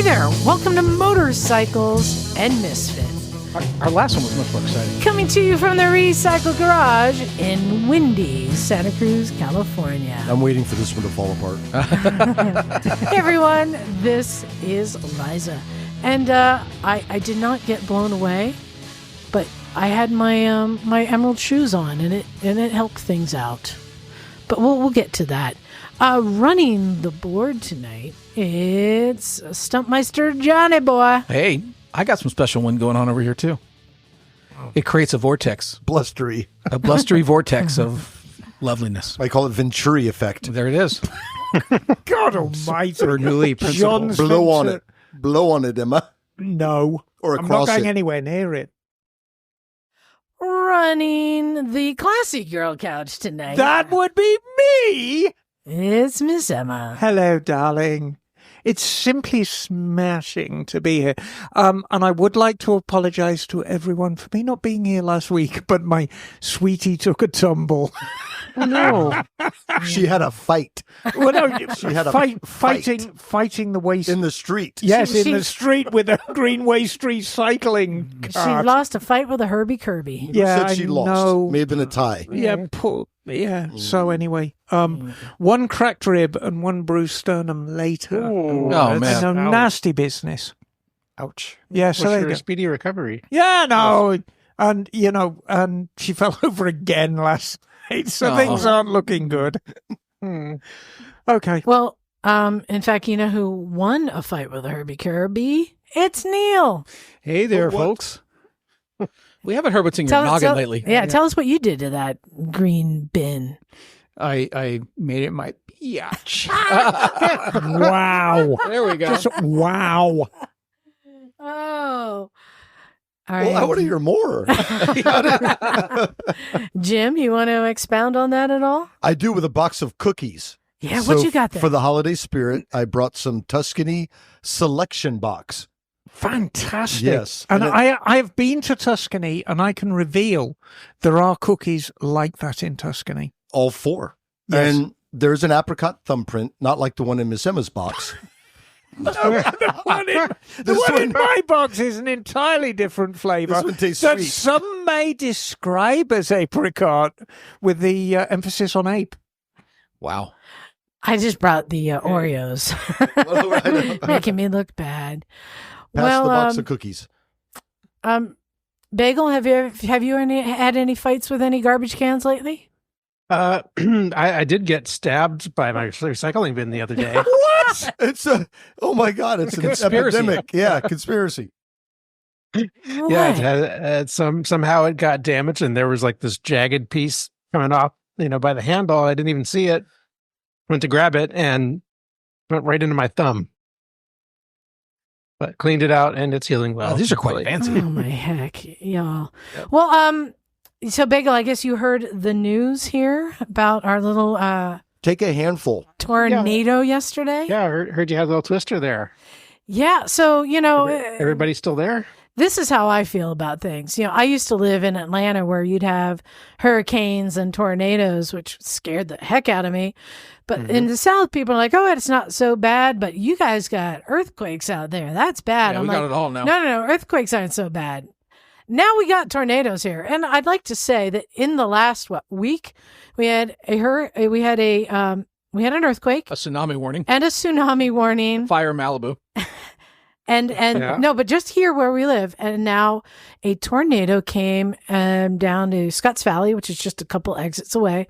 Hey there, welcome to Motorcycles and Misfits. Our last one was much more exciting. Coming to you from the Recycle Garage in windy Santa Cruz, California. I'm waiting for this one to fall apart. Hey everyone, this is Liza. And I did not get blown away, but I had my my emerald shoes on and it helped things out. But we'll get to that. Running the board tonight, it's Stumpmeister Johnny Boy. Hey, I got some special one going on over here, too. It creates a vortex. Blustery. A blustery vortex of loveliness. I call it Venturi effect. There it is. God almighty. Bernoulli principle. John Blow on Spencer. it. Blow on it, Emma. No. Or I'm not across going it. anywhere near it. Running the classy girl couch tonight. That would be me. It's Miss Emma. Hello, darling. It's simply smashing to be here. And I would like to apologize to everyone for me not being here last week, but my sweetie took a tumble. Oh, no. She had a fight Well, no, She had a fighting the waste. in the street. Yes, She- in the street with a Greenway Street cycling She cart. lost a fight with a Herbie Kirby. Yeah, Said she I lost. know. May have been a tie. Yeah, poor. Yeah. So anyway, one cracked rib and one bruised sternum later. Oh, I man. know, nasty business. Ouch. Yeah, so Wish there her you a go. speedy recovery. Yeah, no, and and she fell over again last night, so Oh. things aren't looking good. Okay. Well, in fact, you know who won a fight with a Herbie Kirby? It's Neil. Hey there, What? folks. We haven't heard what's in your noggin lately. Yeah, tell us what you did to that green bin. I made it my biatch. Wow. There we go. Just wow. Oh. All Well, right. I want to hear more. Jim, you want to expound on that at all? I do with a box of cookies. Yeah, what So you got there? For the holiday spirit, I brought some Tuscany selection box. Fantastic. Yes. And And I have been to Tuscany, and I can reveal there are cookies like that in Tuscany. All four. Yes. And there's an apricot thumbprint, not like the one in Miss Emma's box. The one in my box is an entirely different flavour This one tastes that sweet. some may describe as apricot, with the emphasis on ape. Wow. I just brought the Oreos, making me look bad. Pass the box of cookies. Bagel, have you had any fights with any garbage cans lately? I did get stabbed by my recycling bin the other day. What? It's a, oh my God, it's an Conspiracy. epidemic. Yeah, conspiracy. Yeah, somehow it got damaged, and there was like this jagged piece coming off, by the handle. I didn't even see it. Went to grab it and went right into my thumb. But cleaned it out, and it's healing well. Wow, these are quite thankfully. fancy. Oh my heck, y'all. Well, so Bagel, I guess you heard the news here about our little Take a handful. tornado yesterday. Yeah, I heard you had a little twister there. Yeah, so Everybody's still there? this is how I feel about things. I used to live in Atlanta where you'd have hurricanes and tornadoes, which scared the heck out of me. But in the South, people are like, oh, it's not so bad, but you guys got earthquakes out there. That's bad. Yeah, I'm we like, got it all now. No, earthquakes aren't so bad. Now we got tornadoes here. And I'd like to say that in the last week, we had an earthquake A tsunami warning. and a tsunami warning. Fire Malibu. And Yeah. no, but just here where we live, and now a tornado came down to Scotts Valley, which is just a couple exits away,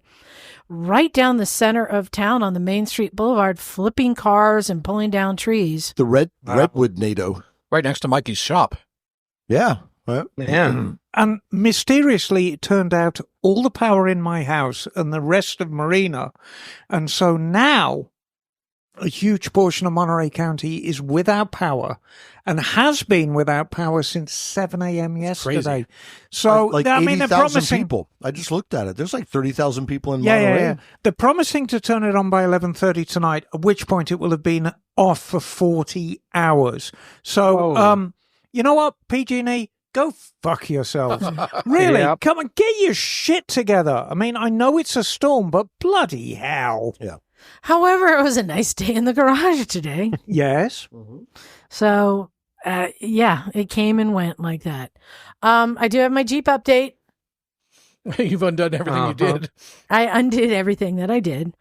right down the center of town on the Main Street Boulevard, flipping cars and pulling down trees. The redwood NATO. Right next to Mikey's shop. Yeah. Well, Man. And mysteriously, it turned out all the power in my house and the rest of Marina. And so now a huge portion of Monterey County is without power and has been without power since 7 a.m. yesterday. So, like I mean, they're 80,000 promising people. I just looked at it. There's like 30,000 people in Yeah, Monterey. yeah. They're promising to turn it on by 11:30 tonight, at which point it will have been off for 40 hours. So, Whoa. you know what, PG&E? Go fuck yourselves. Really? Yep. Come on, get your shit together. I mean, I know it's a storm, but bloody hell. Yeah. However, it was a nice day in the garage today. Yes. So, yeah, it came and went like that. I do have my Jeep update. You've undone everything you did. I undid everything that I did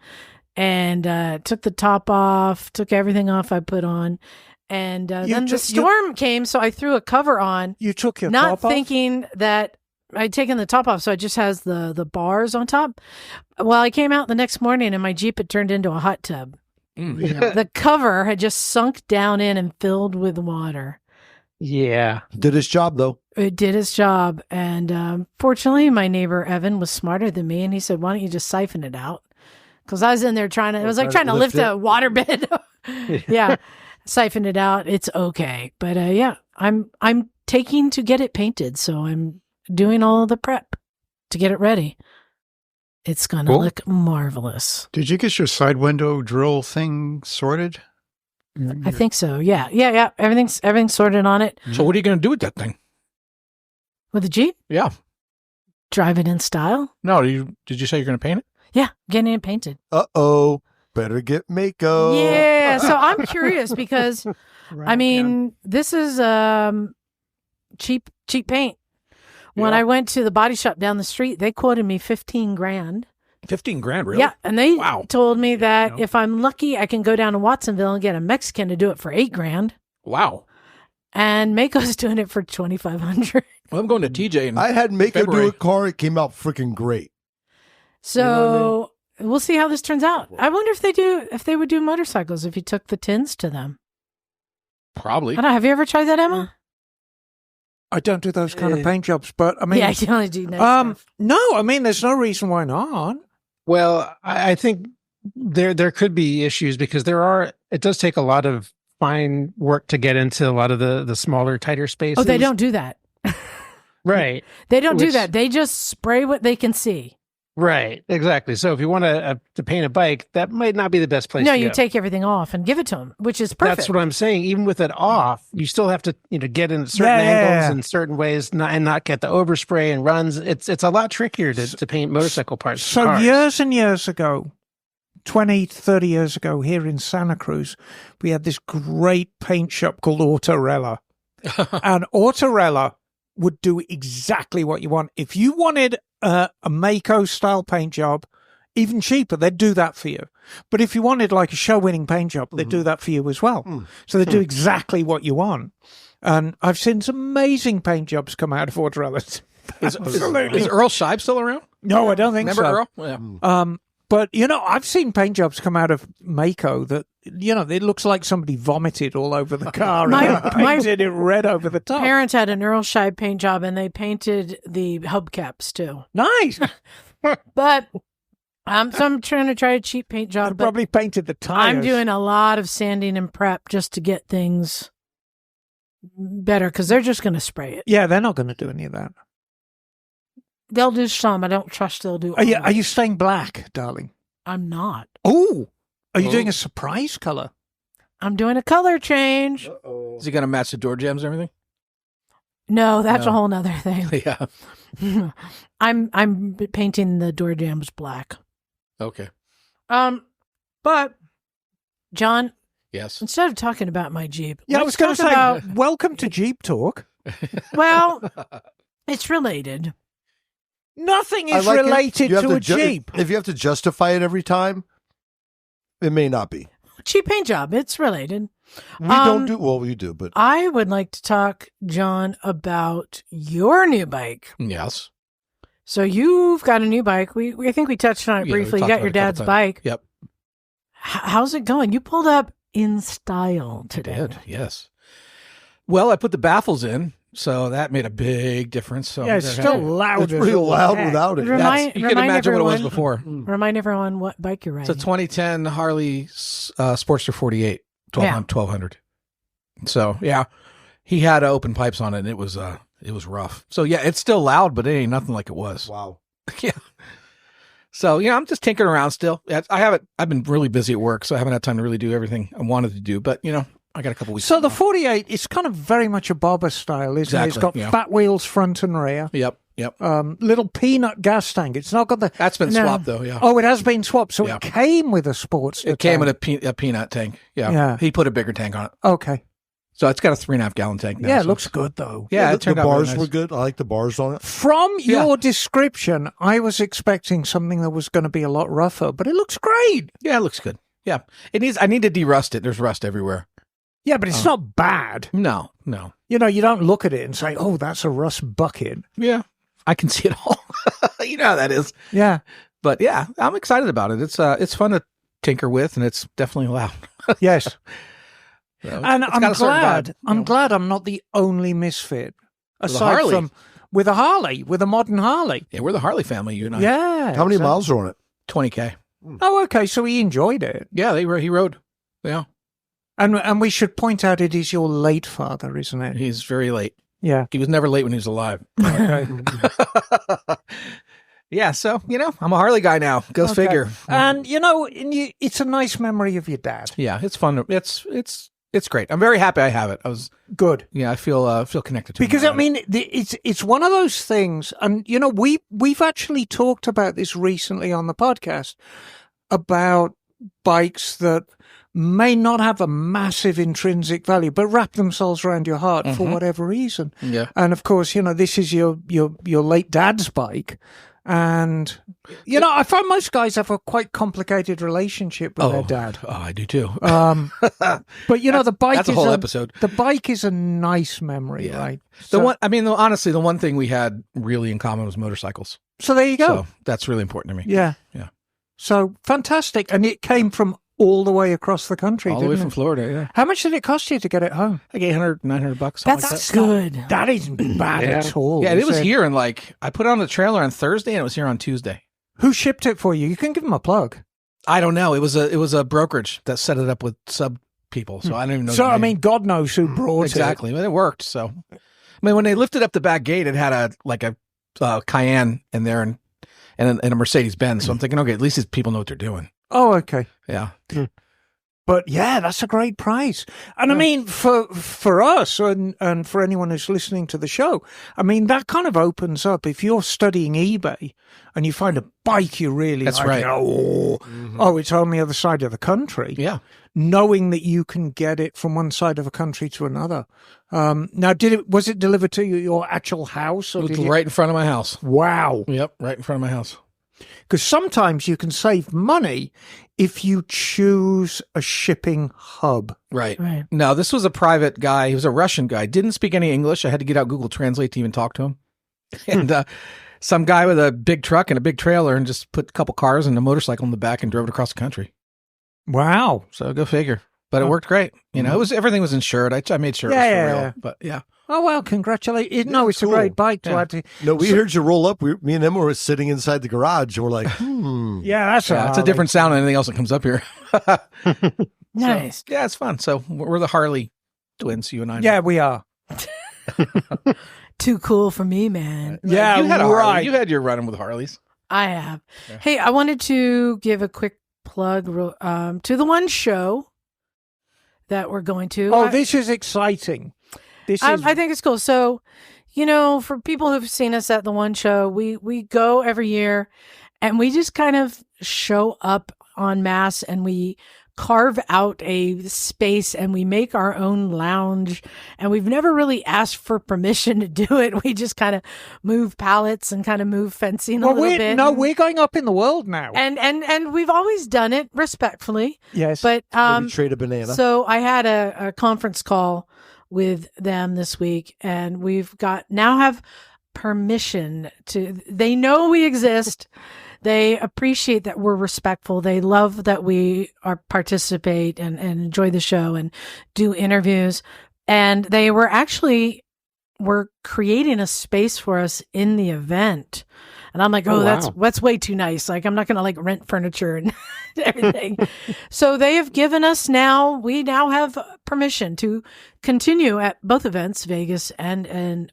and took the top off, took everything off I put on. And then the storm came, so I threw a cover on. You took your not top off? thinking that I'd taken the top off, so it just has the bars on top. Well, I came out the next morning and my Jeep had turned into a hot tub. The cover had just sunk down in and filled with water. Yeah. Did his job, though. It did its job. And fortunately, my neighbor Evan was smarter than me, and he said, "Why don't you just siphon it out?" Because I was in there trying to, it was like trying to lift a waterbed. Yeah. Siphon it out. It's okay. But yeah, I'm taking to get it painted. So I'm doing all the prep to get it ready. It's going to look marvelous. Did you get your side window drill thing sorted? I think so. Yeah. Everything's sorted on it. So what are you going to do with that thing? With the Jeep? Yeah. Drive it in style? No, did you say you're going to paint it? Yeah, getting it painted. Uh-oh. Better get Mako. Yeah, so I'm curious because, I mean, this is cheap paint. When I went to the body shop down the street, they quoted me $15,000. $15,000, really? Yeah, and they Wow. told me that if I'm lucky, I can go down to Watsonville and get a Mexican to do it for $8,000. Wow. And Mako's doing it for $2,500. Well, I'm going to TJ in I had Mako do February. a car. It came out freaking great. So we'll see how this turns out. I wonder if they would do motorcycles if you took the tins to them. Probably. I don't know. Have you ever tried that, Emma? I don't do those kind of paint jobs, but I mean, Yeah, you only do nice stuff. no, I mean, there's no reason why not. Well, I think there could be issues because it does take a lot of fine work to get into a lot of the smaller, tighter spaces. Oh, they don't do that. Right. They don't do that. They just spray what they can see. Right. Exactly. So if you want to paint a bike, that might not be the best place No, to you go. take everything off and give it to them, which is perfect. That's what I'm saying. Even with it off, you still have to get in certain angles and certain ways and not get the overspray and runs. It's a lot trickier to paint motorcycle parts. So cars. years and years ago, 20, 30 years ago, here in Santa Cruz, we had this great paint shop called Autorella. And Autorella would do exactly what you want. If you wanted a Mako style paint job, even cheaper, they'd do that for you. But if you wanted like a show-winning paint job, they'd do that for you as well. So they do exactly what you want. And I've seen some amazing paint jobs come out of Autorella. Is Earl Scheib still around? No, I don't think Remember so. Earl? Yeah. But, I've seen paint jobs come out of Mako that, it looks like somebody vomited all over the car and painted it red over the top. Parents had an Earl Scheib paint job, and they painted the hubcaps too. Nice. But so I'm trying to try a cheap paint job. But Probably painted the tires. I'm doing a lot of sanding and prep just to get things better because they're just going to spray it. Yeah, they're not going to do any of that. They'll do some. I don't trust they'll do. Are you, all. are you staying black, darling? I'm not. Oh, are you doing a surprise color? I'm doing a color change. Is he going to match the door jambs and everything? No, that's a whole nother thing. Yeah. I'm painting the door jambs black. Okay. But John, Yes. instead of talking about my Jeep, Yeah, I was going let's to say, talk about, welcome to Jeep Talk. well, it's related. Nothing I is like it. related You have to a ju- Jeep. If you have to justify it every time, it may not be. Cheap paint job. It's related. We don't do, well, we do, but I would like to talk, John, about your new bike. Yes. So you've got a new bike. I think we touched on it Yeah, we briefly. You talked got about your it a couple dad's times. bike. Yep. How's it going? You pulled up in style today. Did. Yes. Well, I put the baffles in, so that made a big difference. So Yeah, it's still loud. it's as real all loud heck. without it. Remind you can imagine what it was everyone- before. Remind everyone what bike you're It's riding. a 2010 Harley Sportster 48, 1200. So, yeah, he had open pipes on it, and it was rough. So, yeah, it's still loud, but it ain't nothing like it was. Wow. Yeah. So, I'm just tinkering around still. I've been really busy at work, so I haven't had time to really do everything I wanted to do, but, I got a couple weeks. So the 48 is kind of very much a bobber style, isn't it? It's got Exactly, yeah. fat wheels front and rear. Yep. Yep. Little peanut gas tank. It's not got the. That's been No. swapped though. Yeah. Oh, it has been swapped. So Yeah. it came with a sports. It came with a peanut tank. Yeah. Yeah. He put a bigger tank on it. Okay. So it's got a 3.5 gallon tank now. Yeah, it so looks good though. Yeah, the, it turned the out really bars nice. were good. I like the bars on it. From Yeah. your description, I was expecting something that was going to be a lot rougher, but it looks great. Yeah, it looks good. Yeah. I need to derust it. There's rust everywhere. Yeah, but it's not bad. No. You know, you don't look at it and say, "Oh, that's a rust bucket." Yeah. I can see it all. You know how that is. Yeah. But yeah, I'm excited about it. It's fun to tinker with, and it's definitely loud. Yes. So And it's got a certain glad. vibe, you I'm know. glad I'm not the only misfit. a Aside Harley. from with a Harley, with a modern Harley. Yeah, we're the Harley family, you and I. Yeah. How many so- miles are on it? 20K. Oh, okay. So he enjoyed it. Yeah, he rode. Yeah, And we should point out it is your late father, isn't it? he's very late. Yeah. He was never late when he was alive. Okay. Yeah, so I'm a Harley guy now. Go Okay. figure. And it's a nice memory of your dad. Yeah, it's fun. It's great. I'm very happy I have it. Good. I feel connected to him Because I around it. mean, it's one of those things, and we've actually talked about this recently on the podcast about bikes that may not have a massive intrinsic value, but wrap themselves around your heart for whatever reason. Yeah. And of course, this is your late dad's bike. And, I find most guys have a quite complicated relationship with their dad. Oh, I do too. But, the bike that's a is whole episode. The bike is a nice memory, Yeah. right? Honestly, the one thing we had really in common was motorcycles. So there you go. So that's really important to me. Yeah. Yeah. So fantastic. And it came from all the way across the country, All the way didn't from it? Florida, yeah. How much did it cost you to get it home? Like $800, $900. That's something like that. good. That isn't bad at all. Yeah, it is was here and I put it on the trailer on Thursday and it was here on Tuesday. Who shipped it for you? You can give them a plug. I don't know. It was a brokerage that set it up with sub people, so I don't even know. So, the I name. mean, God knows who brought Exactly. But it worked. So, I mean, when they lifted up the back gate, it had a Cayenne in there and a Mercedes Benz. So I'm thinking, okay, at least these people know what they're doing. it. Oh, okay. Yeah. But yeah, that's a great price. And I mean, for us and for anyone who's listening to the show, I mean, that kind of opens up. If you're studying eBay and you find a bike you really That's like, right. oh, it's on the other side of the country. Yeah. Knowing that you can get it from one side of a country to another. Now, was it delivered to your actual house? Or It was did you... right in front of my house. Wow. Yep. Right in front of my house. Because sometimes you can save money if you choose a shipping hub. Right. Right. No, this was a private guy. He was a Russian guy. Didn't speak any English. I had to get out Google Translate to even talk to him. And some guy with a big truck and a big trailer and just put a couple cars and a motorcycle in the back and drove it across the country. Wow. So go figure. But it worked great. It was everything was insured. I made sure it was for real. Yeah. But yeah. Oh, well, congratulations. No, it's cool. a great bike to Yeah. add to. No, we heard you roll up. Me and them were sitting inside the garage. And we're like, Yeah, that's Yeah, it's a different sound than anything else that comes up here. Nice. Yeah, it's fun. So we're the Harley twins, you and I. Yeah, we are. Too cool for me, man. Yeah, you had a Harley. right. You had your run with Harleys. I have. Yeah. Hey, I wanted to give a quick plug to the one show that we're going to. Oh, this is exciting. This is. I think it's cool. So, for people who've seen us at the one show, we go every year and we just kind of show up en masse and we carve out a space and we make our own lounge, and we've never really asked for permission to do it. We just kind of move pallets and kind of move fencing a little bit. No, we're going up in the world now. and we've always done it respectfully. Yes. But maybe trade a banana. so I had a conference call with them this week, and we've now have permission to. They know we exist. They appreciate that we're respectful. They love that we participate and enjoy the show and do interviews. And they were creating a space for us in the event. And I'm like, Oh, wow. that's way too nice. Like, I'm not going to rent furniture and everything. So they have given us we now have permission to continue at both events, Vegas and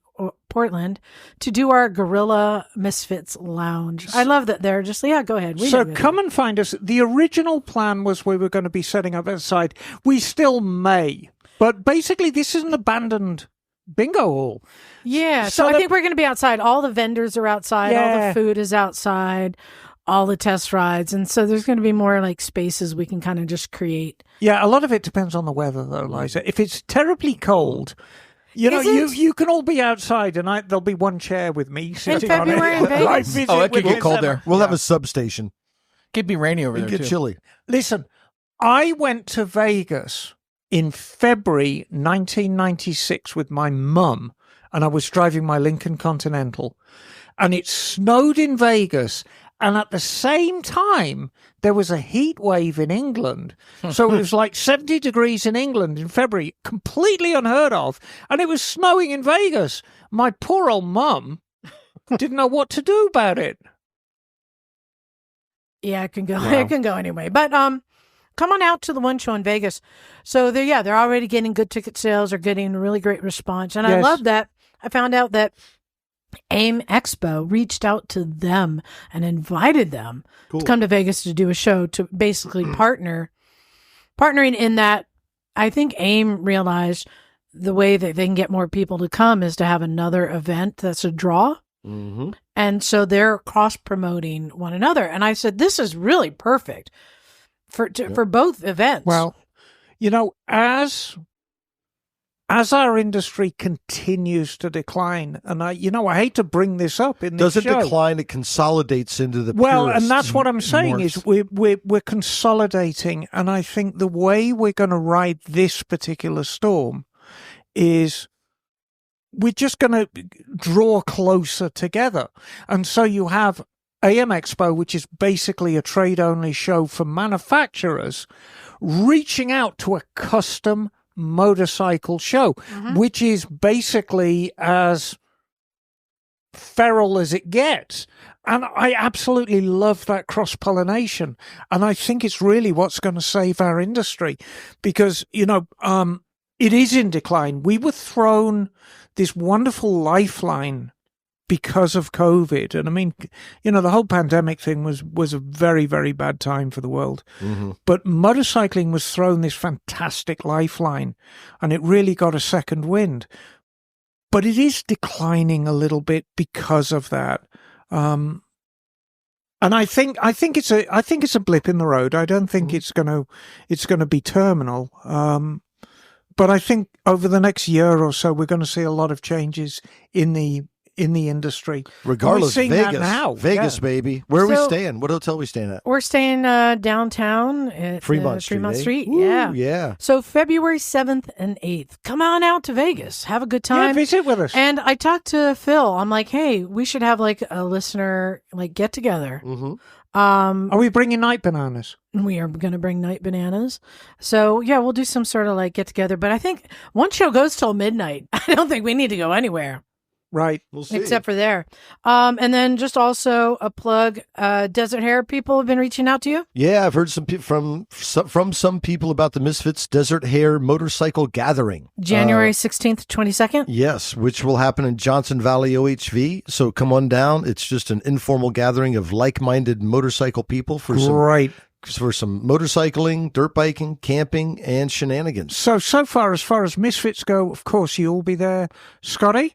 Portland, to do our Gorilla Misfits Lounge. I love that they're just, go ahead. So come and find us. The original plan was we were going to be setting up outside. We still may. But basically, this is an abandoned bingo hall. Yeah. So I think we're going to be outside. All the vendors are outside. All Yeah. the food is outside. All the test rides. And so there's going to be more like spaces we can kind of just create. Yeah, a lot of it depends on the weather, though, Liza. If it's terribly cold, you know, Is it? you can all be outside, and there'll be one chair with me sitting on February it. in Vegas? I visit Oh, it could with get cold there. We'll have a substation. Could be rainy over It'd there get too. chilly. Listen, I went to Vegas in February 1996 with my mum, and I was driving my Lincoln Continental, and it snowed in Vegas. And at the same time, there was a heat wave in England. So it was like 70 degrees in England in February, completely unheard of. And it was snowing in Vegas. My poor old mum didn't know what to do about it. Yeah, it can go. It can go anyway. But come on out to the one show in Vegas. So they're already getting good ticket sales. They're getting a really great response. And I Yes. love that. I found out that AIM Expo reached out to them and invited them Cool. to come to Vegas to do a show to basically partnering in that. I think AIM realized the way that they can get more people to come is to have another event that's a draw. Mm-hmm. And so they're cross promoting one another. And I said, this is really perfect for both events. Well, you know, as our industry continues to decline, and I hate to bring this up in this Doesn't show. decline, it consolidates into the Well, purest and that's what I'm saying morphs. is we're consolidating, and I think the way we're going to ride this particular storm is we're just going to draw closer together. And so you have AM Expo, which is basically a trade-only show for manufacturers, reaching out to a custom motorcycle show, which is basically as feral as it gets. And I absolutely love that cross-pollination. And I think it's really what's going to save our industry because, you know, it is in decline. We were thrown this wonderful lifeline because of COVID. And I mean, you know, the whole pandemic thing was a very, very bad time for the world. Mm-hmm. But motorcycling was thrown this fantastic lifeline, and it really got a second wind. But it is declining a little bit because of that. And I think it's a blip in the road. I don't think it's going to be terminal. But I think over the next year or so, we're going to see a lot of changes in the industry. Regardless, We're seeing that Vegas, now. Vegas, Yeah. baby. Where are we So- staying? What hotel are we staying at? we're staying downtown at Fremont Street. Fremont eh? Street. Ooh, Yeah. yeah. So February 7th and 8th, come on out to Vegas. Have a good Yeah, time. visit with us. And I talked to Phil. I'm like, hey, we should have like a listener like get together. Mm-hmm. Are we bringing night bananas? We are going to bring night bananas. So yeah, we'll do some sort of like get together. But I think one show goes till midnight. I don't think we need to go anywhere Right. We'll see. except for there. And then just also a plug. Desert Hair people have been reaching out to you. Yeah, I've heard from some people about the Misfits Desert Hair Motorcycle Gathering. January 16th, 22nd. Yes, which will happen in Johnson Valley OHV. So come on down. It's just an informal gathering of like-minded motorcycle people for Right. some motorcycling, dirt biking, camping, and shenanigans. So far as Misfits go, of course, you'll be there. Scotty?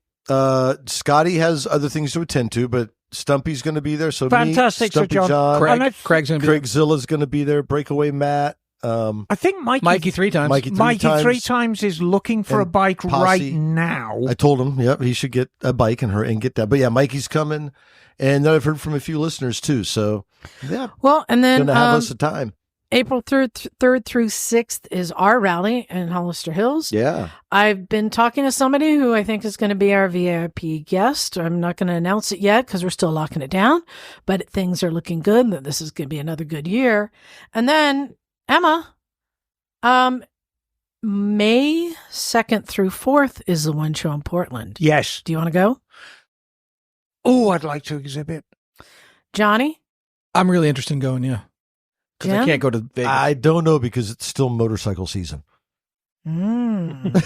Scotty has other things to attend to, but Stumpy's going to be there. So Fantastic, me, Stumpy Sir John. Craig, Craig's going to be Craig Zilla's going to be there. Breakaway Matt. I think Mikey 3 times. Mikey three times is looking for And a bike Posse. right now. I told him, yep, he should get a bike and get that. But yeah, Mikey's coming, and then I've heard from a few listeners too. So yeah, Well, and then gonna have us a time. April 3rd through 6th is our rally in Hollister Hills. Yeah, I've been talking to somebody who I think is going to be our VIP guest. I'm not going to announce it yet because we're still locking it down, but things are looking good that this is going to be another good year. And then Emma, May 2nd through 4th is the one show in Portland. Yes. Do you want to go? Oh, I'd like to exhibit. Johnny? I'm really interested in going, yeah. Because I Jim? can't go to Vegas. I don't know because it's still motorcycle season. Mm.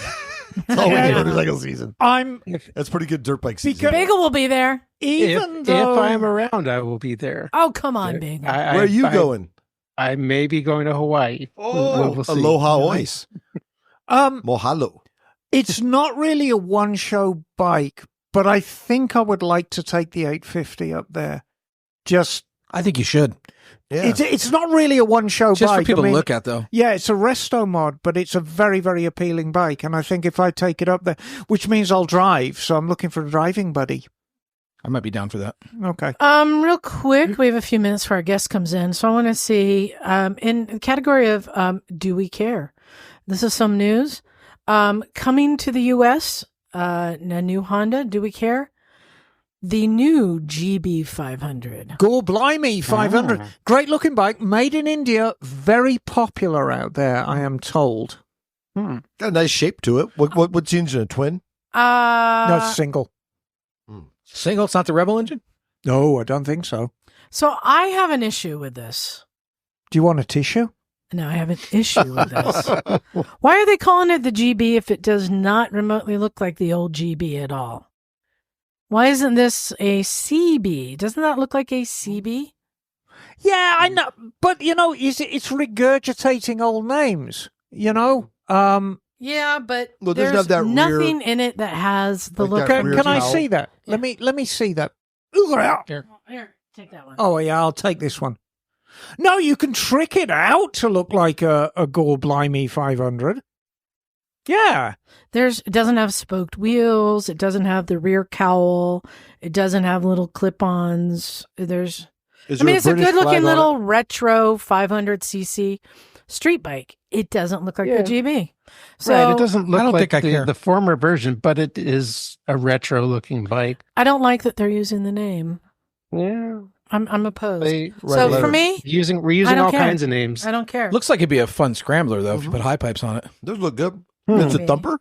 It's always motorcycle season. That's pretty good dirt bike season. Bagel will be there. Even If though I am around, I will be there. Oh, come on, Bagel. Where are you going? I may be going to Hawaii. We'll see. Aloha Ois. um, Mohalo. It's not really a one-show bike, but I think I would like to take the 850 up there. I think you should. Yeah. It's not really a one-show Just bike. for people I mean, to look at, though. Yeah, it's a resto mod, but it's a very, very appealing bike. And I think if I take it up there, which means I'll drive, so I'm looking for a driving buddy. I might be down for that. Okay. Real quick, we have a few minutes before our guest comes in. So I want to see, in the category of, do we care? This is some news. Coming to the U.S., a new Honda, do we care? The new GB 500. Gore Blimey 500. Great looking bike, made in India, very popular out there, I am told. Got a nice shape to it. What's the engine? A twin? No, it's single. Single? It's not the Rebel engine? No, I don't think so. So I have an issue with this. Do you want a tissue? No, I have an issue with this. Why are they calling it the GB if it does not remotely look like the old GB at all? Why isn't this a CB? Doesn't that look like a CB? Yeah, I know. But, it's regurgitating old names, Yeah, but Well, it doesn't there's have that nothing in it that has the Like look. that Can, rear can I cowl. see that? Yeah. Let me see that. Here, take that one. Oh, yeah, I'll take this one. No, you can trick it out to look like a Gore Blimey 500. Yeah. It doesn't have spoked wheels. It doesn't have the rear cowl. It doesn't have little clip-ons. Is I there mean, it's a British good-looking flag on little retro 500cc street bike. It doesn't look like Yeah. a GB. So Right, it doesn't look I don't like think I care. the former version, but it is a retro-looking bike. I don't like that they're using the name. Yeah, I'm opposed. they So letter. for me, we're I using don't all care. kinds of names. I don't care. Looks like it'd be a fun scrambler, though, if you put high pipes on it. Those look good. Hmm. It's a Maybe. thumper.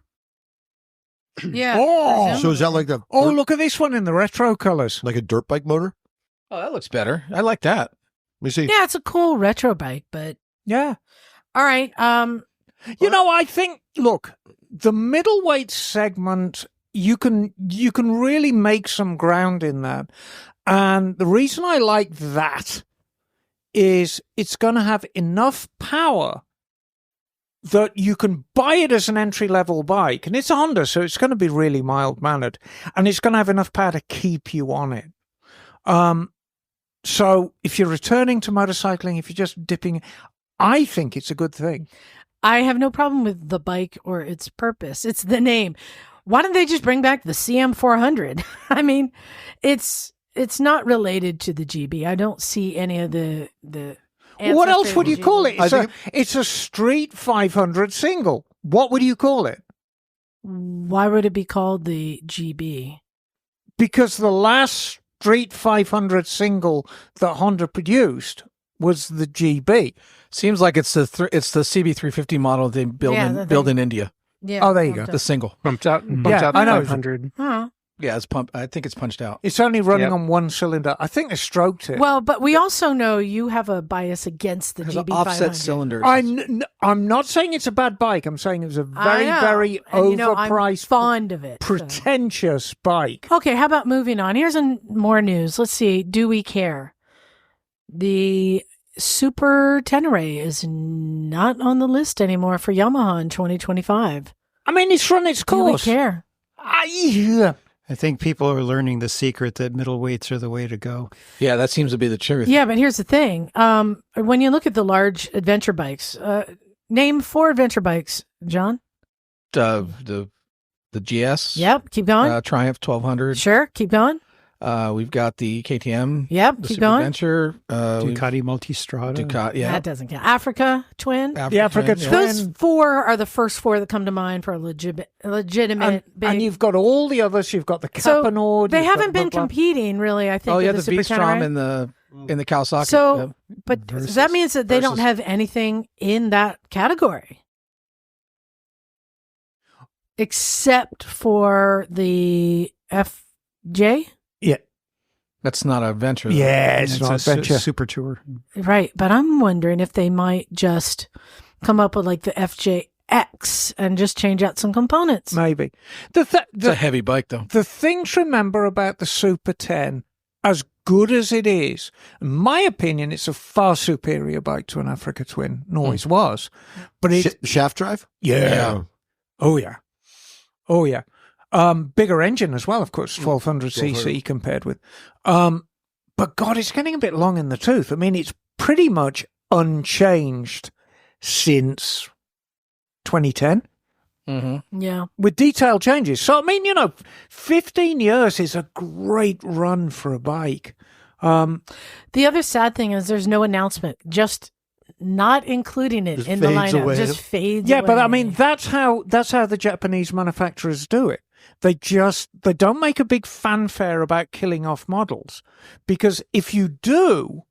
Yeah. Oh. So is that like Oh, look at this one in the retro colors. like a dirt bike motor? Oh, that looks better. I like that. Let me see. Yeah, it's a cool retro bike, but Yeah. all right. I think, look, the middleweight segment, you can really make some ground in that. And the reason I like that is it's going to have enough power that you can buy it as an entry-level bike. And it's a Honda, so it's going to be really mild-mannered. And it's going to have enough power to keep you on it. So if you're returning to motorcycling, if you're just dipping, I think it's a good thing. I have no problem with the bike or its purpose. It's the name. Why don't they just bring back the CM400? I mean, it's not related to the GB. I don't see any of the What else ancestry would of you the call GB. it? It's a street 500 single. What would you call it? Why would it be called the GB? Because the last street 500 single that Honda produced was the GB. Seems like it's the CB350 model they build Yeah, the build thing. in India. Yeah. Oh, there you go. The single. Bumped out Yeah, the I know. 500. Huh. Yeah, it's pumped. I think it's punched out. It's only running Yep. on one cylinder. I think they stroked it. Well, but we also know you have a bias against the It has GB offset 500. cylinders. I'm not saying it's a bad bike. I'm saying it was a I very, know. very And, you know, I'm overpriced, fond of it. so. pretentious bike. Okay, how about moving on? Here's more news. Let's see. Do we care? The Super Tenere is not on the list anymore for Yamaha in 2025. I mean, it's run its Do we course. care? I think people are learning the secret that middleweights are the way to go. Yeah, that seems to be the truth. Yeah, but here's the thing. When you look at the large adventure bikes, name 4 adventure bikes, John. The GS. Yep, keep going. Triumph 1200. Sure, keep going. We've got the KTM. Yep, The keep Super going. Adventure. Ducati Multistrada. Ducati. Yeah. That doesn't count. Africa Twin. The Africa yeah. Twin. Those 4 are the first 4 that come to mind for a legitimate big. and you've got all the others. You've got the So, Capanord. they you've got haven't been blah, blah. competing really. I think. Oh, with yeah, the the Super V-Strom Tenere. in the Kawasaki. So, but Versus- that means that they don't versus- have anything in that category, except for the FJ. Yeah, that's not a venture. though. yeah, it's not a adventure. super tour. Right, but I'm wondering if they might just come up with like the FJX and just change out some components. Maybe It's a heavy bike, though. the thing to remember about the Super 10, as good as it is, in my opinion, it's a far superior bike to an Africa Twin. Always was, but it Shaft drive? yeah. Yeah. Oh yeah. Oh, yeah. Bigger engine as well, of course, 1200cc compared with. But God, it's getting a bit long in the tooth. I mean, it's pretty much unchanged since 2010. Mm-hmm. Yeah. With detailed changes. So, I mean, 15 years is a great run for a bike. The other sad thing is there's no announcement, just not including it Just in the fades lineup. away. Just fades Yeah, away. but I mean, that's how the Japanese manufacturers do it. They don't make a big fanfare about killing off models, because if you do,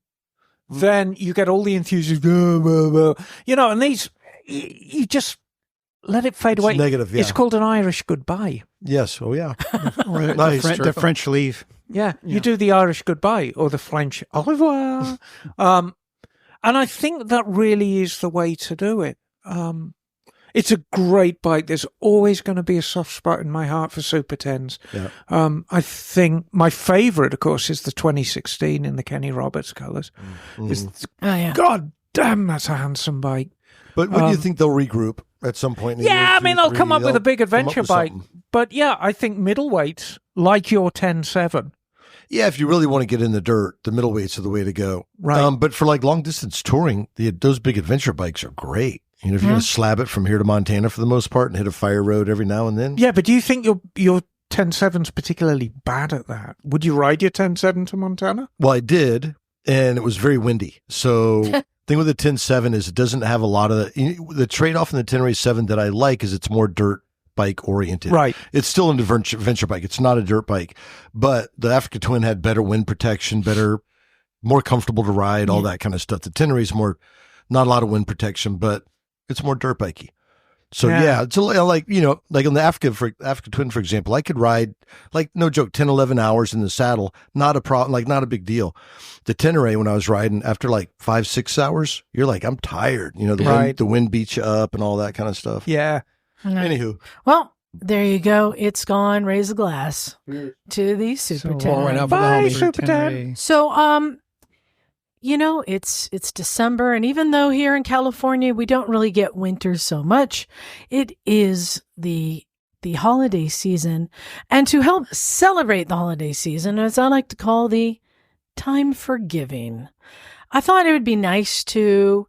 then you get all the enthusiasts, and these, you just let it fade It's away. negative, yeah. It's called an Irish goodbye. Yes. Oh, yeah. Or Nice, the French leave. Yeah, you do the Irish goodbye or the French au revoir. And I think that really is the way to do it. It's a great bike. There's always going to be a soft spot in my heart for Super 10s. Yeah. I think my favorite, of course, is the 2016 in the Kenny Roberts colors. Mhm. Oh, yeah. God damn, that's a handsome bike. But when do you think they'll regroup at some point? In the Yeah, year, I mean, 2, they'll 3, come up with a big come up adventure with bike. something. But yeah, I think middleweights, like your 10.7. Yeah, if you really want to get in the dirt, the middleweights are the way to go. Right. But for like long distance touring, those big adventure bikes are great. If you're going to slab it from here to Montana for the most part and hit a fire road every now and then. Yeah, but do you think your 10.7's particularly bad at that? Would you ride your 10.7 to Montana? Well, I did, and it was very windy. So thing with the 10.7 is it doesn't have a lot of the trade-off in the 10.7 that I like is it's more dirt bike oriented. Right. It's still an adventure bike. It's not a dirt bike, but the Africa Twin had better wind protection, more comfortable to ride, all that kind of stuff. The Tenere is not a lot of wind protection, but it's more dirt bikey. So yeah, it's like on the Africa Twin, for example, I could ride, like, no joke, 10, 11 hours in the saddle. Not a problem, like not a big deal. The Tenere, when I was riding, after like 5, 6 hours, you're like, I'm tired. The wind beats you up and all that kind of stuff. Yeah. Anywho. Well, there you go. It's gone. Raise a glass to the Super 10. Right up with the Bye, homie. Super 10. So, it's December, and even though here in California we don't really get winter so much, it is the holiday season. And to help celebrate the holiday season, as I like to call the time for giving, I thought it would be nice to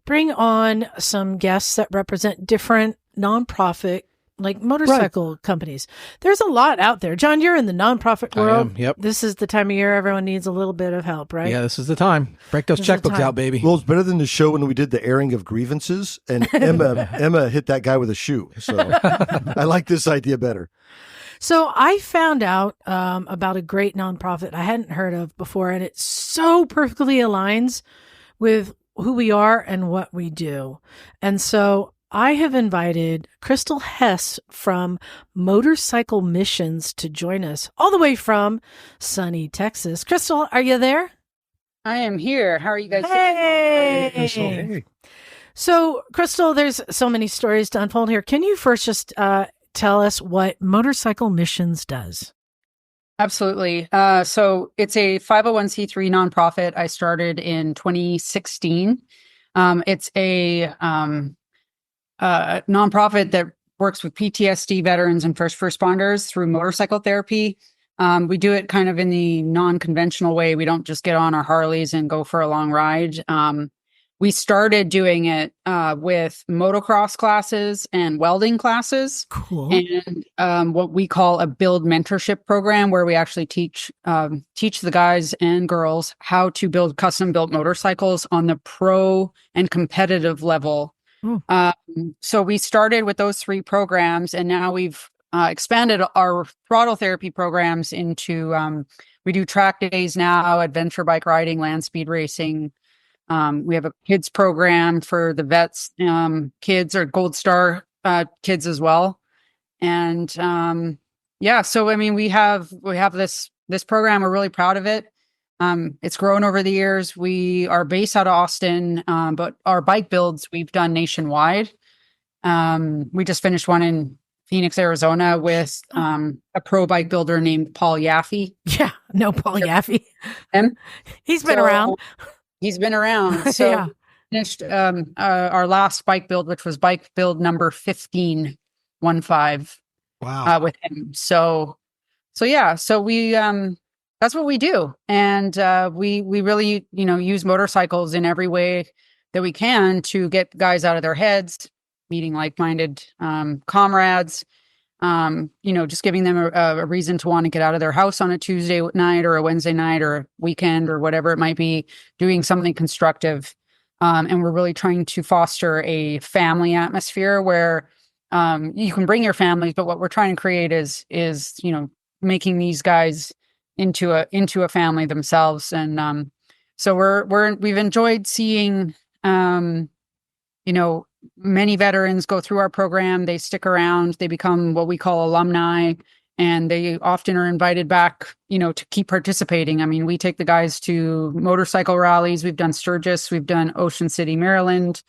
bring on some guests that represent different nonprofit, like motorcycle companies. There's a lot out there. John, you're in the nonprofit world. I am, yep. This is the time of year everyone needs a little bit of help, right? Yeah, this is the time. Break those This is the checkbooks time. out, baby. Well, it's better than the show when we did the airing of grievances and Emma hit that guy with a shoe. So I like this idea better. So I found out about a great nonprofit I hadn't heard of before, and it so perfectly aligns with who we are and what we do. And so I have invited Krystal Hess from Motorcycle Missions to join us all the way from sunny Texas. Krystal, are you there? I am here. How are you guys Hey! So, Krystal, there's so many stories to unfold here. Can you first just tell us what Motorcycle Missions does? Absolutely. So it's a 501c3 nonprofit. I started in 2016. It's a nonprofit that works with PTSD veterans and first responders through motorcycle therapy. We do it kind of in the non-conventional way. We don't just get on our Harleys and go for a long ride. We started doing it with motocross classes and welding classes. Cool. And what we call a build mentorship program, where we actually teach the guys and girls how to build custom built motorcycles on the pro and competitive level. So we started with those 3 programs, and now we've expanded our throttle therapy programs into we do track days now, adventure bike riding, land speed racing. We have a kids program for the vets, kids, or Gold Star kids as well. And so I mean, we have this program. We're really proud of it. It's grown over the years. We are based out of Austin, but our bike builds we've done nationwide. We just finished one in Phoenix, Arizona with a pro bike builder named Paul Yaffe. Yeah, no, Paul Yaffe. Him? He's been around. He's been around. So Yeah. finished our last bike build, which was bike build number 15. Wow. with him. So yeah, so we that's what we do, and we really use motorcycles in every way that we can to get guys out of their heads, meeting like-minded comrades. Just giving them a reason to want to get out of their house on a Tuesday night or a Wednesday night or a weekend or whatever it might be, doing something constructive. And we're really trying to foster a family atmosphere where you can bring your families, but what we're trying to create is making these guys into a family themselves. And so we've enjoyed seeing many veterans go through our program. They stick around, they become what we call alumni, and they often are invited back, to keep participating. I mean, we take the guys to motorcycle rallies. We've done Sturgis, we've done Ocean City, Maryland.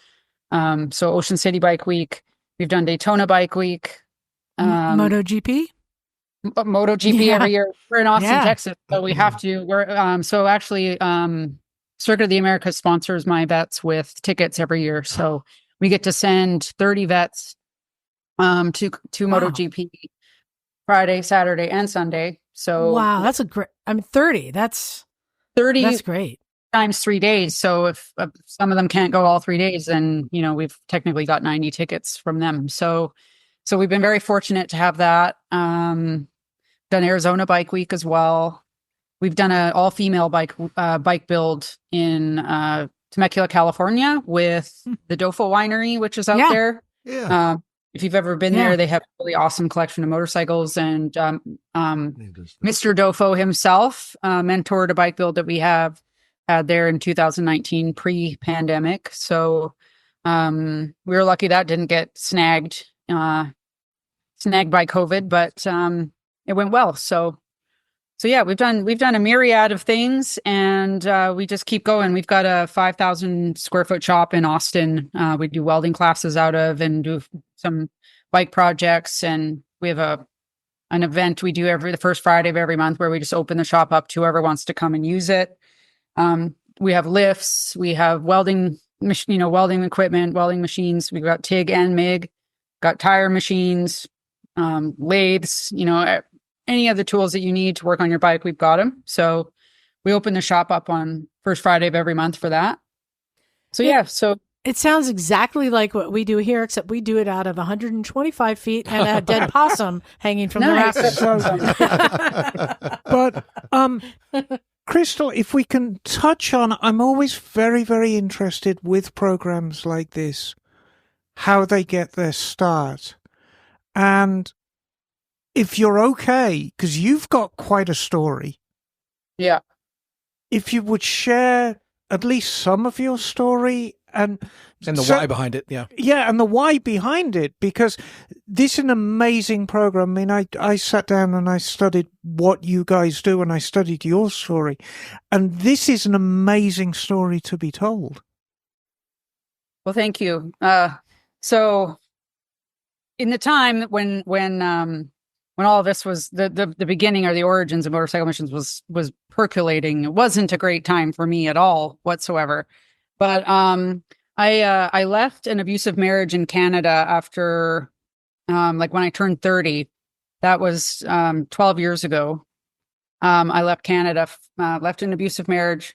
So Ocean City Bike Week. We've done Daytona Bike Week. MotoGP? MotoGP every year. We're in Austin, Yeah. Texas, so we have to. We're so actually, Circuit of the Americas sponsors my vets with tickets every year. So we get to send 30 vets to MotoGP Friday, Saturday, and Sunday. So wow, that's 30. That's 30 That's great. times 3 days. So if some of them can't go all 3 days, then we've technically got 90 tickets from them. So we've been very fortunate to have that. Done Arizona Bike Week as well. We've done an all-female bike build in Temecula, California, with the Dofo Winery, which is out there. Yeah. If you've ever been there, they have a really awesome collection of motorcycles. And Mr. Dofo himself mentored a bike build that we had there in 2019, pre-pandemic. So we were lucky that didn't get snagged by COVID, but it went well. So yeah, we've done a myriad of things, and we just keep going. We've got a 5,000 square foot shop in Austin. We do welding classes out of and do some bike projects, and we have an event we do the first Friday of every month where we just open the shop up to whoever wants to come and use it. We have lifts, we have welding equipment, welding machines. We've got TIG and MIG, got tire machines, lathes, any of the tools that you need to work on your bike, we've got them. So we open the shop up on first Friday of every month for that. So yeah, so it sounds exactly like what we do here, except we do it out of 125 feet and a dead possum hanging from the rafters. But Krystal, if we can touch on, I'm always very, very interested with programs like this, how they get their start. And if you're okay, because you've got quite a story. Yeah. If you would share at least some of your story and the why behind it. Yeah. Yeah. And the why behind it, because this is an amazing program. I mean, I sat down and I studied what you guys do, and I studied your story, and this is an amazing story to be told. Well, thank you. So in the time when all of this was the beginning or the origins of motorcycle missions was percolating, it wasn't a great time for me at all whatsoever. But I left an abusive marriage in Canada after when I turned 30. That was 12 years ago. I left Canada, left an abusive marriage,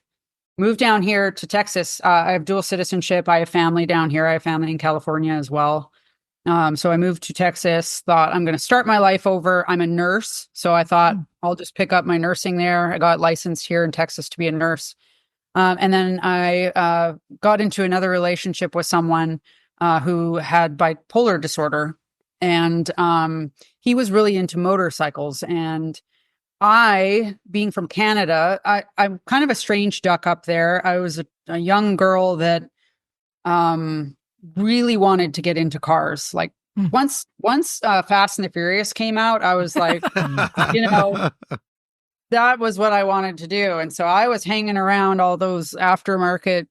moved down here to Texas. I have dual citizenship. I have family down here. I have family in California as well. So I moved to Texas, thought I'm going to start my life over. I'm a nurse. So I thought I'll just pick up my nursing there. I got licensed here in Texas to be a nurse. And then I got into another relationship with someone who had bipolar disorder. And he was really into motorcycles. And I, being from Canada, I'm kind of a strange duck up there. I was a young girl that really wanted to get into cars. Like once Fast and the Furious came out, I was like, that was what I wanted to do. And so I was hanging around all those aftermarket,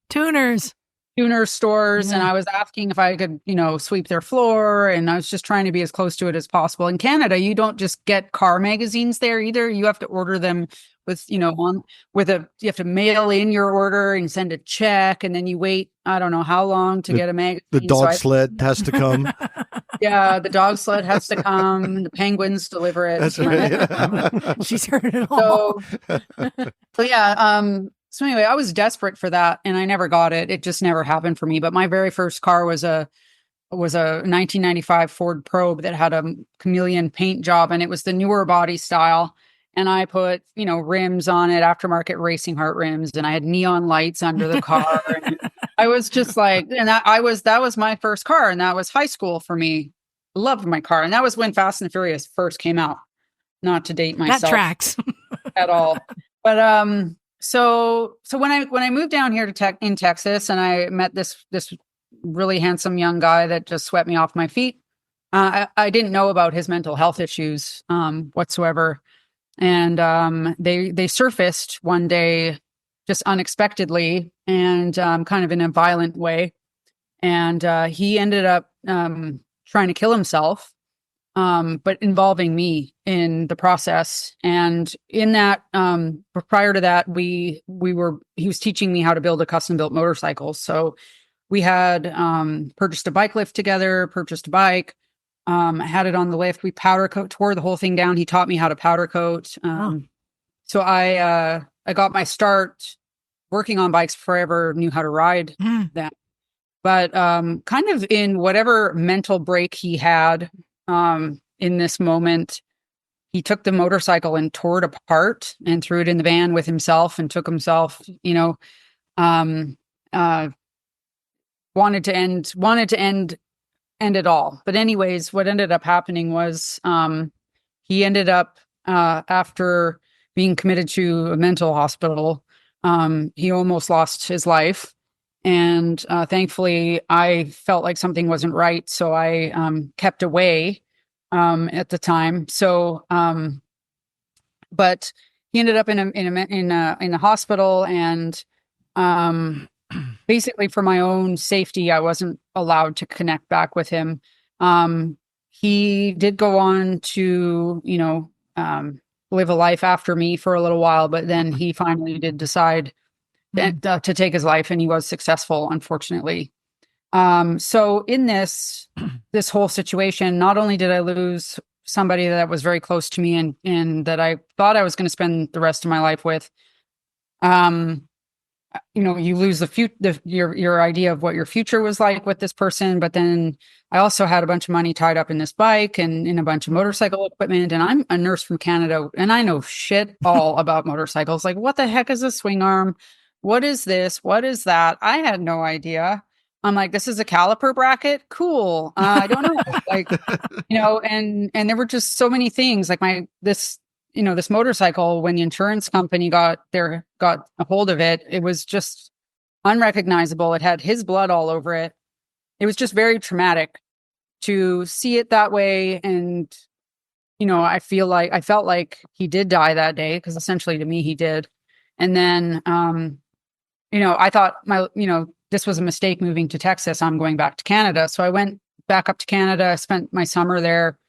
tuner stores. And I was asking if I could, sweep their floor. And I was just trying to be as close to it as possible. In Canada, you don't just get car magazines there either. You have to order them with, you have to mail in your order and send a check. And then you wait, I don't know how long to get a magazine. The dog sled has to come. Yeah, the dog sled has to come. The penguins deliver it. That's right. She's heard it all. So yeah. So anyway, I was desperate for that, and I never got it. It just never happened for me. But my very first car was a 1995 Ford Probe that had a chameleon paint job, and it was the newer body style. And I put, rims on it, aftermarket Racing Heart rims, and I had neon lights under the car. And I was just like, that was my first car, and that was high school for me. Loved my car, and that was when Fast and Furious first came out. Not to date myself, that tracks at all. But so when I moved down here in Texas, and I met this really handsome young guy that just swept me off my feet. I didn't know about his mental health issues whatsoever. And they surfaced one day just unexpectedly and kind of in a violent way. And he ended up trying to kill himself, but involving me in the process. And in that, prior to that, he was teaching me how to build a custom built motorcycle. So we had purchased a bike lift together, purchased a bike, had it on the lift. We tore the whole thing down. He taught me how to powder coat. So I got my start working on bikes before I ever knew how to ride them. But kind of in whatever mental break he had in this moment, he took the motorcycle and tore it apart and threw it in the van with himself and took himself, wanted to end it all. But anyways, what ended up happening was he ended up after being committed to a mental hospital, he almost lost his life. And thankfully, I felt like something wasn't right, so I kept away at the time. So, but he ended up in a hospital, and basically for my own safety, I wasn't allowed to connect back with him. He did go on to, live a life after me for a little while, but then he finally did decide to take his life, and he was successful, unfortunately. So in this whole situation, not only did I lose somebody that was very close to me and that I thought I was going to spend the rest of my life with, you lose your idea of what your future was like with this person. But then I also had a bunch of money tied up in this bike and in a bunch of motorcycle equipment. And I'm a nurse from Canada, and I know shit all about motorcycles. Like, what the heck is a swing arm? What is this? What is that? I had no idea. I'm like, this is a caliper bracket? Cool. I don't know. And there were just so many things like this motorcycle, when the insurance company got a hold of it, it was just unrecognizable. It had his blood all over it. It was just very traumatic to see it that way. And, I felt like he did die that day, because essentially to me, he did. And then, I thought this was a mistake moving to Texas. I'm going back to Canada. So I went back up to Canada, spent my summer there,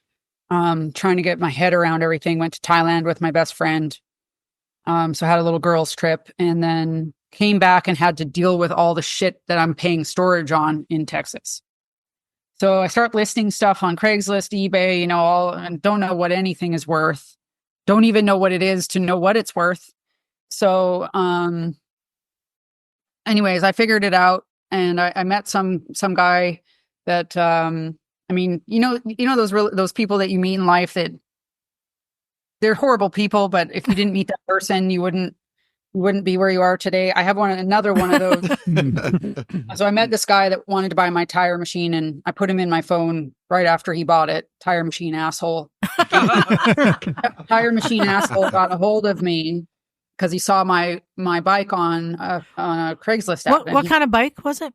trying to get my head around everything. Went to Thailand with my best friend. So I had a little girls trip, and then came back and had to deal with all the shit that I'm paying storage on in Texas. So I start listing stuff on Craigslist, eBay, and don't know what anything is worth. Don't even know what it is to know what it's worth. So, anyways, I figured it out, and I met some guy that, those people that you meet in life that they're horrible people, but if you didn't meet that person, you wouldn't be where you are today. I have another one of those. So I met this guy that wanted to buy my tire machine, and I put him in my phone right after he bought it. Tire machine asshole. Tire machine asshole got a hold of me because he saw my bike on a Craigslist app. What kind of bike was it?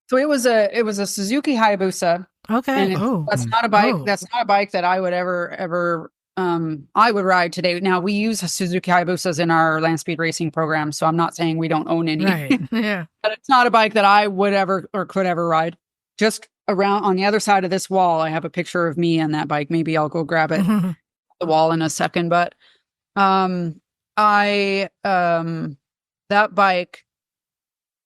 So it was a Suzuki Hayabusa. Okay. That's not a bike. That's not a bike that I would ever I would ride today. Now, we use Suzuki Hayabusas in our land speed racing program, so I'm not saying we don't own any. Right. Yeah. But it's not a bike that I would ever or could ever ride. Just around on the other side of this wall, I have a picture of me on that bike. Maybe I'll go grab it the wall in a second. But that bike,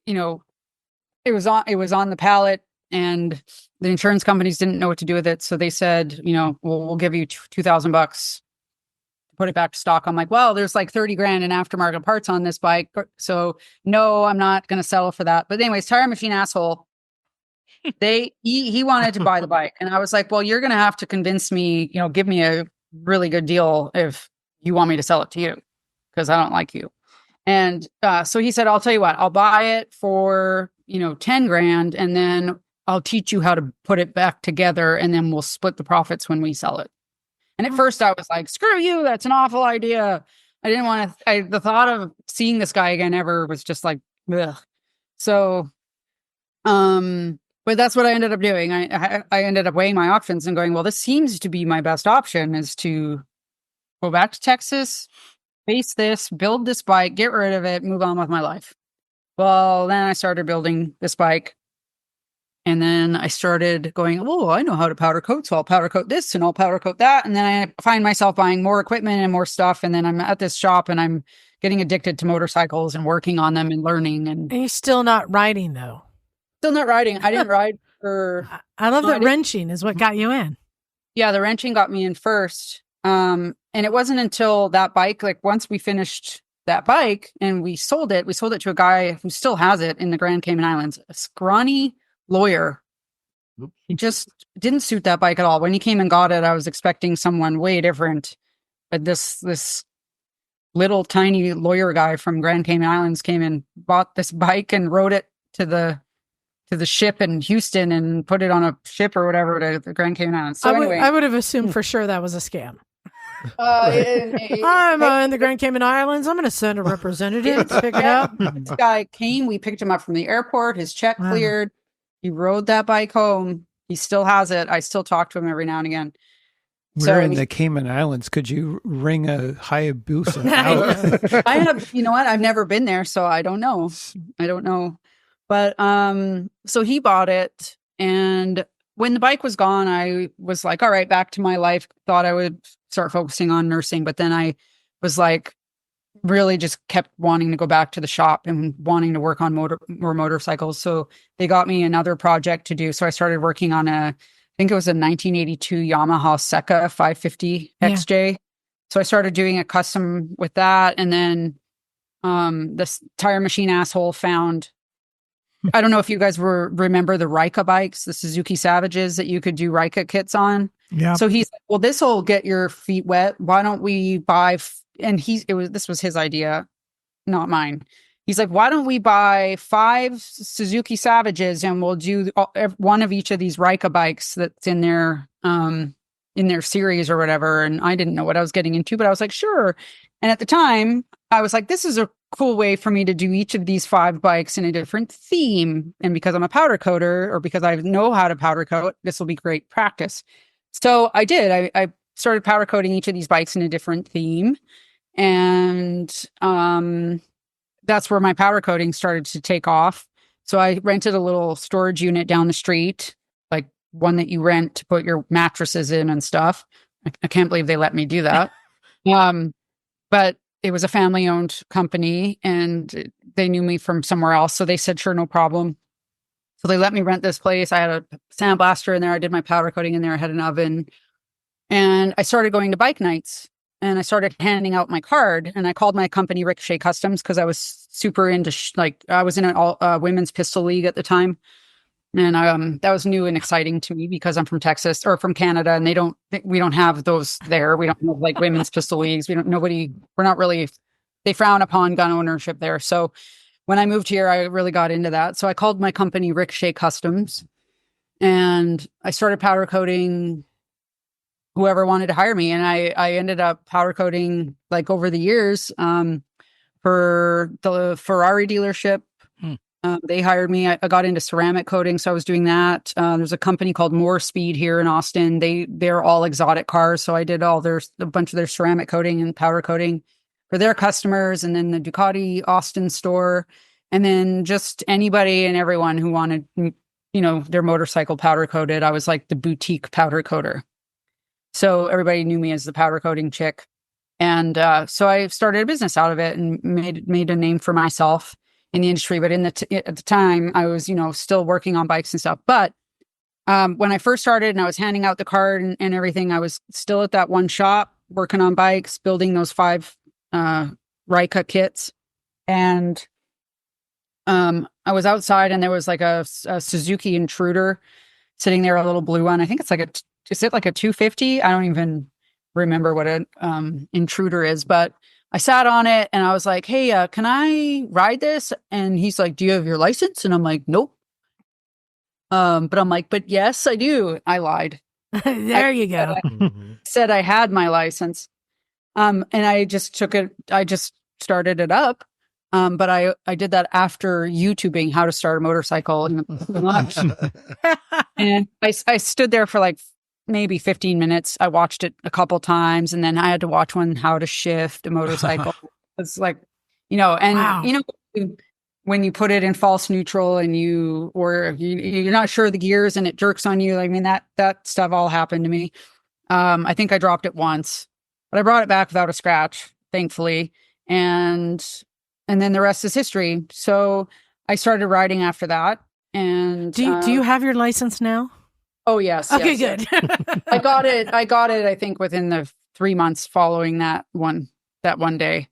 it was on the pallet, and the insurance companies didn't know what to do with it. So they said, we'll give you $2,000 to put it back to stock. I'm like, well, there's like 30 grand in aftermarket parts on this bike. So no, I'm not going to settle for that. But anyways, Tire Machine asshole, he wanted to buy the bike. And I was like, well, you're going to have to convince me, give me a really good deal if you want me to sell it to you, because I don't like you. And so he said, I'll tell you what, I'll buy it for, 10 grand, and then I'll teach you how to put it back together, and then we'll split the profits when we sell it. And at first I was like, screw you, that's an awful idea. I didn't want to, the thought of seeing this guy again ever was just like, ugh. So, but that's what I ended up doing. I ended up weighing my options and going, well, this seems to be my best option, is to go back to Texas, face this, build this bike, get rid of it, move on with my life. Well, then I started building this bike. And then I started going, oh, I know how to powder coat. So I'll powder coat this and I'll powder coat that. And then I find myself buying more equipment and more stuff. And then I'm at this shop and I'm getting addicted to motorcycles and working on them and learning. And you're still not riding, though. Still not riding. I didn't ride for... I love that wrenching is what got you in. Yeah, the wrenching got me in first. And it wasn't until that bike, like once we finished that bike and we sold it to a guy who still has it in the Grand Cayman Islands, a scrawny lawyer. He just didn't suit that bike at all. When he came and got it, I was expecting someone way different. But this little tiny lawyer guy from Grand Cayman Islands came and bought this bike and rode it to the ship in Houston and put it on a ship or whatever to the Grand Cayman Islands. So I would have assumed for sure that was a scam. I'm in the Grand Cayman Islands. I'm going to send a representative to pick it up. This guy came. We picked him up from the airport. His check cleared. He rode that bike home. He still has it. I still talk to him every now and again. We're in the Cayman Islands. Could you ring a Hayabusa out? I have, you know what? I've never been there, so I don't know. But so he bought it, and when the bike was gone, I was like, all right, back to my life. Thought I would start focusing on nursing, but then I was like, really just kept wanting to go back to the shop and wanting to work on more motorcycles. So they got me another project to do. So I started working on I think it was a 1982 Yamaha Seca 550 XJ. So I started doing a custom with that. And then this Tire Machine asshole found, I don't know if you guys remember the Rika bikes, the Suzuki Savages that you could do Rika kits on. Yeah. So he's like, well, this will get your feet wet. Why don't we buy? This was his idea, not mine. He's like, why don't we buy 5 Suzuki Savages and we'll do one of each of these Rika bikes that's in their series or whatever. And I didn't know what I was getting into, but I was like, sure. And at the time, I was like, this is a cool way for me to do each of these 5 bikes in a different theme. And because I'm a powder coater, or because I know how to powder coat, this will be great practice. So I did. I started powder coating each of these bikes in a different theme. And that's where my powder coating started to take off. So I rented a little storage unit down the street, like one that you rent to put your mattresses in and stuff. I can't believe they let me do that. But it was a family-owned company, and they knew me from somewhere else. So they said, sure, no problem. So they let me rent this place. I had a sandblaster in there. I did my powder coating in there. I had an oven. And I started going to bike nights. And I started handing out my card. And I called my company Ricochet Customs because I was super into, I was in a women's pistol league at the time. And that was new and exciting to me because I'm from Texas or from Canada, and we don't have those there. We don't have like women's pistol leagues. They frown upon gun ownership there. So when I moved here, I really got into that. So I called my company Ricochet Customs, and I started powder coating whoever wanted to hire me. And I ended up powder coating like over the years for the Ferrari dealership. They hired me. I got into ceramic coating, so I was doing that. There's a company called More Speed here in Austin. They're all exotic cars, so I did a bunch of their ceramic coating and powder coating for their customers, and then the Ducati Austin store, and then just anybody and everyone who wanted, their motorcycle powder coated. I was like the boutique powder coater, so everybody knew me as the powder coating chick, and so I started a business out of it and made a name for myself in the industry. But at the time I was, still working on bikes and stuff. But when I first started and I was handing out the card and everything, I was still at that one shop working on bikes, building those 5 Rika kits. And I was outside and there was like a Suzuki Intruder sitting there, a little blue one. I think it's like is it like a 250? I don't even remember what an Intruder is, but I sat on it and I was like, hey, can I ride this? And he's like, do you have your license? And I'm like, nope. But I'm like, but yes, I do. I lied. There you go. Said I had my license. And I just took it. I just started it up. But I did that after YouTubing how to start a motorcycle in lunch. And I stood there for like maybe 15 minutes. I watched it a couple times, and then I had to watch one how to shift a motorcycle. It's like, and Wow. when you put it in false neutral and you're not sure of the gears and it jerks on you. I mean, that stuff all happened to me. I think I dropped it once, but I brought it back without a scratch, thankfully. And then the rest is history. So I started riding after that. And Do you have your license now? Oh, yes. Okay, yes, good. yes. I got it, I think, within the 3 months following that one day.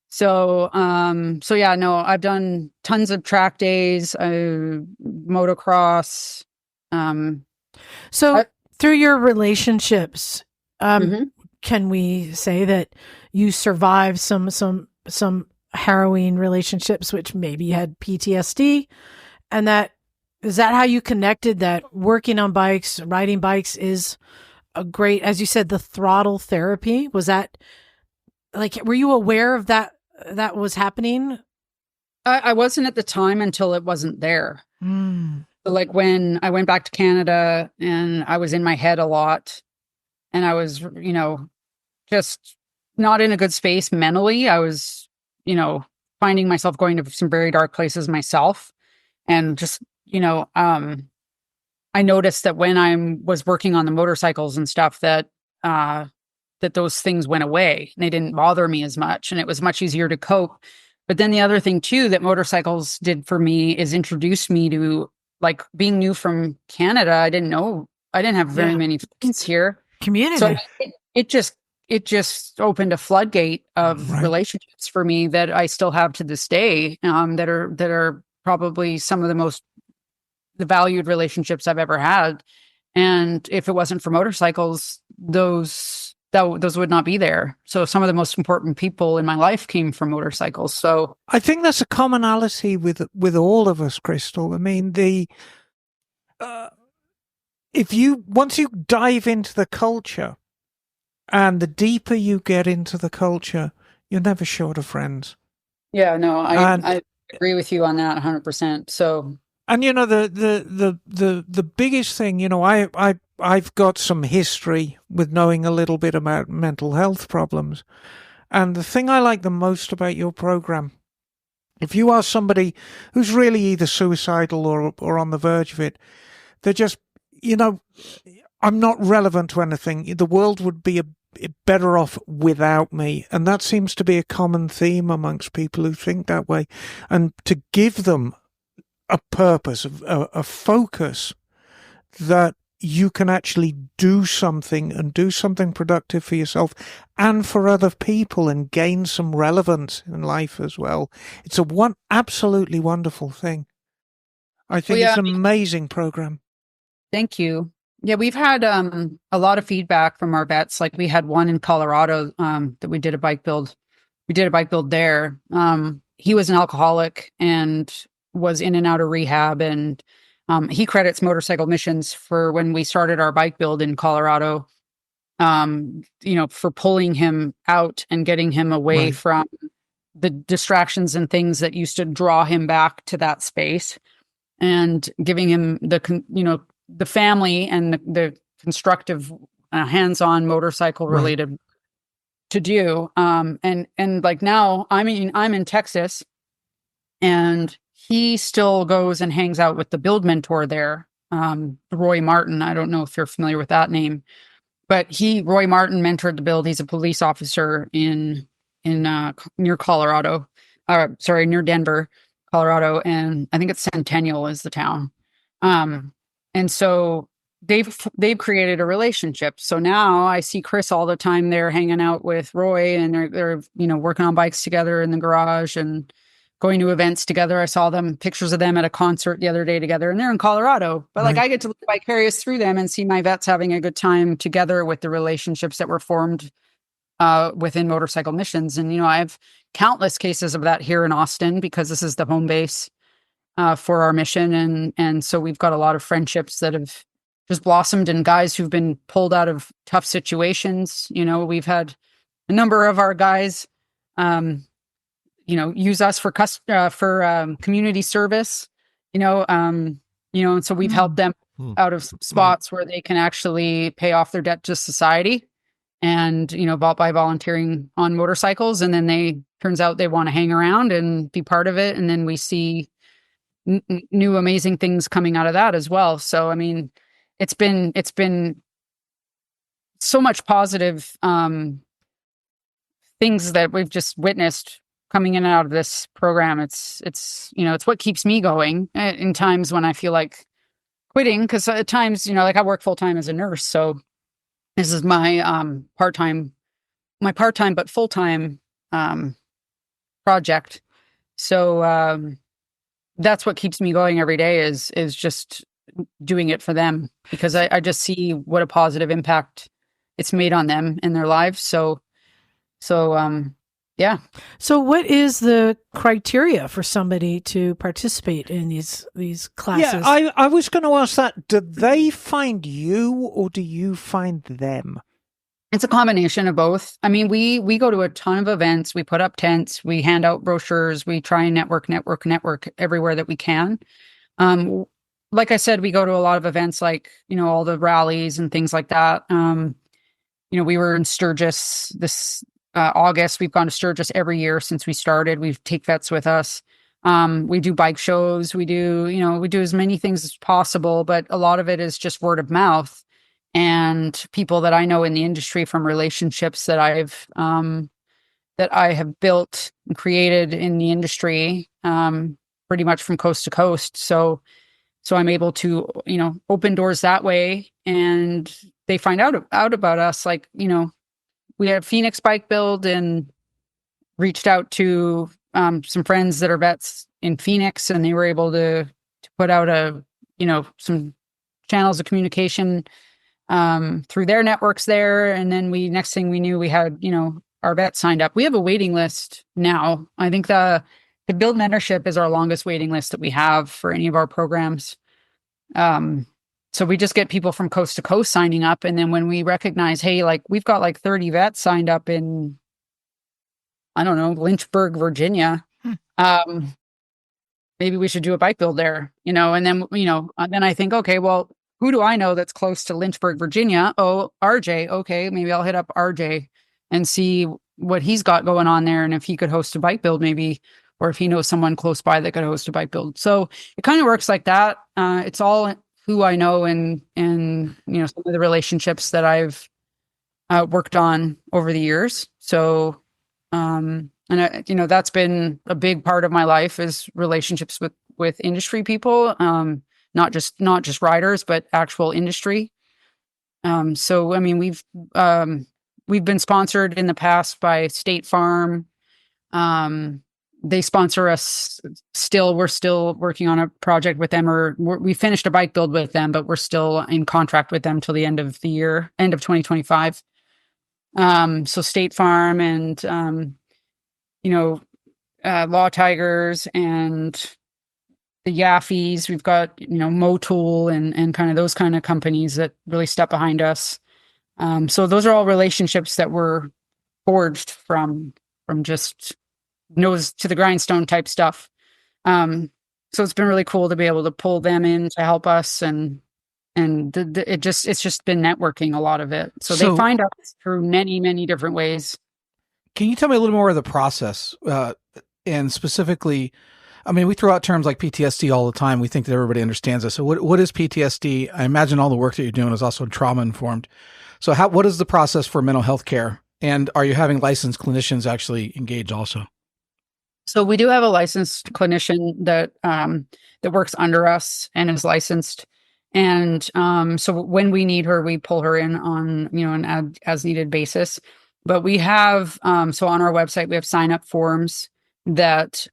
So, yeah, no, I've done tons of track days, motocross. So through your relationships, Mhm. can we say that you survived some harrowing relationships, which maybe had PTSD, and is that how you connected that working on bikes, riding bikes is a great, as you said, the throttle therapy? Was that like, were you aware of that was happening? I wasn't at the time until it wasn't there. So like when I went back to Canada and I was in my head a lot and I was, just not in a good space mentally. I was, finding myself going to some very dark places myself. And just, I noticed that when I was working on the motorcycles and stuff that those things went away and they didn't bother me as much and it was much easier to cope. But then the other thing too that motorcycles did for me is introduce me to, like, being new from Canada. I didn't have very many friends here. Community. So it just opened a floodgate of relationships for me that I still have to this day, that are probably some of the valued relationships I've ever had. And if it wasn't for motorcycles, those would not be there. So some of the most important people in my life came from motorcycles. So I think that's a commonality with all of us, Krystal. I mean, once you dive into the culture, and the deeper you get into the culture, you're never short of friends. Yeah, no, I agree with you on that 100%. So, and the biggest thing, I've got some history with knowing a little bit about mental health problems. And the thing I like the most about your program, if you are somebody who's really either suicidal or on the verge of it, they're just, I'm not relevant to anything. The world would be better off without me. And that seems to be a common theme amongst people who think that way. And to give them a purpose, a focus that you can actually do something and do something productive for yourself and for other people and gain some relevance in life as well. It's absolutely wonderful thing. I think it's an amazing program. Thank you. Yeah, we've had a lot of feedback from our vets. Like we had one in Colorado that we did a bike build. We did a bike build there. He was an alcoholic and was in and out of rehab. And he credits Motorcycle Missions for when we started our bike build in Colorado, for pulling him out and getting him away from the distractions and things that used to draw him back to that space and giving him the family and the constructive, hands-on motorcycle related to do. And like now I'm in Texas and he still goes and hangs out with the build mentor there. Roy Martin. I don't know if you're familiar with that name, but Roy Martin mentored the build. He's a police officer in near Colorado, near Denver, Colorado. And I think it's Centennial is the town. And so they've created a relationship. So now I see Chris all the time. They're hanging out with Roy, and they're working on bikes together in the garage and going to events together. I saw pictures of them at a concert the other day together, and they're in Colorado. But like, I get to look vicarious through them and see my vets having a good time together with the relationships that were formed within Motorcycle Missions. And I have countless cases of that here in Austin, because this is the home base for our mission, and so we've got a lot of friendships that have just blossomed, and guys who've been pulled out of tough situations. We've had a number of our guys use us for community service, and so we've helped them out of spots where they can actually pay off their debt to society, and, by volunteering on motorcycles. And then turns out they want to hang around and be part of it. And then we see new amazing things coming out of that as well. So, I mean, it's been so much positive things that we've just witnessed coming in and out of this program. It's what keeps me going in times when I feel like quitting, because at times, like, I work full time as a nurse, so this is my part-time but full-time project. So that's what keeps me going every day is just doing it for them, because I just see what a positive impact it's made on them in their lives. So yeah. So what is the criteria for somebody to participate in these classes? Yeah, I was going to ask that. Do they find you, or do you find them? It's a combination of both. I mean, we go to a ton of events. We put up tents. We hand out brochures. We try and network everywhere that we can. Like I said, we go to a lot of events, like, all the rallies and things like that. We were in Sturgis this August. We've gone to Sturgis every year since we started. We take vets with us. We do bike shows. We do as many things as possible, but a lot of it is just word of mouth and people that I know in the industry from relationships that I have built and created in the industry, pretty much from coast to coast. So I'm able to, open doors that way, and they find out about us. Like, we had Phoenix Bike Build and reached out to some friends that are vets in Phoenix, and they were able to put out some channels of communication through their networks there. And then next thing we knew, we had, our vets signed up. We have a waiting list now. I think the Build Mentorship is our longest waiting list that we have for any of our programs. So we just get people from coast to coast signing up. And then when we recognize, hey, like, we've got like 30 vets signed up in, I don't know, Lynchburg, Virginia. Maybe we should do a bike build there, and then, then I think, okay, well, who do I know that's close to Lynchburg, Virginia? Oh, RJ. Okay, maybe I'll hit up RJ and see what he's got going on there, and if he could host a bike build, maybe, or if he knows someone close by that could host a bike build. So it kind of works like that. It's all who I know and some of the relationships that I've worked on over the years. So that's been a big part of my life, is relationships with industry people, not just riders, but actual industry. So I mean, we've been sponsored in the past by State Farm. They sponsor us still. We're still working on a project with them, or we finished a bike build with them, but we're still in contract with them till the end of the year, end of 2025. So State Farm and, Law Tigers and the Yaffies. We've got, Motul and kind of those kind of companies that really step behind us. So those are all relationships that were forged from just nose to the grindstone type stuff. So it's been really cool to be able to pull them in to help us, and it's just been networking, a lot of it. So they find us through many, many different ways. Can you tell me a little more of the process? And specifically, I mean, we throw out terms like PTSD all the time. We think that everybody understands this. So what is PTSD? I imagine all the work that you're doing is also trauma informed. So what is the process for mental health care? And are you having licensed clinicians actually engage also? So we do have a licensed clinician that works under us and is licensed. And so when we need her, we pull her in on, an as needed basis. But we have, so on our website, we have sign up forms that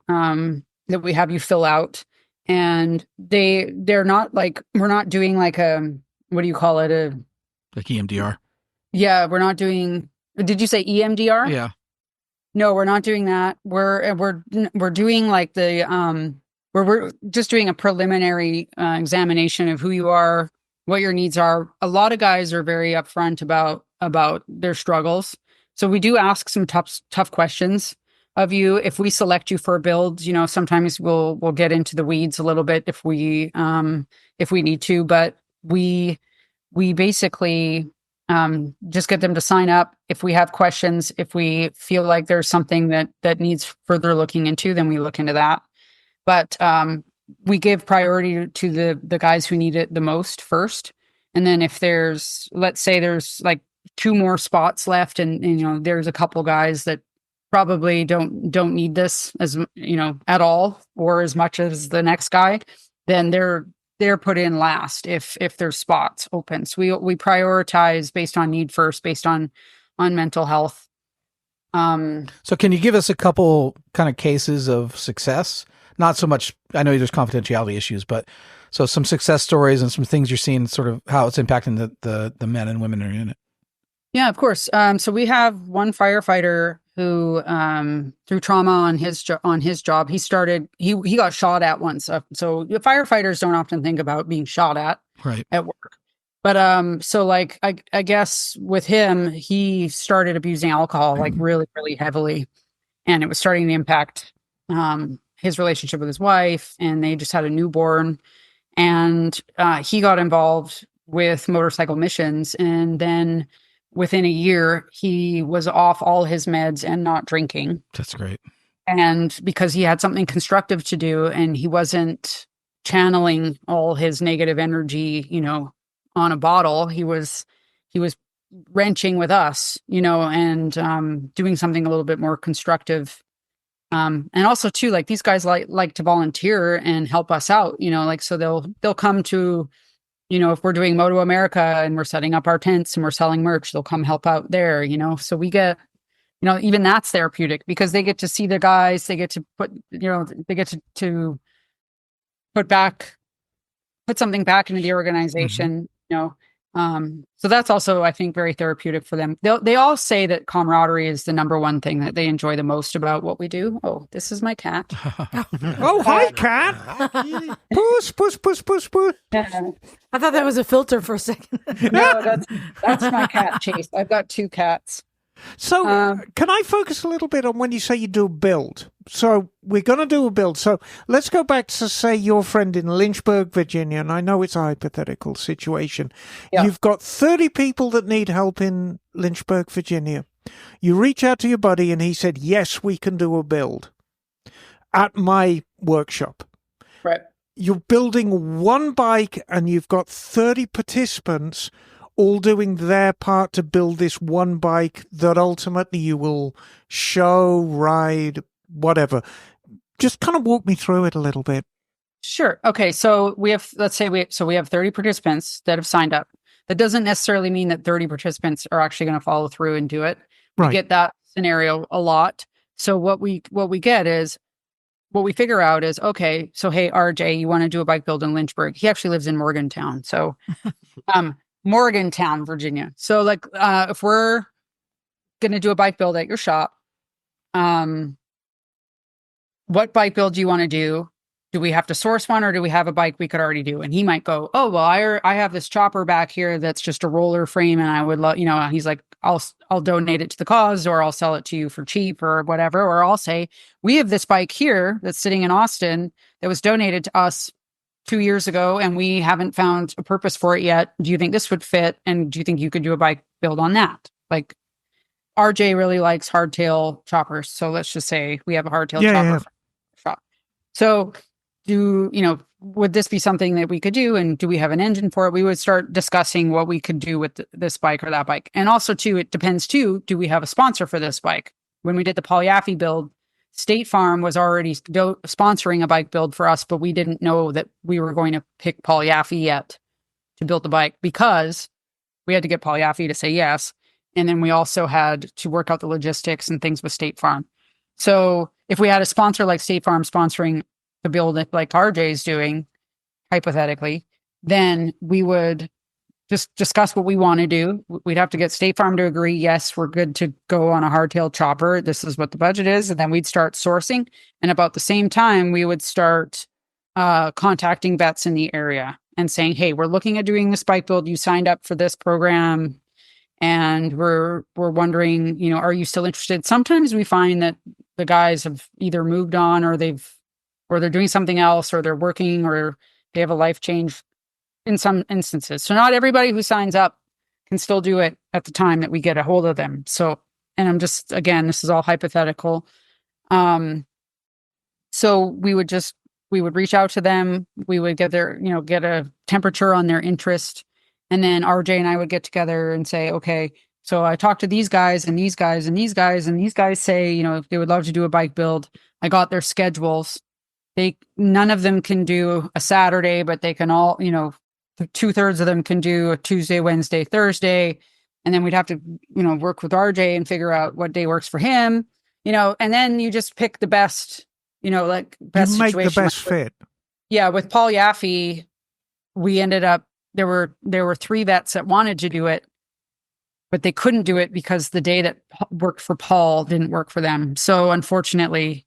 we have you fill out. And they're not like, we're not doing like what do you call it? Like EMDR. Yeah, we're not doing, did you say EMDR? Yeah. No, we're not doing that. We're doing like we're just doing a preliminary examination of who you are, what your needs are. A lot of guys are very upfront about their struggles. So we do ask some tough questions of you. If we select you for a build, sometimes we'll get into the weeds a little bit if we need to, but we basically just get them to sign up. If we have questions, if we feel like there's something that needs further looking into, then we look into that. But we give priority to the guys who need it the most first. And then if let's say there's like 2 more spots left and there's a couple guys that probably don't need this as, at all or as much as the next guy, then they're put in last if there's spots open. So we prioritize based on need first, based on mental health. So can you give us a couple kind of cases of success? Not so much, I know there's confidentiality issues, but so some success stories and some things you're seeing, sort of how it's impacting the men and women in your unit. Yeah, of course. So we have one firefighter who, through trauma on his job, he got shot at once. So firefighters don't often think about being shot at work. But so like I guess with him, he started abusing alcohol like really, really heavily, and it was starting to impact his relationship with his wife, and they just had a newborn, and he got involved with motorcycle missions, and then within a year, he was off all his meds and not drinking. That's great. And because he had something constructive to do and he wasn't channeling all his negative energy, on a bottle, he was wrenching with us, and doing something a little bit more constructive. And also too, like these guys like to volunteer and help us out, so they'll come to, if we're doing Moto America and we're setting up our tents and we're selling merch, they'll come help out there, so we get, even that's therapeutic because they get to see the guys, they get to put, they get to put something back into the organization, so that's also, I think, very therapeutic for them. They all say that camaraderie is the number one thing that they enjoy the most about what we do. Oh, this is my cat. Oh, hi, cat. Puss, puss, puss, puss, puss. I thought that was a filter for a second. No, that's my cat, Chase. I've got 2 cats. So can I focus a little bit on when you say you do a build? So we're going to do a build. So let's go back to, say, your friend in Lynchburg, Virginia, and I know it's a hypothetical situation. Yeah. You've got 30 people that need help in Lynchburg, Virginia. You reach out to your buddy and he said, yes, we can do a build at my workshop. Right. You're building one bike and you've got 30 participants all doing their part to build this one bike that ultimately you will show, ride, whatever. Just kind of walk me through it a little bit. Sure. Okay. So we have 30 participants that have signed up. That doesn't necessarily mean that 30 participants are actually going to follow through and do it. Right. We get that scenario a lot. So what we figure out is, okay, so hey, RJ, you want to do a bike build in Lynchburg? He actually lives in Morgantown. So, Morgantown, Virginia. So like, if we're going to do a bike build at your shop, what bike build do you want to do? Do we have to source one or do we have a bike we could already do? And he might go, oh, well, I have this chopper back here that's just a roller frame and I would love, he's like, I'll donate it to the cause or I'll sell it to you for cheap or whatever. Or I'll say, we have this bike here that's sitting in Austin that was donated to us 2 years ago and we haven't found a purpose for it yet. Do you think this would fit? And do you think you could do a bike build on that? Like RJ really likes hardtail choppers. So let's just say we have a hardtail chopper shop. So would this be something that we could do? And do we have an engine for it? We would start discussing what we could do with this bike or that bike. And also too, it depends too, do we have a sponsor for this bike? When we did the Polyaffi build, State Farm was already sponsoring a bike build for us, but we didn't know that we were going to pick Polyaffi yet. to build the bike because we had to get Paul Yaffe to say yes. And then we also had to work out the logistics and things with State Farm. So if we had a sponsor like State Farm sponsoring to build it like RJ's doing, hypothetically, then we would just discuss what we want to do. We'd have to get State Farm to agree, yes, we're good to go on a hardtail chopper. This is what the budget is. And then we'd start sourcing. And about the same time, we would start contacting vets in the area and saying, hey, we're looking at doing this bike build. You signed up for this program. And we're wondering, you know, are you still interested? Sometimes we find that the guys have either moved on or they're doing something else or they're working or they have a life change in some instances. So not everybody who signs up can still do it at the time that we get a hold of them. So, and I'm just, again, this is all hypothetical. So we would reach out to them. We would get get a temperature on their interest. And then RJ and I would get together and say, okay, so I talked to these guys and these guys and these guys, and these guys say, you know, they would love to do a bike build. I got their schedules. None of them can do a Saturday, but they can all, you know, 2/3 of them can do a Tuesday, Wednesday, Thursday. And then we'd have to, you know, work with RJ and figure out what day works for him, you know, and then you just pick the best, you know, like best You make situation. the best fit. Yeah. With Paul Yaffe, we ended up, there were 3 vets that wanted to do it, but they couldn't do it because the day that worked for Paul didn't work for them. So unfortunately,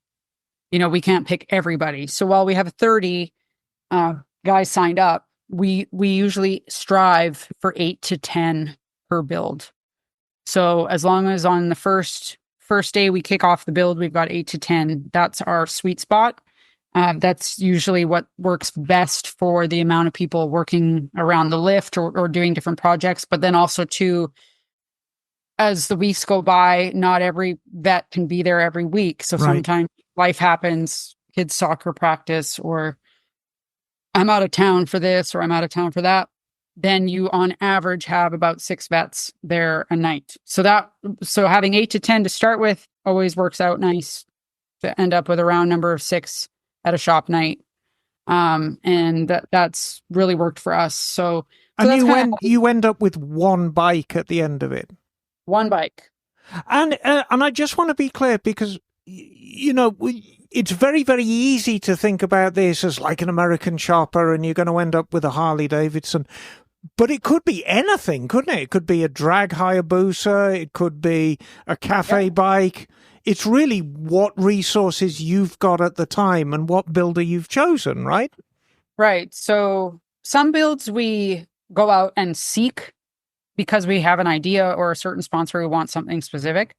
you know, we can't pick everybody. So while we have 30 guys signed up, we usually strive for 8 to 10 per build. So as long as on the first day we kick off the build, we've got 8 to 10. That's our sweet spot. That's usually what works best for the amount of people working around the lift or doing different projects. But then also too, as the weeks go by, not every vet can be there every week. So sometimes life happens, kids' soccer practice, or I'm out of town for this, or I'm out of town for that. Then you on average have about 6 vets there a night. So having 8 to 10 to start with always works out nice to end up with a round number of 6 at a shop night. And that's really worked for us. So And you end up with one bike at the end of it. One bike. And I just want to be clear because, you know, it's very, very easy to think about this as like an American chopper and you're going to end up with a Harley Davidson. But it could be anything, couldn't it? It could be a drag Hayabusa. It could be a cafe bike. It's really what resources you've got at the time and what builder you've chosen, right? Right. So some builds we go out and seek because we have an idea or a certain sponsor who wants something specific.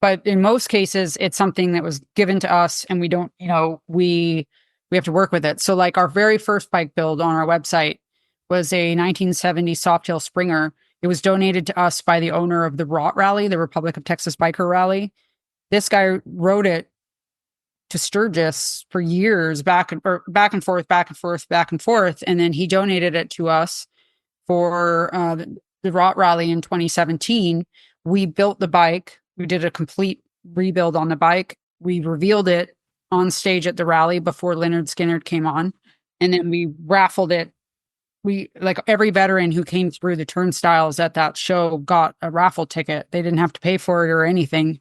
But in most cases, it's something that was given to us and we don't, you know, we have to work with it. So like our very first bike build on our website was a 1970 Softail Springer. It was donated to us by the owner of the ROT Rally, the Republic of Texas Biker Rally. This guy rode it to Sturgis for years, back and forth. And then he donated it to us for the ROT Rally in 2017. We built the bike. We did a complete rebuild on the bike. We revealed it on stage at the rally before Leonard Skinner came on. And then we raffled it. We, like every veteran who came through the turnstiles at that show, got a raffle ticket. They didn't have to pay for it or anything.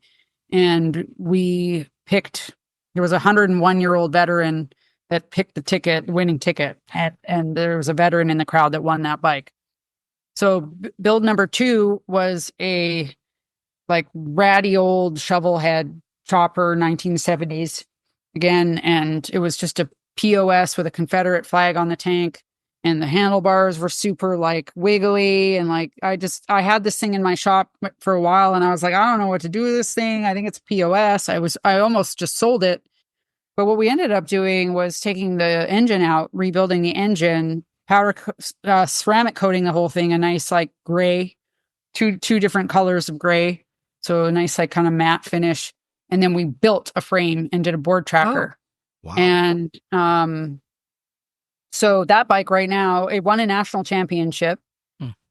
And we picked, there was a 101-year-old veteran that picked the winning ticket. And there was a veteran in the crowd that won that bike. So build number 2 was a like ratty old shovel head chopper, 1970s again. And it was just a POS with a Confederate flag on the tank. And the handlebars were super like wiggly. And like, I had this thing in my shop for a while and I was like, I don't know what to do with this thing. I think it's POS. I almost just sold it. But what we ended up doing was taking the engine out, rebuilding the engine, ceramic coating the whole thing, a nice like gray, two different colors of gray. So a nice like kind of matte finish. And then we built a frame and did a board tracker. Wow. And, so that bike right now, it won a national championship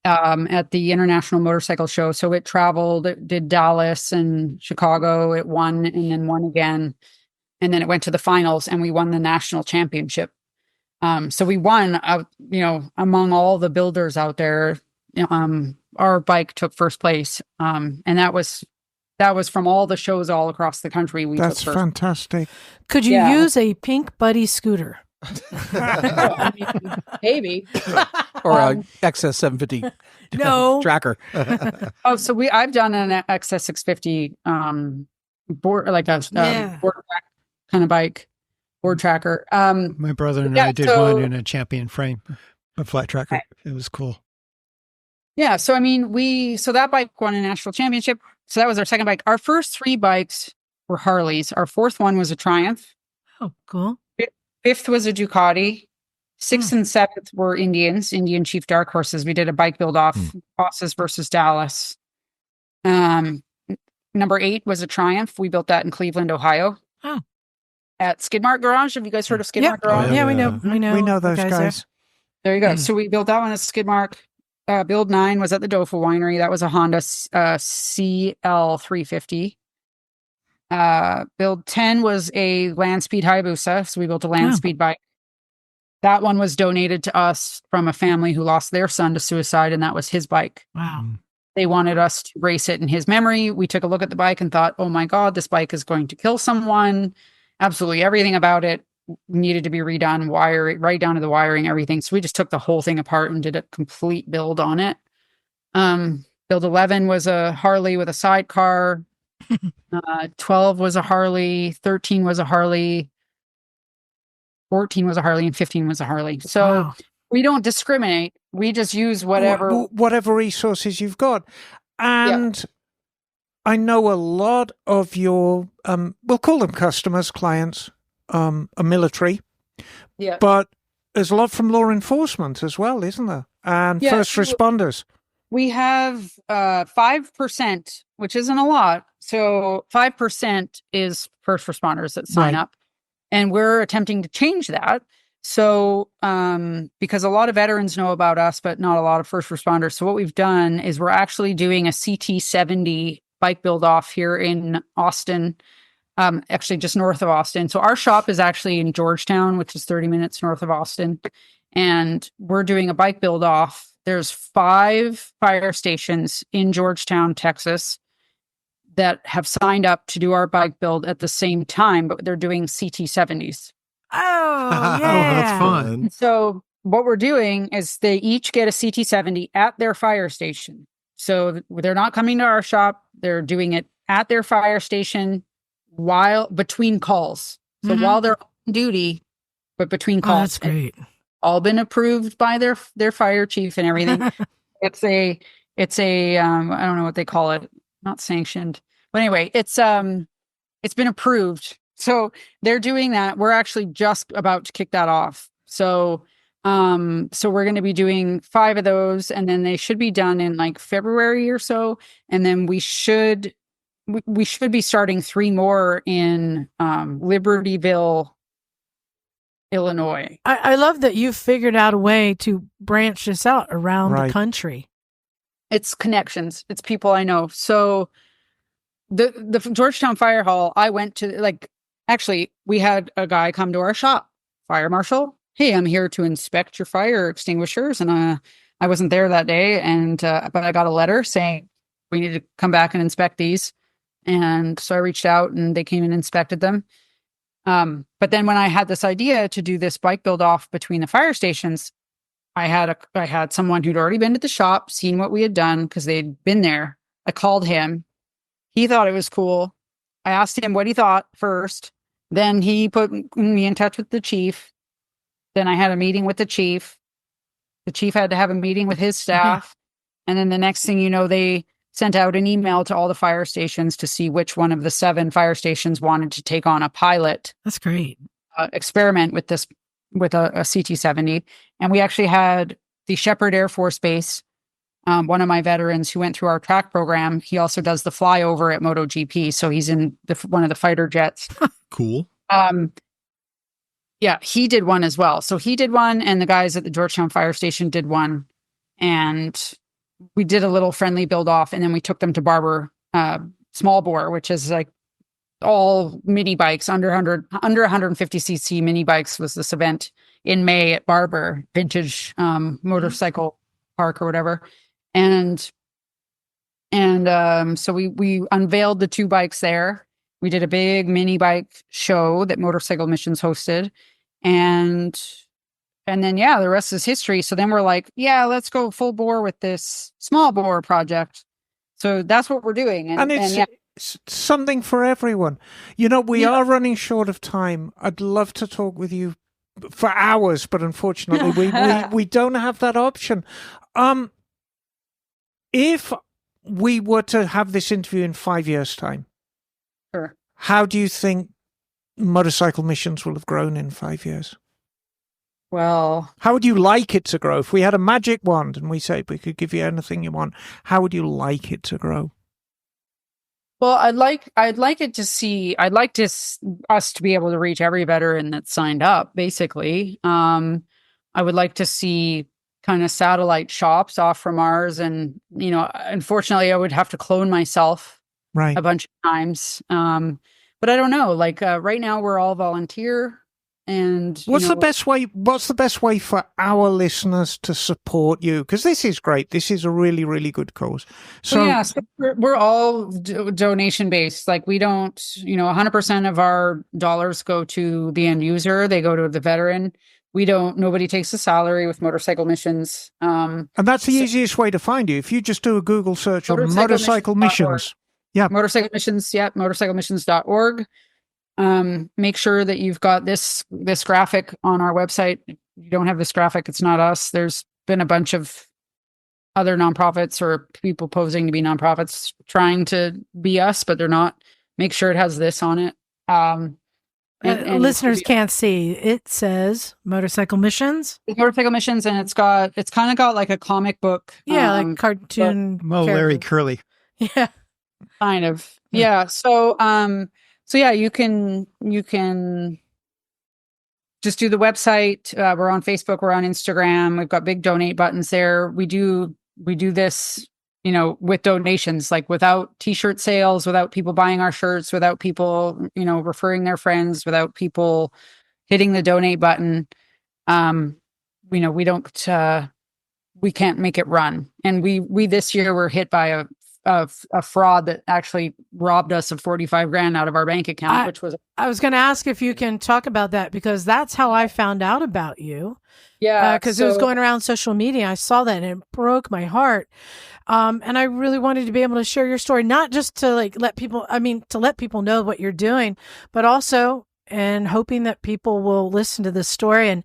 at the International Motorcycle Show. So it traveled, it did Dallas and Chicago. It won and then won again. And then it went to the finals and we won the national championship. So we won out, among all the builders out there. Our bike took first place. And that was from all the shows all across the country. That's took first. fantastic. Could you use a pink buddy scooter? Maybe. Or a XS 750 tracker. So I've done an XS 650 board, like a board track kind of bike, board tracker. My brother and I did one in a champion frame, a flat tracker. It was cool. Yeah. So, so that bike won a national championship. So that was our second bike. Our first 3 bikes were Harleys. Our 4th one was a Triumph. Oh, cool. 5th was a Ducati. 6th and 7th were Indian Chief Dark Horses. We did a bike build off, Bosses versus Dallas. Number 8 was a Triumph. We built that in Cleveland, Ohio. Oh. At Skidmark Garage. Have you guys heard of Skidmark Garage? Yeah, we know. We know those guys. There you go. So we built that one at Skidmark. Build 9 was at the Dofa Winery. That was a Honda CL350. Build 10 was a Land Speed Hayabusa. So we built a Land Speed bike. That one was donated to us from a family who lost their son to suicide, and that was his bike. Wow. They wanted us to race it in his memory. We took a look at the bike and thought, oh my God, this bike is going to kill someone. Absolutely everything about it needed to be redone, wiring, right down to the wiring, everything. So we just took the whole thing apart and did a complete build on it. Build 11 was a Harley with a sidecar. 12 was a Harley. 13 was a Harley. 14 was a Harley, and 15 was a Harley. So we don't discriminate. We just use whatever resources you've got. And I know a lot of your, we'll call them customers, clients, are military. Yeah. But there's a lot from law enforcement as well, isn't there? And first responders. We have 5%, which isn't a lot. So 5% is first responders that sign up. And we're attempting to change that. So because a lot of veterans know about us, but not a lot of first responders. So what we've done is we're actually doing a CT70 bike build off here in Austin, actually just north of Austin. So our shop is actually in Georgetown, which is 30 minutes north of Austin. And we're doing a bike build off. There's 5 fire stations in Georgetown, Texas, that have signed up to do our bike build at the same time, but they're doing CT70s. Oh, yeah. That's fun. So what we're doing is they each get a CT70 at their fire station. So they're not coming to our shop. They're doing it at their fire station while between calls. So while they're on duty, but between calls. Oh, that's great. All been approved by their fire chief and everything. It's a I don't know what they call it. Not sanctioned. But anyway, it's been approved. So they're doing that. We're actually just about to kick that off. So we're going to be doing 5 of those, and then they should be done in like February or so. And then we should be starting 3 more in Libertyville, Illinois. I love that you've figured out a way to branch this out around the country. It's connections. It's people I know. So the Georgetown Fire Hall, I went to, actually, we had a guy come to our shop, fire marshal. Hey, I'm here to inspect your fire extinguishers. And I wasn't there that day. And but I got a letter saying we need to come back and inspect these. And so I reached out and they came and inspected them. But then when I had this idea to do this bike build off between the fire stations, I had someone who'd already been to the shop, seen what we had done because they'd been there. I called him. He thought it was cool. I asked him what he thought first. Then he put me in touch with the chief. Then I had a meeting with the chief. The chief had to have a meeting with his staff. And then the next thing you know, they sent out an email to all the fire stations to see which one of the 7 fire stations wanted to take on a pilot. That's great. Experiment with this, with a CT70. And we actually had the Shepherd Air Force Base, one of my veterans who went through our track program. He also does the flyover at MotoGP. So he's in one of the fighter jets. Cool. Yeah, he did one as well. So he did one, and the guys at the Georgetown Fire Station did one. And we did a little friendly build off, and then we took them to Barber Small Bore, which is like all mini bikes under 150cc mini bikes was this event in May at Barber Vintage Motorcycle Park or whatever. So we unveiled the 2 bikes there. We did a big mini bike show that Motorcycle Missions hosted. And then, the rest is history. So then we're like, let's go full bore with this small bore project. So that's what we're doing. And it's something for everyone. We are running short of time. I'd love to talk with you for hours, but unfortunately we don't have that option. If we were to have this interview in 5 years' time, sure, how do you think Motorcycle Missions will have grown in 5 years? Well, how would you like it to grow? If we had a magic wand and we say we could give you anything you want, how would you like it to grow? Well, I'd like us to be able to reach every veteran that signed up, basically. I would like to see kind of satellite shops off from ours. And, unfortunately, I would have to clone myself a bunch of times. But I don't know, right now we're all volunteer. And what's the best way for our listeners to support you? Because this is great. This is a really, really good cause. So, so we're all donation based. We don't, 100% of our dollars go to the end user. They go to the veteran. Nobody takes a salary with Motorcycle Missions. And that's the easiest way to find you. If you just do a Google search on Motorcycle Missions. Yeah. Motorcycle Missions. Yeah. motorcyclemissions.org. Make sure that you've got this graphic on our website. If you don't have this graphic, it's not us. There's been a bunch of other nonprofits or people posing to be nonprofits trying to be us, but they're not. Make sure it has this on it. And listeners can't see. It says Motorcycle Missions. Motorcycle Missions, and it's kind of got like a comic book. Yeah, like cartoon. Larry Curly. Yeah. Kind of. Yeah. So you can just do the website. We're on Facebook, we're on Instagram. We've got big donate buttons there. We do this, with donations, without t-shirt sales, without people buying our shirts, without people, referring their friends, without people hitting the donate button. We can't make it run. And we this year were hit by a fraud that actually robbed us of $45,000 out of our bank account, I was going to ask if you can talk about that, because that's how I found out about you. Yeah. Because it was going around social media. I saw that and it broke my heart. And I really wanted to be able to share your story, not just to let people know what you're doing, but also and hoping that people will listen to this story and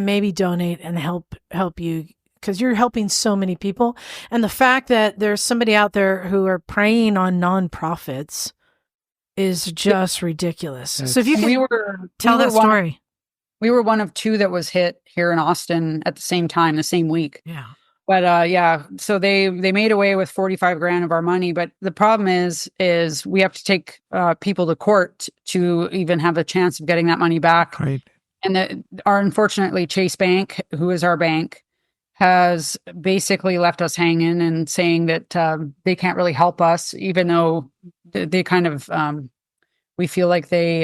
maybe donate and help you, because you're helping so many people. And the fact that there's somebody out there who are preying on nonprofits is just ridiculous. So if you can tell that story. We were one of 2 that was hit here in Austin at the same time, the same week. Yeah. But so they made away with $45,000 of our money. But the problem is we have to take people to court to even have a chance of getting that money back. Right. And unfortunately, Chase Bank, who is our bank, has basically left us hanging and saying that they can't really help us, even though they kind of we feel like they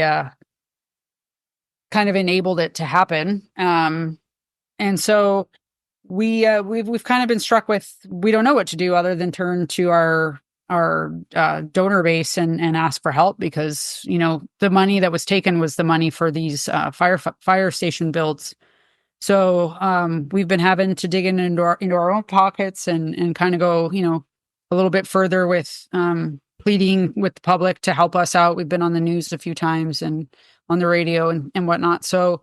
kind of enabled it to happen. And so we've kind of been struck with, we don't know what to do other than turn to our donor base and ask for help, because the money that was taken was the money for these fire station builds. So we've been having to dig into our own pockets and kind of go a little bit further with pleading with the public to help us out. We've been on the news a few times and on the radio and whatnot. So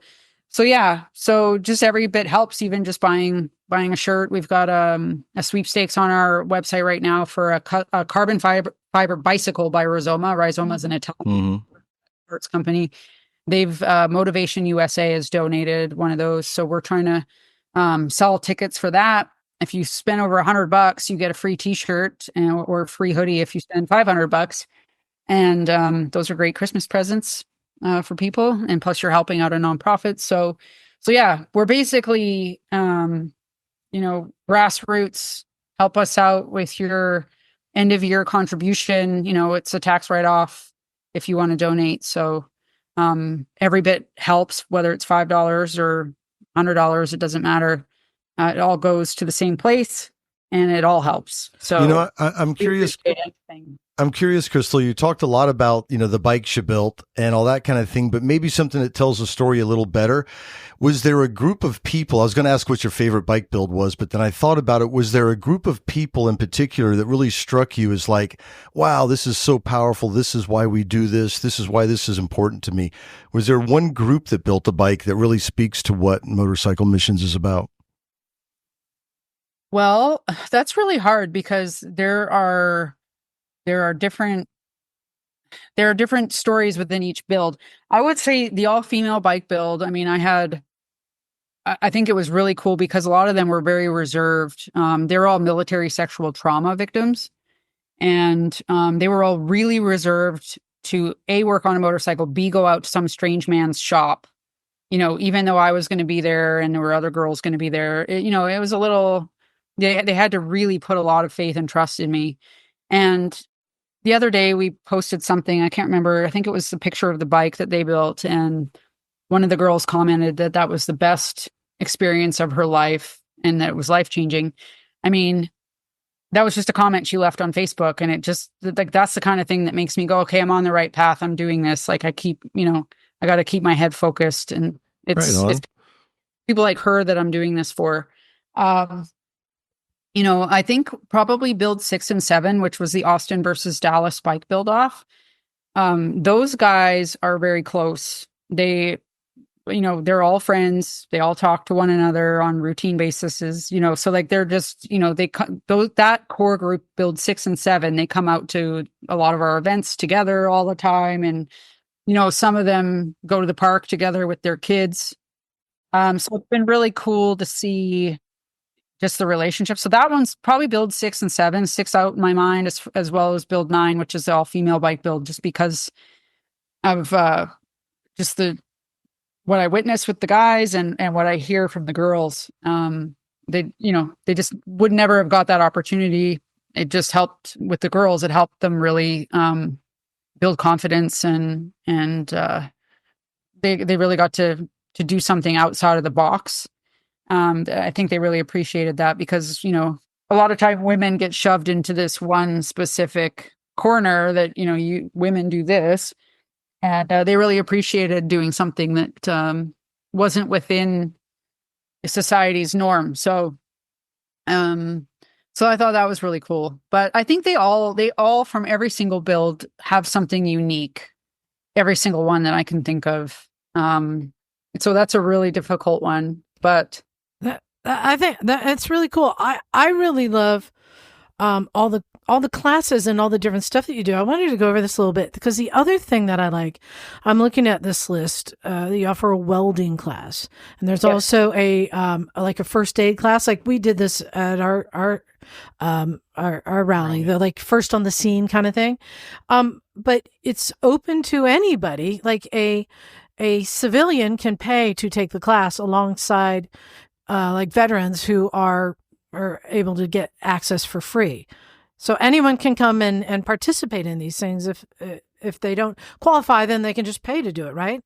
just every bit helps, even just buying a shirt. We've got a sweepstakes on our website right now for a carbon fiber bicycle by Rizoma. Rizoma is an Italian sports company. They've Motivation USA has donated one of those. So we're trying to sell tickets for that. If you spend over $100, you get a free t-shirt or a free hoodie if you spend $500. And those are great Christmas presents for people. And plus you're helping out a nonprofit. So yeah, we're basically, grassroots. Help us out with your end of year contribution. It's a tax write-off. if you want to donate. So every bit helps, whether it's $5 or $100, it doesn't matter. It all goes to the same place, and it all helps. So I'm curious. I'm curious, Krystal, you talked a lot about, the bikes you built and all that kind of thing, but maybe something that tells the story a little better. Was there a group of people? I was going to ask what your favorite bike build was, but then I thought about it. Was there a group of people in particular that really struck you as like, wow, this is so powerful. This is why we do this. This is why this is important to me. Was there one group that built a bike that really speaks to what Motorcycle Missions is about? Well, that's really hard because there are different stories within each build. I would say the all-female bike build, I mean, I think it was really cool because a lot of them were very reserved. They were all military sexual trauma victims. And they were all really reserved to A, work on a motorcycle, B, go out to some strange man's shop. Even though I was going to be there and there were other girls going to be there, it was a little, they had to really put a lot of faith and trust in me. And the other day we posted something, I can't remember, I think it was the picture of the bike that they built. And one of the girls commented that that was the best experience of her life and that it was life-changing. I mean, that was just a comment she left on Facebook. And it just, like, that's the kind of thing that makes me go, okay, I'm on the right path. I'm doing this. Like, I got to keep my head focused. And it's people like her that I'm doing this for. I think probably build 6 and 7, which was the Austin versus Dallas bike build off. Those guys are very close. They're all friends. They all talk to one another on routine basis, so like they're just, that core group build 6 and 7, they come out to a lot of our events together all the time. And, some of them go to the park together with their kids. So it's been really cool to see just the relationship. So that one's probably build 6 and 7, 6 out in my mind, as well as build 9, which is the all female bike build, just because of just what I witnessed with the guys and what I hear from the girls. They just would never have got that opportunity. It just helped with the girls. It helped them really build confidence and they really got to do something outside of the box. I think they really appreciated that because, a lot of time women get shoved into this one specific corner that, women do this. And they really appreciated doing something that wasn't within society's norm. So I thought that was really cool. But I think they all from every single build have something unique. Every single one that I can think of. So that's a really difficult one. But I think that it's really cool. I really love all the classes and all the different stuff that you do. I wanted to go over this a little bit because the other thing that I like, I'm looking at this list. You offer a welding class, and there's also a first aid class. Like we did this at our rally, the like first on the scene kind of thing. But it's open to anybody. Like a civilian can pay to take the class alongside like veterans who are able to get access for free. So anyone can come and participate in these things. If they don't qualify, then they can just pay to do it, right?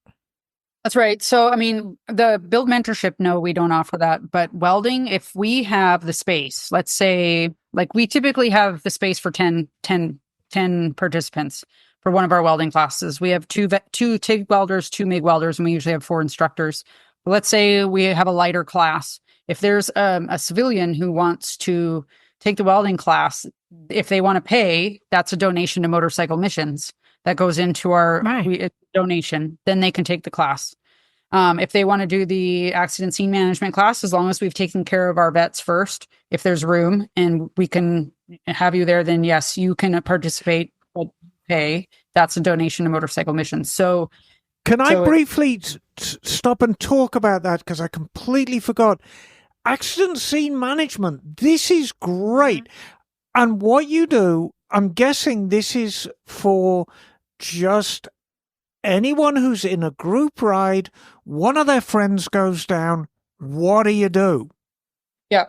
That's right. So, I mean, the build mentorship, no, we don't offer that. But welding, if we have the space, let's say, like we typically have the space for 10 participants for one of our welding classes. We have two TIG welders, 2 MIG welders, and we usually have 4 instructors. But let's say we have a lighter class. If there's a civilian who wants to take the welding class, if they want to pay, that's a donation to Motorcycle Missions that goes into our donation. Then they can take the class. If they want to do the accident scene management class, as long as we've taken care of our vets first, if there's room and we can have you there, then yes, you can participate, pay. That's a donation to Motorcycle Missions. So can I briefly stop and talk about that? Because I completely forgot. Accident scene management. This is great. And what you do, I'm guessing this is for just anyone who's in a group ride, one of their friends goes down. What do you do? Yeah,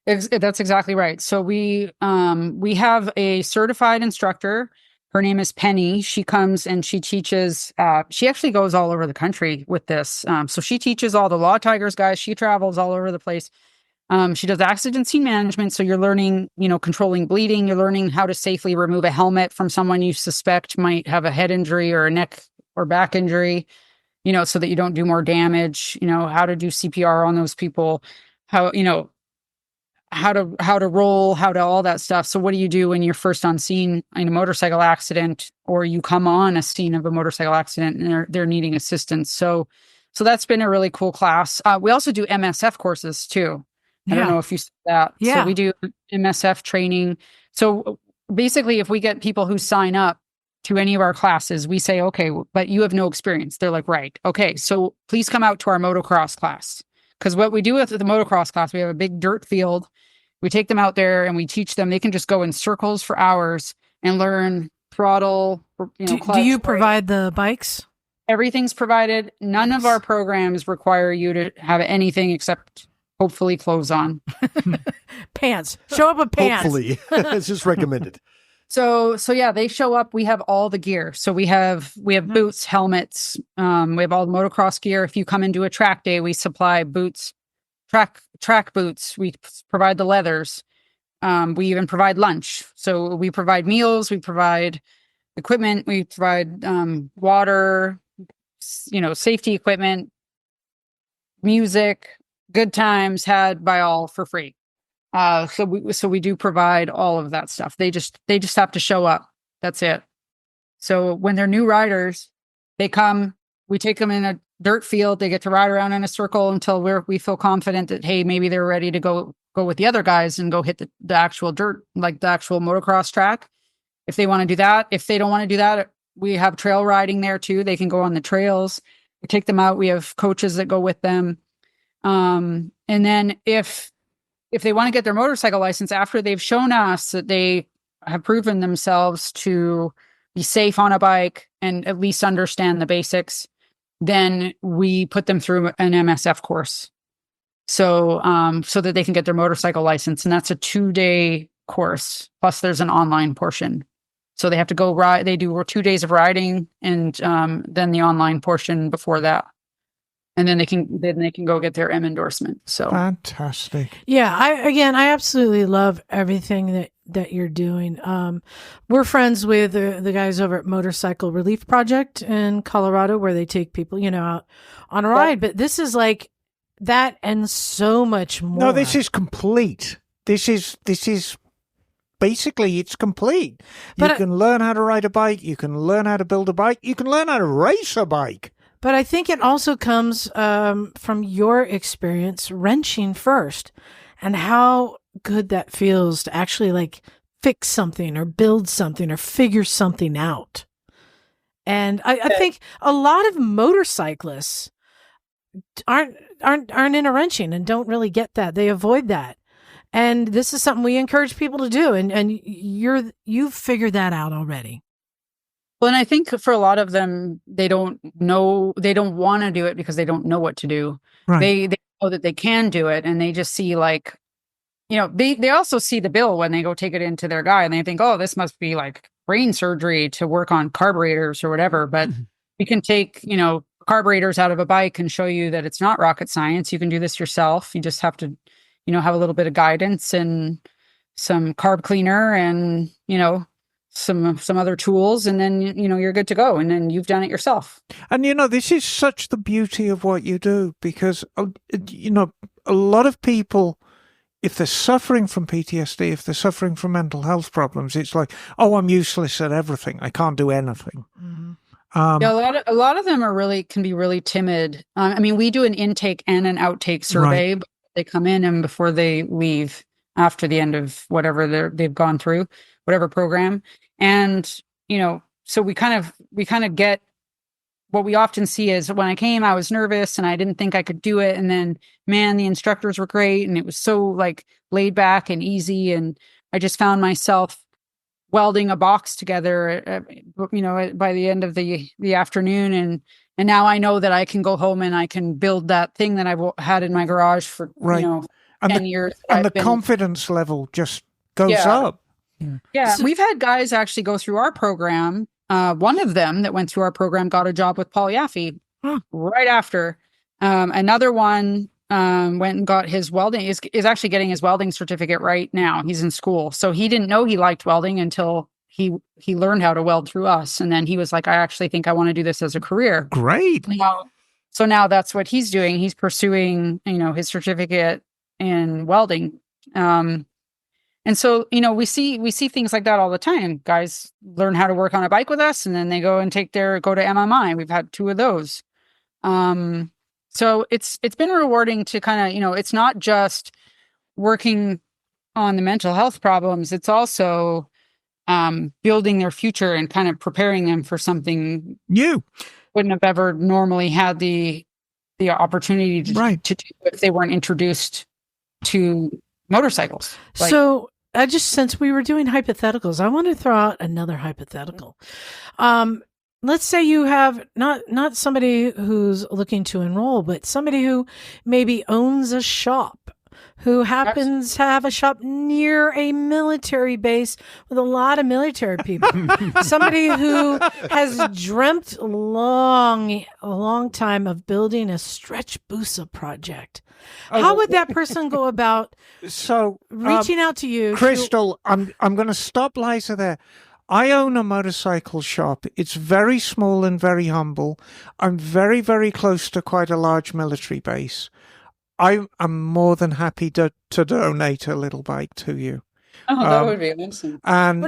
that's exactly right. So we have a certified instructor Her name is Penny. She comes and she teaches, she actually goes all over the country with this. So she teaches all the Law Tigers guys. She travels all over the place. She does accident scene management. So you're learning, controlling bleeding. You're learning how to safely remove a helmet from someone you suspect might have a head injury or a neck or back injury, so that you don't do more damage, how to do CPR on those people, how to roll, how to all that stuff. So what do you do when you're first on scene in a motorcycle accident, or you come on a scene of a motorcycle accident and they're needing assistance? So that's been a really cool class. We also do MSF courses too. I don't know if you said that. Yeah. So we do MSF training. So basically, if we get people who sign up to any of our classes, we say, okay, but you have no experience. They're like, right. Okay. So please come out to our motocross class. Because what we do with the motocross class, we have a big dirt field. We take them out there and we teach them. They can just go in circles for hours and learn throttle. Do you provide the bikes? Everything's provided. None of our programs require you to have anything except hopefully clothes on. Pants. Show up with pants. Hopefully. It's just recommended. So yeah, they show up. We have all the gear. So we have boots, helmets. We have all the motocross gear. If you come into a track day, we supply boots, track boots. We provide the leathers. We even provide lunch. So we provide meals. We provide equipment. We provide water. Safety equipment, music, good times had by all for free. So we do provide all of that stuff. They just have to show up. That's it. So when they're new riders, they come, we take them in a dirt field. They get to ride around in a circle until we feel confident that, hey, maybe they're ready to go with the other guys and go hit the actual dirt, like the actual motocross track. If they want to do that, if they don't want to do that, we have trail riding there too. They can go on the trails. We take them out. We have coaches that go with them. And then if they want to get their motorcycle license after they've shown us that they have proven themselves to be safe on a bike and at least understand the basics, then we put them through an MSF course. So that they can get their motorcycle license. And that's a 2-day course. Plus there's an online portion. So they have to go ride. They do 2 days of riding and then the online portion before that. And then they can go get their M endorsement. So fantastic. Yeah, I absolutely love everything that you're doing. We're friends with the guys over at Motorcycle Relief Project in Colorado, where they take people, out on a ride. But this is like that and so much more. No, this is complete. This is basically, it's complete. You can learn how to ride a bike. You can learn how to build a bike. You can learn how to race a bike. But I think it also comes from your experience wrenching first and how good that feels to actually fix something or build something or figure something out. And I think a lot of motorcyclists aren't into wrenching and don't really get that. They avoid that. And this is something we encourage people to do. And you've figured that out already. Well, and I think for a lot of them, they don't want to do it because they don't know what to do. Right. They know that they can do it, and they just see they also see the bill when they go take it into their guy, and they think, oh, this must be like brain surgery to work on carburetors or whatever. But we can take carburetors out of a bike and show you that it's not rocket science. You can do this yourself. You just have to have a little bit of guidance and some carb cleaner and some other tools, and then you're good to go, and then you've done it yourself. And this is such the beauty of what you do, because a lot of people, if they're suffering from PTSD, if they're suffering from mental health problems, it's like, oh, I'm useless at everything, I can't do anything. Mm-hmm. A lot of them can be really timid. We do an intake and an outtake survey. Right. They come in and before they leave, after the end of whatever they've gone through, whatever program. And, so we kind of get what we often see is, when I came, I was nervous and I didn't think I could do it. And then, man, the instructors were great. And it was so laid back and easy. And I just found myself welding a box together, by the end of the afternoon. And now I know that I can go home and I can build that thing that I've had in my garage for, 10 years. And the confidence level just goes up. Yeah, we've had guys actually go through our program. One of them that went through our program got a job with Paul Yaffe right after. Another one went and got his welding, is actually getting his welding certificate right now. He's in school. So he didn't know he liked welding until he learned how to weld through us. And then he was like, I actually think I want to do this as a career. Great. So now that's what he's doing. He's pursuing, his certificate in welding. And so, we see things like that all the time. Guys learn how to work on a bike with us, and then they go and go to MMI. We've had 2 of those. So it's been rewarding to kind of, it's not just working on the mental health problems. It's also building their future and kind of preparing them for something new. Wouldn't have ever normally had the opportunity to do if they weren't introduced to motorcycles. So since we were doing hypotheticals, I want to throw out another hypothetical. Let's say you have not somebody who's looking to enroll, but somebody who maybe owns a shop, who happens to have a shop near a military base with a lot of military people. Somebody who has dreamt a long time of building a stretch Busa project. How would that person go about reaching out to you? Krystal, I'm going to stop Liza there. I own a motorcycle shop. It's very small and very humble. I'm very, very close to quite a large military base. I'm more than happy to donate a little bike to you. Oh, that would be awesome. And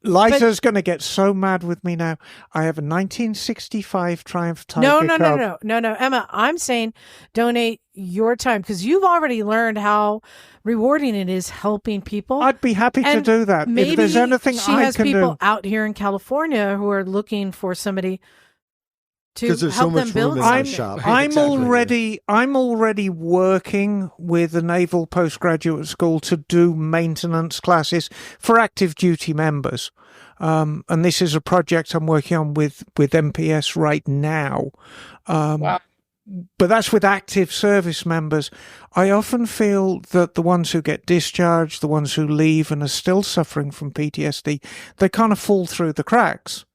Liza's going to get so mad with me now. I have a 1965 Triumph Tiger Cub. No, Emma, I'm saying donate your time because you've already learned how rewarding it is helping people. I'd be happy to do that. Maybe if there's anything she I has can people do. out here in California who are looking for somebody to there's help so much them build room in that something. shop. I'm Exactly. already working with the Naval Postgraduate School to do maintenance classes for active duty members. And this is a project I'm working on with MPS right now. Wow. But that's with active service members. I often feel that the ones who get discharged, the ones who leave and are still suffering from PTSD, they kind of fall through the cracks.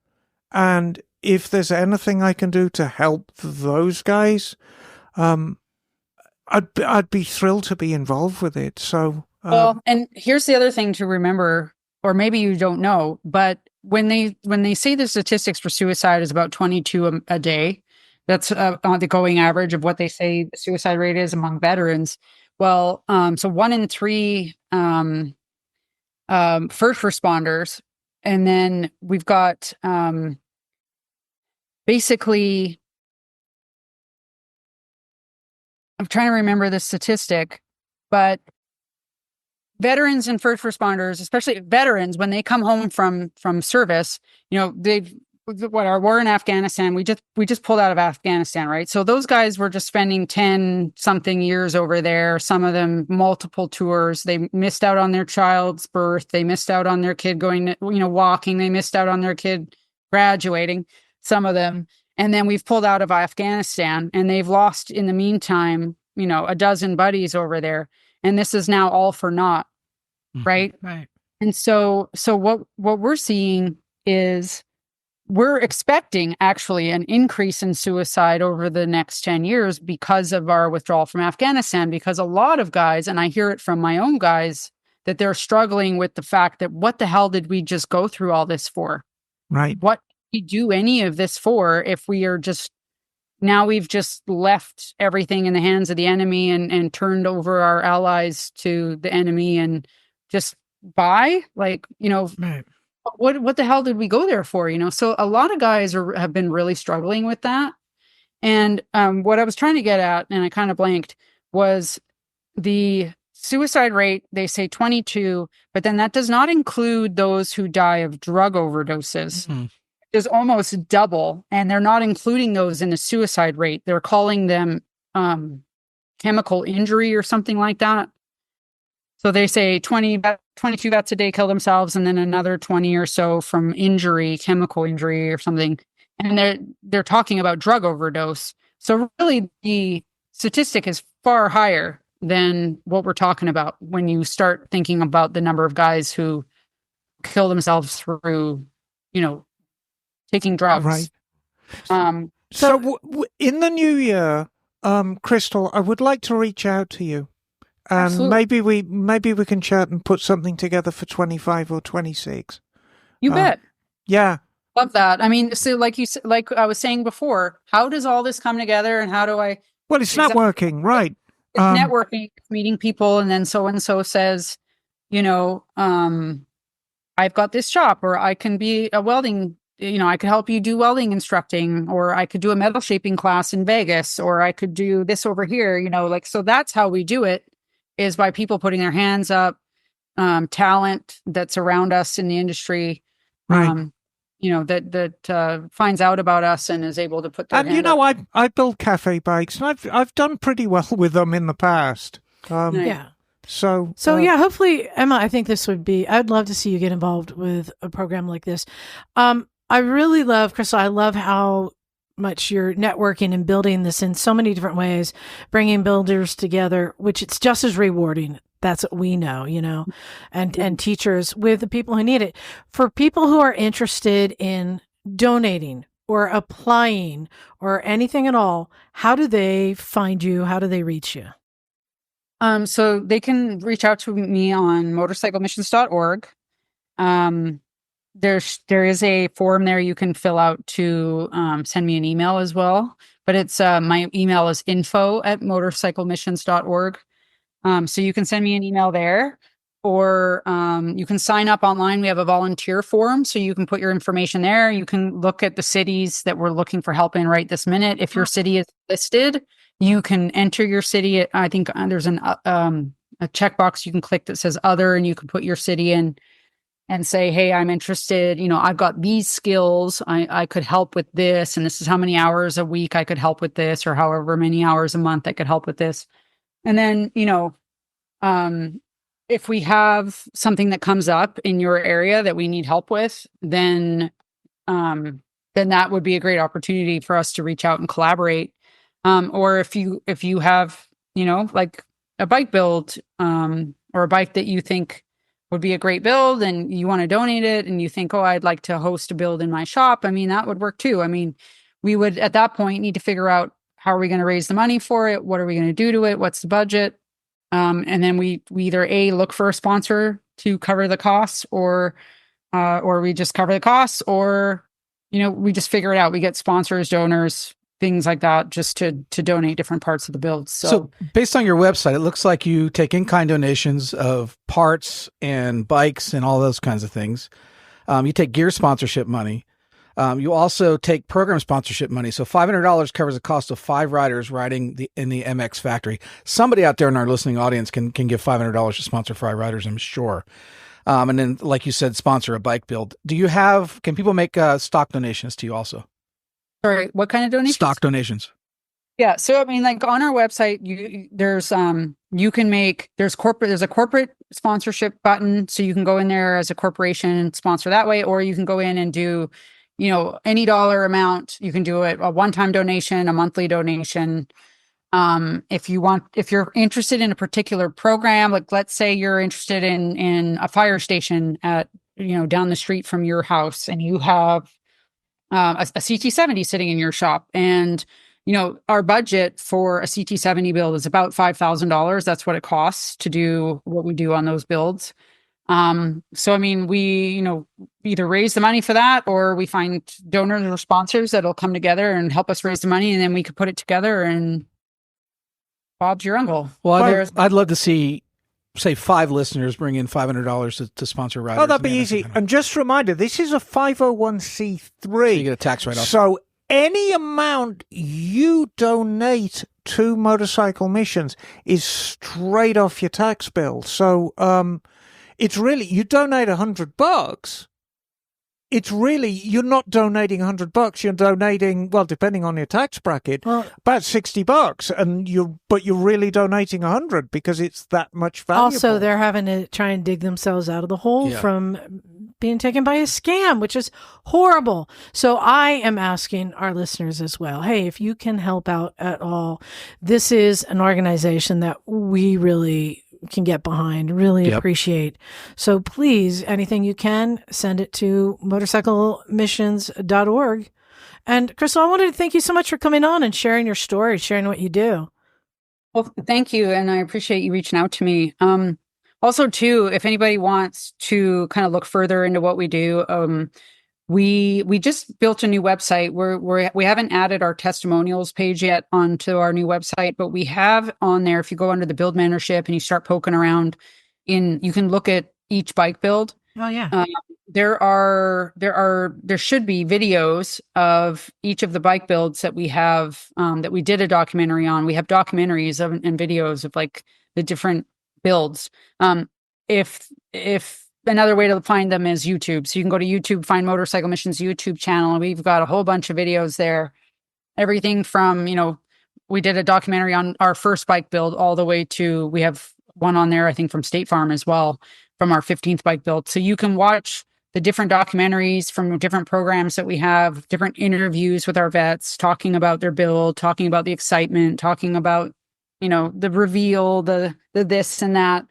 And if there's anything I can do to help those guys, I'd be thrilled to be involved with it. So, well, and here's the other thing to remember, or maybe you don't know, but when they say the statistics for suicide is about 22 a day, that's on the going average of what they say the suicide rate is among veterans. Well, so 1 in 3 first responders, and then we've got basically, I'm trying to remember the statistic, but veterans and first responders, especially veterans, when they come home from service, our war in Afghanistan, we just pulled out of Afghanistan, right? So those guys were just spending 10 something years over there. Some of them multiple tours. They missed out on their child's birth. They missed out on their kid going, walking. They missed out on their kid graduating. Some of them. And then we've pulled out of Afghanistan and they've lost in the meantime, a dozen buddies over there. And this is now all for naught. Right. Right. And so what we're seeing is we're expecting actually an increase in suicide over the next 10 years because of our withdrawal from Afghanistan, because a lot of guys, and I hear it from my own guys, that they're struggling with the fact that what the hell did we just go through all this for? right. What we do any of this for if we are we've just left everything in the hands of the enemy and turned over our allies to the enemy and just right. What the hell did we go there for? So a lot of guys have been really struggling with that. And what I was trying to get at, and I kind of blanked, was the suicide rate. They say 22, but then that does not include those who die of drug overdoses. Mm-hmm. Is almost double, and they're not including those in the suicide rate. They're calling them chemical injury or something like that. So they say 22 vets a day kill themselves, and then another 20 or so from injury, chemical injury or something. And they're talking about drug overdose. So really the statistic is far higher than what we're talking about when you start thinking about the number of guys who kill themselves through, taking drugs. Right. So in the new year, Krystal, I would like to reach out to you, and Absolutely. maybe we can chat and put something together for 25 or 26. You bet. Yeah. Love that. I mean, so like I was saying before, how does all this come together, and how do I? Well, it's networking, right? It's networking, meeting people, and then so and so says, I've got this shop, or I can be a welding. I could help you do welding instructing, or I could do a metal shaping class in Vegas, or I could do this over here. So that's how we do it, is by people putting their hands up, talent that's around us in the industry. Right. That finds out about us and is able to put their hand up. I build cafe bikes, and I've done pretty well with them in the past. Yeah. So yeah, hopefully, Emma, I think I'd love to see you get involved with a program like this. I really love, Krystal, I love how much you're networking and building this in so many different ways, bringing builders together, which it's just as rewarding. That's what we know, and teachers with the people who need it. For people who are interested in donating or applying or anything at all, how do they find you? How do they reach you? So they can reach out to me on motorcyclesandmisfits.org. There is a form there you can fill out to send me an email as well. But it's my email is info@motorcyclesandmisfits.org. So you can send me an email there, or you can sign up online. We have a volunteer form, so you can put your information there. You can look at the cities that we're looking for help in right this minute. If your city is listed, you can enter your city. I think there's a checkbox you can click that says other, and you can put your city in and say, hey, I'm interested. I've got these skills. I could help with this. And this is how many hours a week I could help with this, or however many hours a month I could help with this. And then, if we have something that comes up in your area that we need help with, then that would be a great opportunity for us to reach out and collaborate. Or if you have, like a bike build, or a bike that you think would be a great build and you want to donate it, and you think, I'd like to host a build in my shop. That would work too. We would at that point need to figure out, how are we going to raise the money for it? What are we going to do to it? What's the budget? And then we either look for a sponsor to cover the costs, or we just cover the costs, or, we just figure it out. We get sponsors, donors, things like that, just to donate different parts of the build. So based on your website, it looks like you take in-kind donations of parts and bikes and all those kinds of things. You take gear sponsorship money. You also take program sponsorship money. So $500 covers the cost of 5 riders riding in the MX factory. Somebody out there in our listening audience can give $500 to sponsor 5 riders, I'm sure. And then, like you said, sponsor a bike build. Can people make stock donations to you also? Sorry, what kind of donations? Stock donations. Yeah. So, like on our website, there's a corporate sponsorship button. So you can go in there as a corporation and sponsor that way, or you can go in and do, any dollar amount. You can do it a one-time donation, a monthly donation. If you're interested in a particular program, like let's say you're interested in a fire station at, down the street from your house, and you have a CT70 sitting in your shop, and our budget for a CT70 build is about $5,000. That's what it costs to do what we do on those builds. We, either raise the money for that, or we find donors or sponsors that'll come together and help us raise the money, and then we could put it together, and Bob's your uncle. Well, I'd love to see, say, 5 listeners bring in $500 to sponsor riders. Oh, that'd be easy. And just a reminder, this is a 501c3. So you get a tax write-off. So any amount you donate to Motorcycle Missions is straight off your tax bill. So it's really, you donate $100. It's really, you're not donating $100. You're donating, well, depending on your tax bracket, about $60, and you're really donating $100 because it's that much valuable. Also, they're having to try and dig themselves out of the hole from being taken by a scam, which is horrible. So I am asking our listeners as well, hey, if you can help out at all, this is an organization that we really can get behind. Really Yep. appreciate. So please, anything you can, send it to motorcyclemissions.org. And Krystal, I wanted to thank you so much for coming on and sharing your story, sharing what you do. Well, thank you, and I appreciate you reaching out to me. Also, too, if anybody wants to kind of look further into what we do, we just built a new website. We haven't added our testimonials page yet onto our new website, but we have on there. If you go under the build mentorship and you start poking around, you can look at each bike build. Oh yeah. There should be videos of each of the bike builds that we have, that we did a documentary on. We have documentaries and videos of like the different builds. If another way to find them is YouTube. So you can go to YouTube, find Motorcycle Missions YouTube channel, and we've got a whole bunch of videos there. Everything from, we did a documentary on our first bike build all the way to, we have one on there, I think from State Farm as well, from our 15th bike build. So you can watch the different documentaries from different programs that we have, different interviews with our vets, talking about their build, talking about the excitement, talking about, the reveal, the this and that.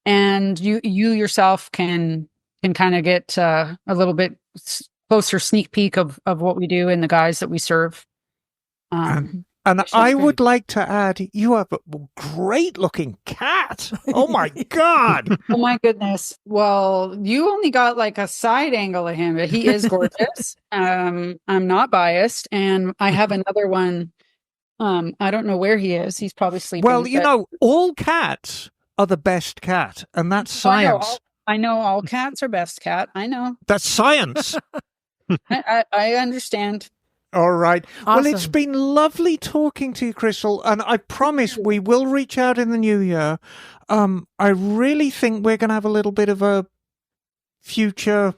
And you yourself can kind of get a little bit closer sneak peek of what we do and the guys that we serve. And I would like to add, you have a great looking cat. Oh my God. Oh my goodness. Well, you only got like a side angle of him, but he is gorgeous. I'm not biased. And I have another one. I don't know where he is. He's probably sleeping. Well, all cats are the best cat, and that's science. I know all cats are best cat. I know. That's science. I understand. All right. Awesome. Well, it's been lovely talking to you, Krystal, and I promise we will reach out in the new year. I really think we're going to have a little bit of a future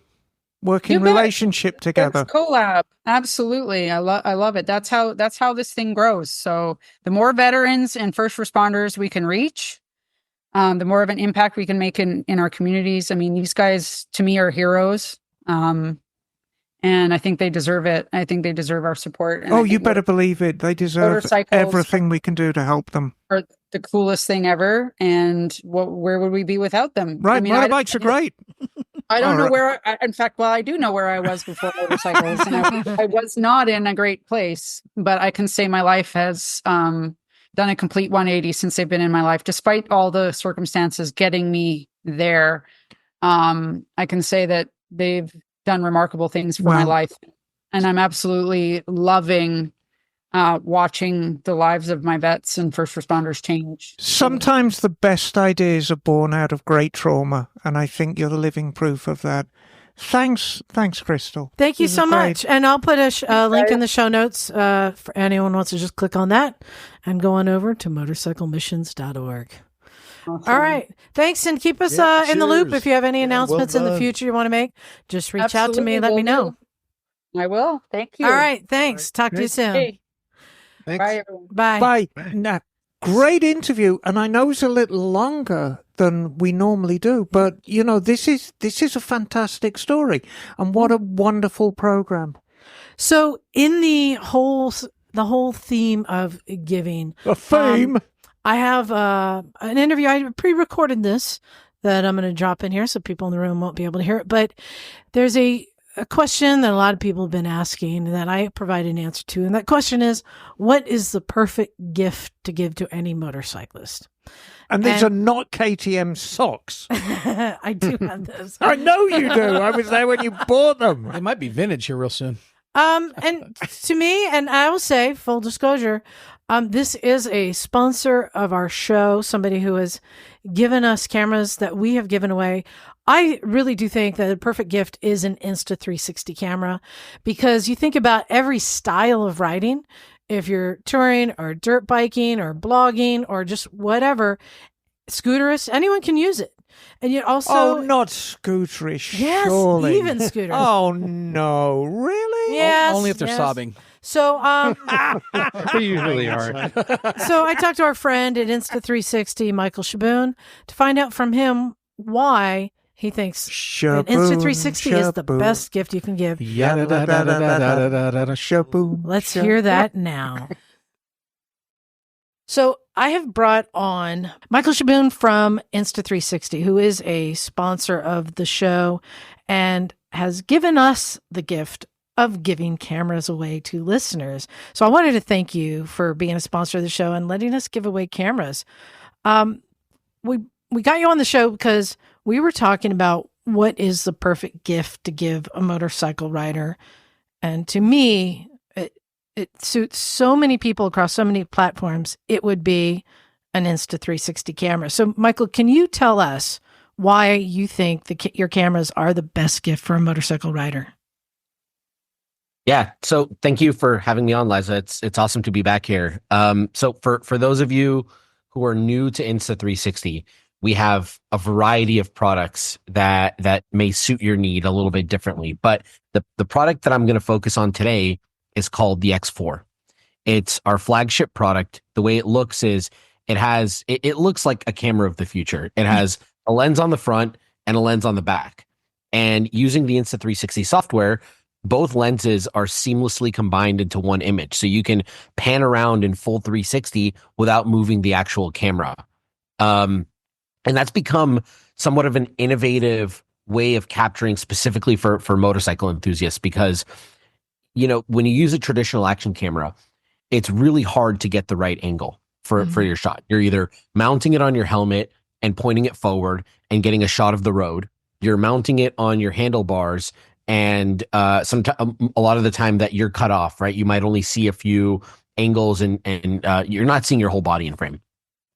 working relationship together. Let's collab. Absolutely. I love it. That's how this thing grows. So the more veterans and first responders we can reach, the more of an impact we can make in our communities. I mean, these guys to me are heroes. And I think they deserve it. I think they deserve our support. And you better believe it. They deserve everything we can do to help them. Are the coolest thing ever. And where would we be without them? Right. I mean, motorbikes are great. I don't know where, in fact, I do know where I was before motorcycles. And I was not in a great place, but I can say my life has done a complete 180 since they've been in my life, despite all the circumstances getting me there. I can say that they've done remarkable things for my life, and I'm absolutely loving watching the lives of my vets and first responders change. Sometimes the best ideas are born out of great trauma, and I think you're the living proof of that. Thanks, Krystal. Thank you so much. And I'll put a link in the show notes for anyone who wants to just click on that and go on over to motorcyclemissions.org. Awesome. All right. Thanks. And keep us in the loop. If you have any announcements in the future you want to make, just reach out to me. Let me know. I will. Thank you. All right. Thanks. Talk to you soon. Hey. Thanks. Bye, everyone. Bye. Now, great interview. And I know it's a little longer than we normally do, but this is a fantastic story, and what a wonderful program. So in the whole theme of giving, I have an interview. I pre-recorded this that I'm going to drop in here so people in the room won't be able to hear it. But there's a question that a lot of people have been asking that I provide an answer to. And that question is, what is the perfect gift to give to any motorcyclist? And these are not KTM socks. I do have those. I know you do. I was there when you bought them. They might be vintage here real soon. And to me, and I will say, full disclosure, this is a sponsor of our show, somebody who has given us cameras that we have given away. I really do think that the perfect gift is an Insta360 camera, because you think about every style of riding. If you're touring or dirt biking or blogging or just whatever, scooterists, anyone can use it. And you also... Oh, not scooterish, yes, surely. Even scooters. Oh, no. Really? Yes. Only if they're sobbing. So, They usually are. So I talked to our friend at Insta360, Michael Shaboon, to find out from him why he thinks that Insta360 is the best gift you can give. Shaboon. Let's hear that now. So I have brought on Michael Shaboon from Insta360, who is a sponsor of the show and has given us the gift of giving cameras away to listeners. So I wanted to thank you for being a sponsor of the show and letting us give away cameras. We got you on the show because we were talking about what is the perfect gift to give a motorcycle rider. And to me, it suits so many people across so many platforms. It would be an Insta360 camera. So Michael, can you tell us why you think your cameras are the best gift for a motorcycle rider? Yeah. So thank you for having me on, Liza. It's awesome to be back here. So for those of you who are new to Insta360, we have a variety of products that may suit your need a little bit differently. But the product that I'm going to focus on today is called the X4. It's our flagship product. The way it looks is it looks like a camera of the future. It has a lens on the front and a lens on the back. And using the Insta360 software, both lenses are seamlessly combined into one image. So you can pan around in full 360 without moving the actual camera. And that's become somewhat of an innovative way of capturing specifically for motorcycle enthusiasts, because when you use a traditional action camera, it's really hard to get the right angle for your shot. You're either mounting it on your helmet and pointing it forward and getting a shot of the road. You're mounting it on your handlebars, and a lot of the time that you're cut off, right? You might only see a few angles, and you're not seeing your whole body in frame.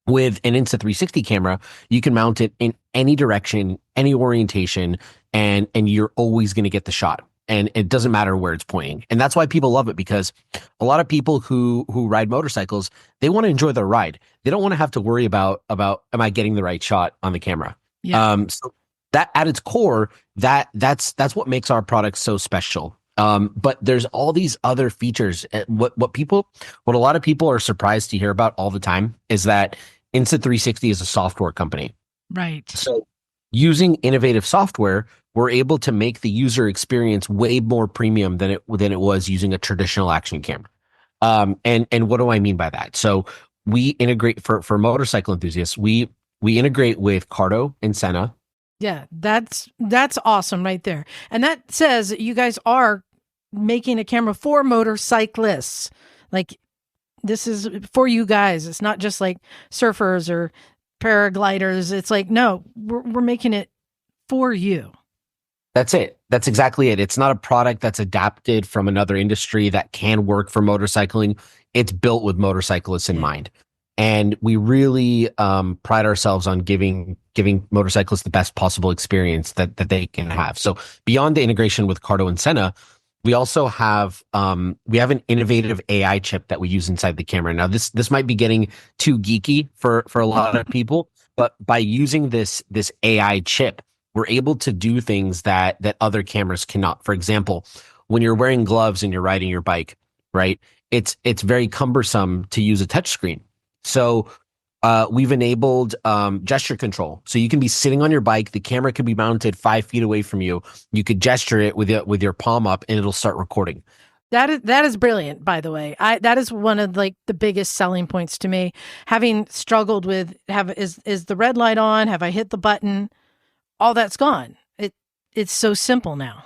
With an Insta360 camera, you can mount it in any direction, any orientation, and you're always going to get the shot. And it doesn't matter where it's pointing. And that's why people love it, because a lot of people who ride motorcycles, they want to enjoy their ride. They don't want to have to worry about am I getting the right shot on the camera? Yeah. So that at its core, that's what makes our product so special. But there's all these other features. What a lot of people are surprised to hear about all the time is that Insta360 is a software company. Right. So using innovative software, we're able to make the user experience way more premium than it was using a traditional action camera. And what do I mean by that? So we integrate for motorcycle enthusiasts. We integrate with Cardo and Senna. Yeah, that's awesome right there. And that says that you guys are making a camera for motorcyclists. Like, this is for you guys. It's not just like surfers or paragliders. It's like, no, we're making it for you. That's it. That's exactly it. It's not a product that's adapted from another industry that can work for motorcycling. It's built with motorcyclists in mind. And we really pride ourselves on giving motorcyclists the best possible experience that they can have. So beyond the integration with Cardo and Senna, we also have an innovative AI chip that we use inside the camera. Now this might be getting too geeky for a lot of people, but by using this AI chip, we're able to do things that other cameras cannot. For example, when you're wearing gloves and you're riding your bike, right? It's very cumbersome to use a touchscreen. So we've enabled gesture control. So you can be sitting on your bike, the camera can be mounted 5 feet away from you. You could gesture it with your palm up, and it'll start recording. That is brilliant, by the way. That is one of the biggest selling points to me. Having struggled with is the red light on? Have I hit the button? All that's gone. It's so simple now.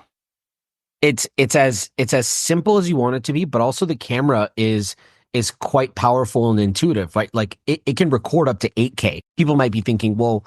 It's as simple as you want it to be, but also the camera is quite powerful and intuitive, right? Like it can record up to 8K. People might be thinking, well,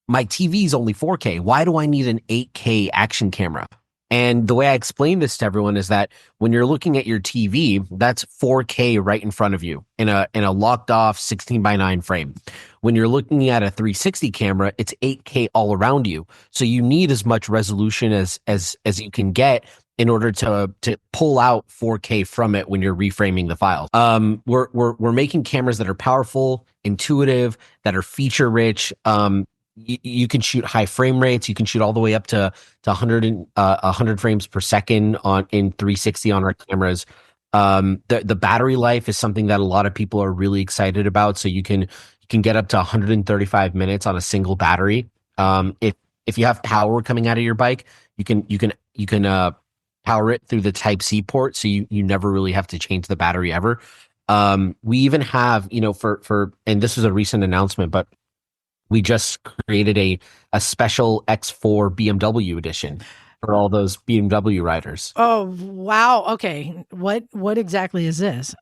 my TV is only 4K. Why do I need an 8K action camera? And the way I explain this to everyone is that when you're looking at your TV, that's 4K right in front of you in a locked off 16:9 frame. When you're looking at a 360 camera, it's 8K all around you. So you need as much resolution as you can get in order to pull out 4K from it when you're reframing the files. We're making cameras that are powerful, intuitive, that are feature rich. You can shoot high frame rates. You can shoot all the way up to 100 frames per second in 360 on our cameras. The battery life is something that a lot of people are really excited about. So you can get up to 135 minutes on a single battery. If you have power coming out of your bike, you can power it through the Type-C port, so you never really have to change the battery ever. We even have, and this is a recent announcement, but we just created a special X4 BMW edition for all those BMW riders. Oh, wow. Okay. What exactly is this?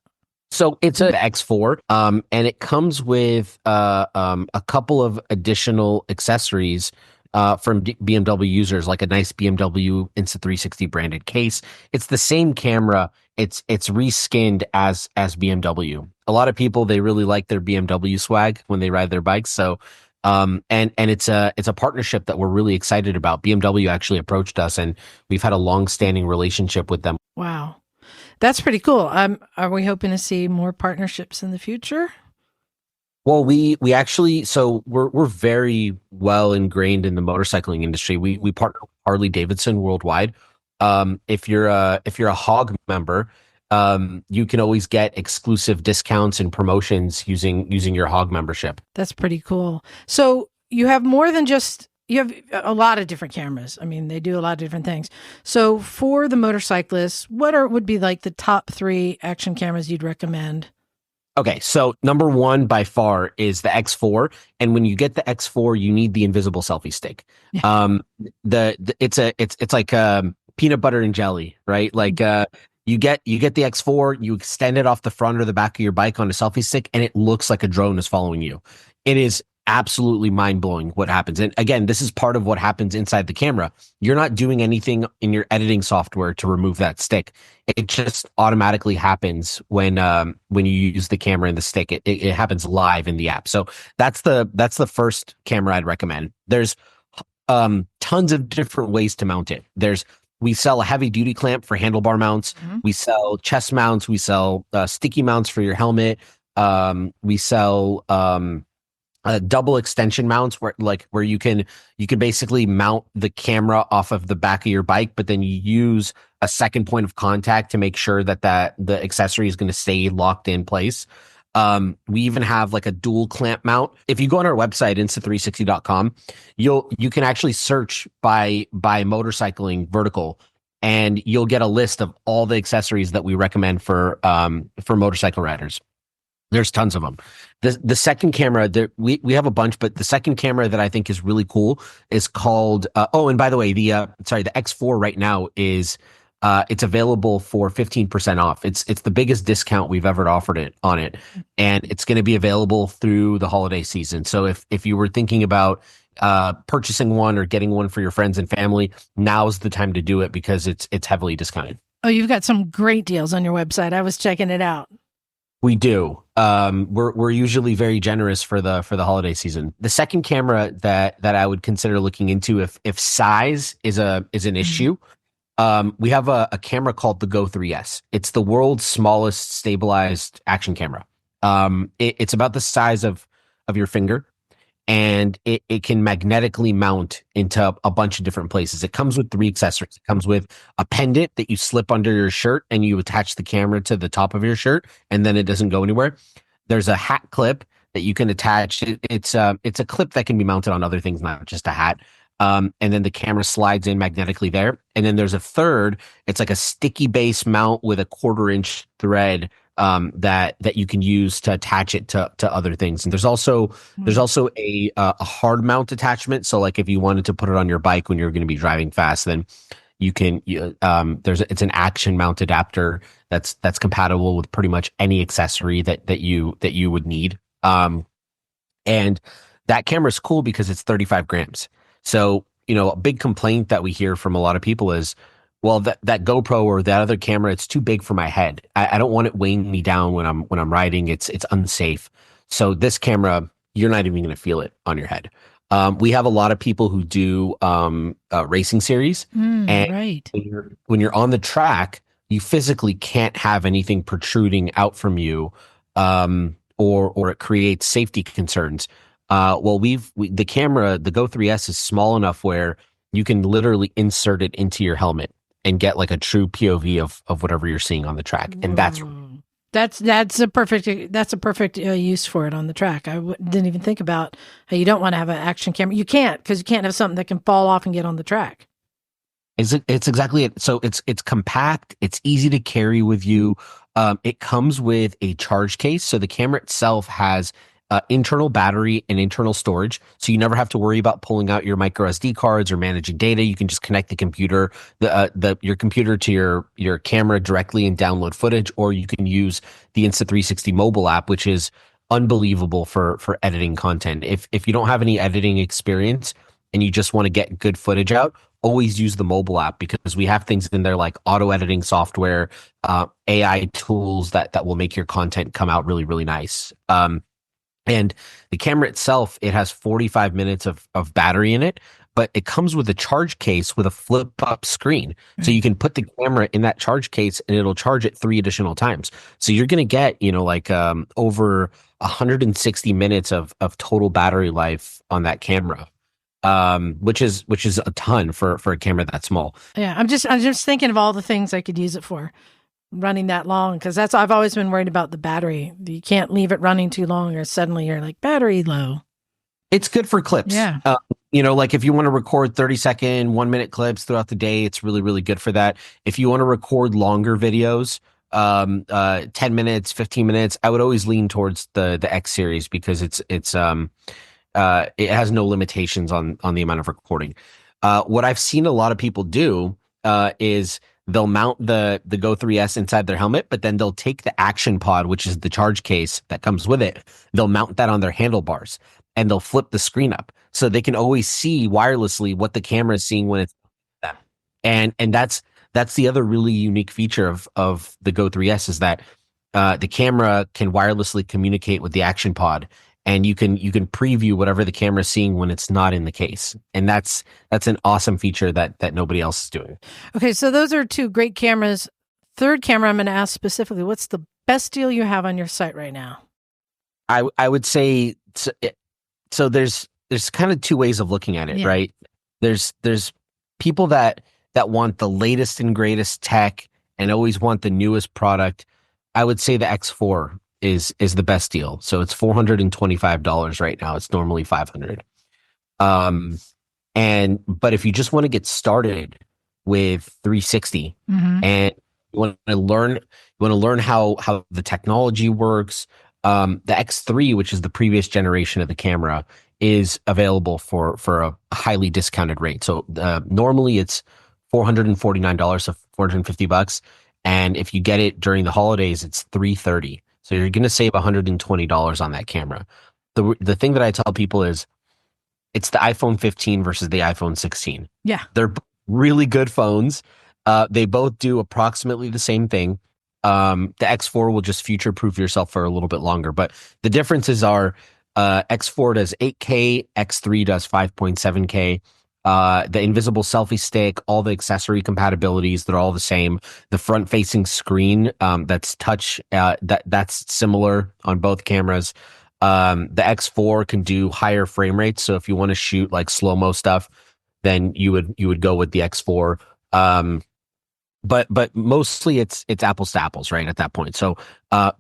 So it's an X4, and it comes with a couple of additional accessories from BMW users, like a nice BMW Insta360 branded case. It's the same camera. It's reskinned as BMW. A lot of people, they really like their BMW swag when they ride their bikes. So and it's a partnership that we're really excited about. BMW actually approached us, and we've had a long-standing relationship with them. Wow. That's pretty cool. Are we hoping to see more partnerships in the future? Well, we actually, so we're very well ingrained in the motorcycling industry. We partner with Harley Davidson worldwide. If you're a Hog member, you can always get exclusive discounts and promotions using your Hog membership. That's pretty cool. So you have more than just, you have a lot of different cameras. I mean, they do a lot of different things. So for the motorcyclists, would be like the top 3 action cameras you'd recommend? Okay, so number 1 by far is the X4, and when you get the X4, you need the invisible selfie stick. It's like peanut butter and jelly, right? Like you get the X4, you extend it off the front or the back of your bike on a selfie stick, and it looks like a drone is following you. It is absolutely mind-blowing what happens. And again, this is part of what happens inside the camera. You're not doing anything in your editing software to remove that stick. It just automatically happens when you use the camera and the stick. It happens live in the app. So that's the first camera I'd recommend. There's tons of different ways to mount it. We sell a heavy duty clamp for handlebar mounts. Mm-hmm. We sell chest mounts. We sell sticky mounts for your helmet. We sell double extension mounts where you can basically mount the camera off of the back of your bike, but then you use a second point of contact to make sure that the accessory is going to stay locked in place. We even have like a dual clamp mount. If you go on our website, insta360.com, you can actually search by motorcycling vertical, and you'll get a list of all the accessories that we recommend for motorcycle riders. There's tons of them. The second camera, we have a bunch, but the second camera that I think is really cool is called, and by the way, the X4 right now is, it's available for 15% off. It's the biggest discount we've ever offered on it. And it's going to be available through the holiday season. So if you were thinking about, purchasing one or getting one for your friends and family, now's the time to do it because it's heavily discounted. Oh, you've got some great deals on your website. I was checking it out. We do. We're usually very generous for the holiday season. The second camera that I would consider looking into if size is an issue, we have a camera called the Go 3S. It's the world's smallest stabilized action camera. It's about the size of your finger, and it can magnetically mount into a bunch of different places. It comes with 3 accessories. It comes with a pendant that you slip under your shirt, and you attach the camera to the top of your shirt, and then it doesn't go anywhere. There's a hat clip that you can attach. It's a clip that can be mounted on other things, not just a hat. And then the camera slides in magnetically there. And then there's a third. It's like a sticky base mount with a 1/4-inch thread that you can use to attach it to other things. And there's also a hard mount attachment. So like if you wanted to put it on your bike when you're going to be driving fast, then you can. It's an action mount adapter that's compatible with pretty much any accessory that you would need. And that camera is cool because it's 35 grams. So a big complaint that we hear from a lot of people is, well, that GoPro or that other camera, it's too big for my head. I don't want it weighing me down when I'm riding. It's unsafe. So this camera, you're not even going to feel it on your head. We have a lot of people who do racing series, and right. when you're on the track, you physically can't have anything protruding out from you, or it creates safety concerns. The camera, the Go 3S, is small enough where you can literally insert it into your helmet and get like a true POV of whatever you're seeing on the track. And that's a perfect use for it on the track. Didn't even think about how you don't want to have an action camera. You can't, because you can't have something that can fall off and get on the track. It's exactly it. So it's compact. It's easy to carry with you. It comes with a charge case. So the camera itself has internal battery and internal storage. So you never have to worry about pulling out your micro SD cards or managing data. You can just connect the computer, your computer to your camera directly and download footage, or you can use the Insta360 mobile app, which is unbelievable for editing content. If you don't have any editing experience and you just want to get good footage out, always use the mobile app, because we have things in there like auto editing software, AI tools that will make your content come out really, really nice. And the camera itself, it has 45 minutes of battery in it, but it comes with a charge case with a flip up screen. So you can put the camera in that charge case and it'll charge it 3 additional times. So you're going to get, over 160 minutes of total battery life on that camera. Which is a ton for a camera that small. Yeah, I'm just thinking of all the things I could use it for, running that long, because I've always been worried about the battery. You can't leave it running too long, or suddenly you're like, battery low. It's good for clips. Yeah. Like if you want to record 30-second, 1-minute clips throughout the day, it's really, really good for that. If you want to record longer videos, 10 minutes, 15 minutes, I would always lean towards the X series, because it has no limitations on the amount of recording. What I've seen a lot of people do is they'll mount the Go 3S inside their helmet, but then they'll take the action pod, which is the charge case that comes with it. They'll mount that on their handlebars and they'll flip the screen up so they can always see wirelessly what the camera is seeing when it's them. And that's the other really unique feature of the Go 3S, is that the camera can wirelessly communicate with the action pod. And you can preview whatever the camera is seeing when it's not in the case. And that's an awesome feature that nobody else is doing. Okay, so those are 2 great cameras. Third camera, I'm going to ask specifically, what's the best deal you have on your site right now? I would say, so there's kind of 2 ways of looking at it, right? There's people that want the latest and greatest tech and always want the newest product. I would say the X4 is the best deal. So it's $425 right now. It's normally $500. But if you just want to get started with 360 and you want to learn how the technology works, the X3, which is the previous generation of the camera, is available for a highly discounted rate. So normally it's $449, so $450. And if you get it during the holidays, it's $330. So you're going to save $120 on that camera. The thing that I tell people is it's the iPhone 15 versus the iPhone 16. Yeah. They're really good phones. They both do approximately the same thing. The X4 will just future-proof yourself for a little bit longer. But the differences are X4 does 8K, X3 does 5.7K. The invisible selfie stick, all the accessory compatibilities, they're all the same. The front-facing screen, that's touch, that's similar on both cameras. The X4 can do higher frame rates, so if you want to shoot like slow-mo stuff, then you would go with the X4. But mostly it's apples to apples, right, at that point. So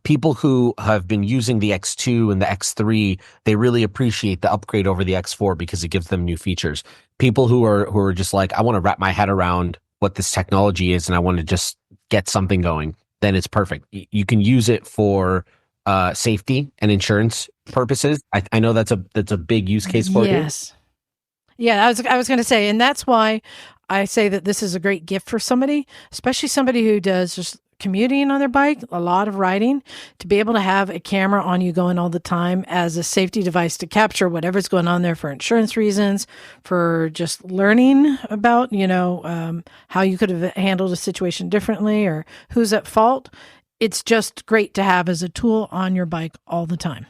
people who have been using the X2 and the X3, they really appreciate the upgrade over the X4 because it gives them new features. People who are just like, I want to wrap my head around what this technology is and I want to just get something going, then it's perfect. You can use it for safety and insurance purposes. I know that's a big use case for you. Yes. Yeah, I was going to say, and that's why I say that this is a great gift for somebody, especially somebody who does just commuting on their bike, a lot of riding, to be able to have a camera on you going all the time as a safety device to capture whatever's going on there for insurance reasons, for just learning about, how you could have handled a situation differently or who's at fault. It's just great to have as a tool on your bike all the time.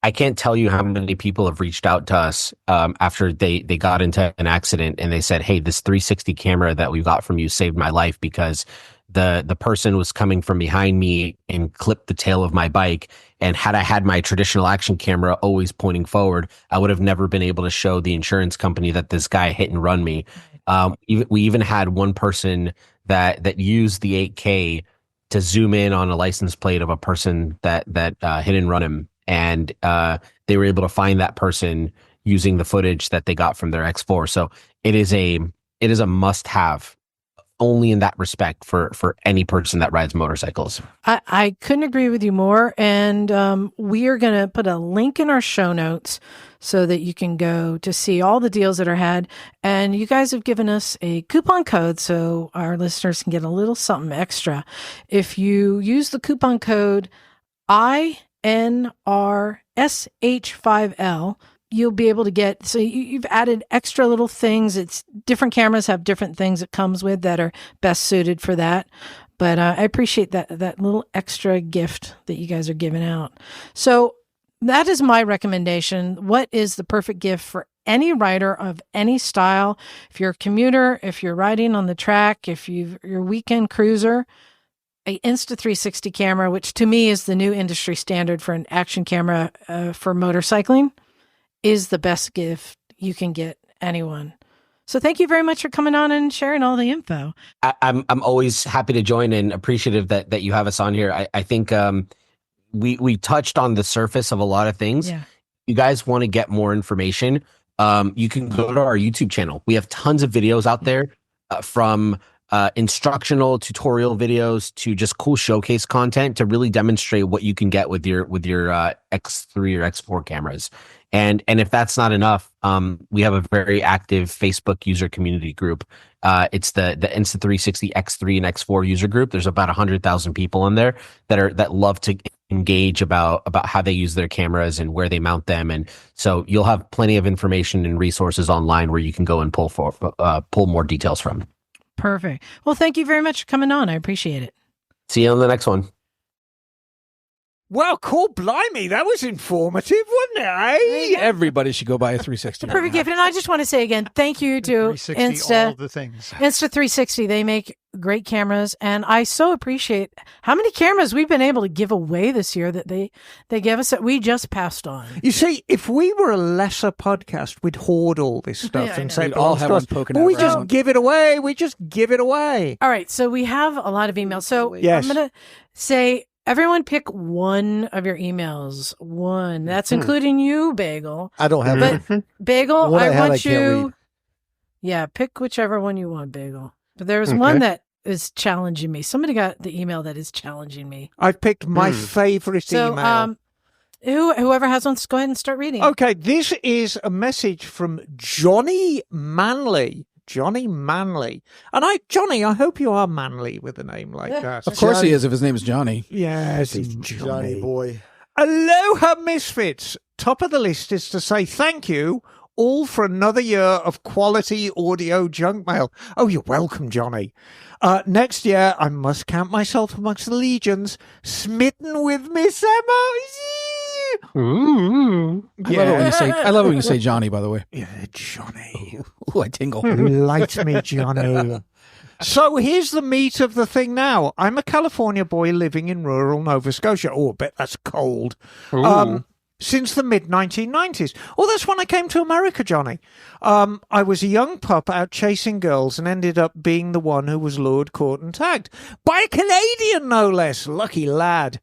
I can't tell you how many people have reached out to us after they got into an accident and they said, hey, this 360 camera that we got from you saved my life because the person was coming from behind me and clipped the tail of my bike. And had I had my traditional action camera always pointing forward, I would have never been able to show the insurance company that this guy hit and run me. We even had one person that used the 8K to zoom in on a license plate of a person that hit and run him. And they were able to find that person using the footage that they got from their X4. So it is a must-have only in that respect for any person that rides motorcycles. I couldn't agree with you more. And we are going to put a link in our show notes so that you can go to see all the deals that are had. And you guys have given us a coupon code so our listeners can get a little something extra. If you use the coupon code INRSH5L, you'll be able to get, so you've added extra little things. It's different cameras have different things it comes with that are best suited for that. But I appreciate that little extra gift that you guys are giving out. So that is my recommendation. What is the perfect gift for any rider of any style? If you're a commuter, if you're riding on the track, if you're a weekend cruiser, a Insta360 camera, which to me is the new industry standard for an action camera for motorcycling, is the best gift you can get anyone. So thank you very much for coming on and sharing all the info. I'm always happy to join and appreciative that you have us on here. I think we touched on the surface of a lot of things. Yeah. You guys want to get more information, you can go to our YouTube channel. We have tons of videos out there from instructional tutorial videos to just cool showcase content to really demonstrate what you can get with your X3 or X4 cameras. And if that's not enough, we have a very active Facebook user community group. It's the Insta360 X3 and X4 user group. There's about 100,000 people in there that love to engage about how they use their cameras and where they mount them. And so you'll have plenty of information and resources online where you can go and pull more details from. Perfect. Well, thank you very much for coming on. I appreciate it. See you on the next one. Well, cool, blimey, that was informative, wasn't it? Eh? Everybody should go buy a 360. Perfect gift. And I just want to say again, thank you to 360, all the things. Insta360. They make great cameras. And I so appreciate how many cameras we've been able to give away this year that they gave us that we just passed on. You see, if we were a lesser podcast, we'd hoard all this stuff Yeah, and I say, We'd all have one poking but out we of just everyone. give it away. We just give it away. All right. So we have a lot of emails. So Yes. I'm going to say, everyone pick one of your emails. One. That's including you, Bagel. I don't have But it. Bagel, What I I had, I want can't you. read. Yeah, pick whichever one you want, Bagel. But there's one that is challenging me. Somebody got the email that is challenging me. I've picked my favorite So, email. whoever has one, let's go ahead and start reading. Okay, this is a message from Johnny Manley. Johnny Manley. And Johnny, I hope you are manly with a name like that. Of course he is if his name is Johnny. Yes, he's Johnny boy. Aloha, Misfits. Top of the list is to say thank you all for another year of quality audio junk mail. Oh, you're welcome, Johnny. Next year, I must count myself amongst the legions, smitten with Miss Emma. Ooh. I love it when you say Johnny, by the way. Yeah, Johnny. Ooh, I tingle. Light me, Johnny. So here's the meat of the thing now. I'm a California boy living in rural Nova Scotia. Oh, I bet that's cold. Since the mid-1990s. Oh, that's when I came to America, Johnny. I was a young pup out chasing girls and ended up being the one who was lured, caught and tagged. By a Canadian, no less. Lucky lad.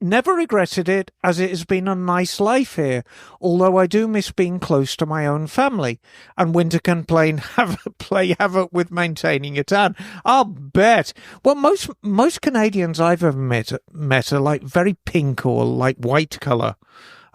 Never regretted it, as it has been a nice life here, although I do miss being close to my own family, and winter can play havoc with maintaining a tan. I'll bet. Well, most Canadians I've ever met are like very pink or like white colour.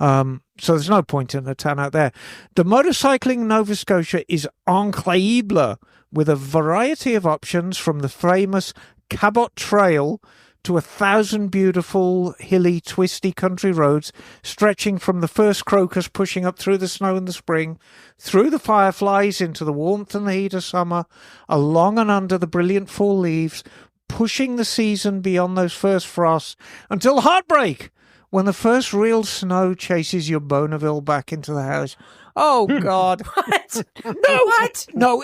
So there's no point in a tan out there. The motorcycling Nova Scotia is incroyable, with a variety of options from the famous Cabot Trail to 1,000 beautiful, hilly, twisty country roads stretching from the first crocus pushing up through the snow in the spring, through the fireflies into the warmth and the heat of summer, along and under the brilliant fall leaves, pushing the season beyond those first frosts, until heartbreak, when the first real snow chases your Bonneville back into the house. Oh, God. What? No, What? No,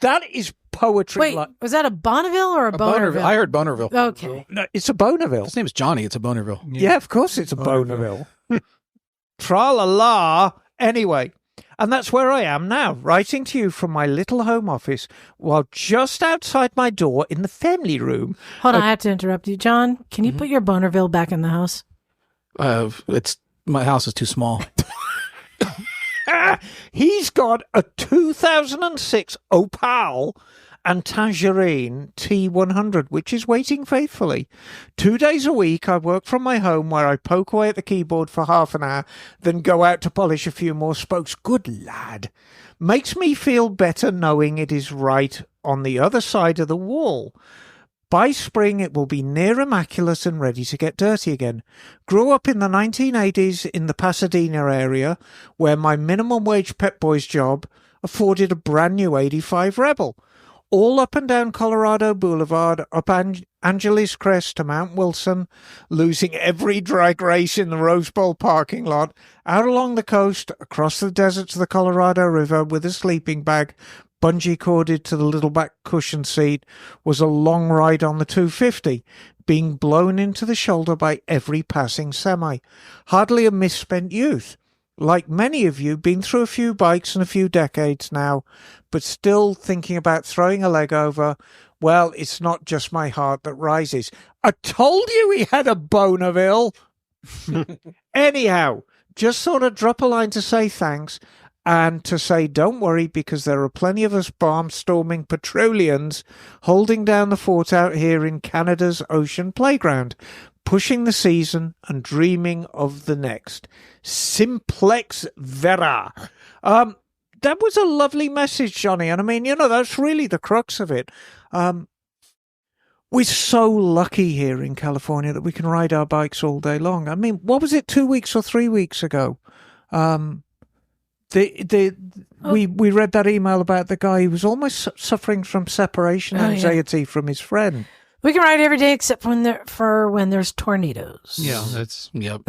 that is poetry. Wait, was that a Bonneville or a Bonerville? I heard Bonerville. Okay. No, it's a Bonneville. His name is Johnny. It's a Bonerville. Yeah, of course it's a Bonneville. Tra-la-la. Anyway, and that's where I am now, writing to you from my little home office while just outside my door in the family room. Hold on, I have to interrupt you. John, can you put your Bonerville back in the house? My house is too small. He's got a 2006 Opal and Tangerine T100, which is waiting faithfully. 2 days a week, I work from my home where I poke away at the keyboard for half an hour, then go out to polish a few more spokes. Good lad. Makes me feel better knowing it is right on the other side of the wall. By spring, it will be near immaculate and ready to get dirty again. Grew up in the 1980s in the Pasadena area, where my minimum wage Pep Boys job afforded a brand new 85 Rebel. All up and down Colorado Boulevard, up Angeles Crest to Mount Wilson, losing every drag race in the Rose Bowl parking lot, out along the coast, across the desert to the Colorado River with a sleeping bag, bungee corded to the little back cushion seat, was a long ride on the 250, being blown into the shoulder by every passing semi. Hardly a misspent youth. Like many of you, been through a few bikes and a few decades now, but still thinking about throwing a leg over. Well, it's not just my heart that rises. I told you he had a bone of ill. Anyhow, just thought I'd drop a line to say thanks and to say don't worry, because there are plenty of us barnstorming petroleans holding down the fort out here in Canada's ocean playground, pushing the season and dreaming of the next. Simplex Vera. That was a lovely message, Johnny. And I mean, that's really the crux of it. We're so lucky here in California that we can ride our bikes all day long. I mean, what was it, 2 weeks or 3 weeks ago? We read that email about the guy who was almost suffering from separation anxiety from his friend. We can ride every day except when there's tornadoes. Yeah, that's Yep.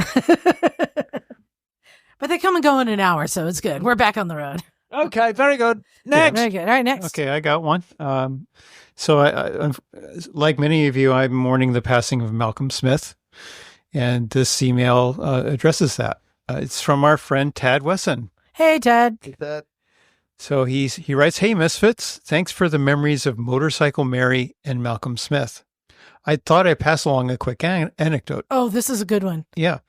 But they come and go in an hour, so it's good. We're back on the road. Okay, very good. Next. Very good. All right, next. okay. I got one. So, I, like many of you, I'm mourning the passing of Malcolm Smith, and this email addresses that. It's from our friend Tad Wesson. Hey, Ted. So he writes, "Hey, Misfits, thanks for the memories of Motorcycle Mary and Malcolm Smith. I thought I'd pass along a quick anecdote. Oh, this is a good one. Yeah.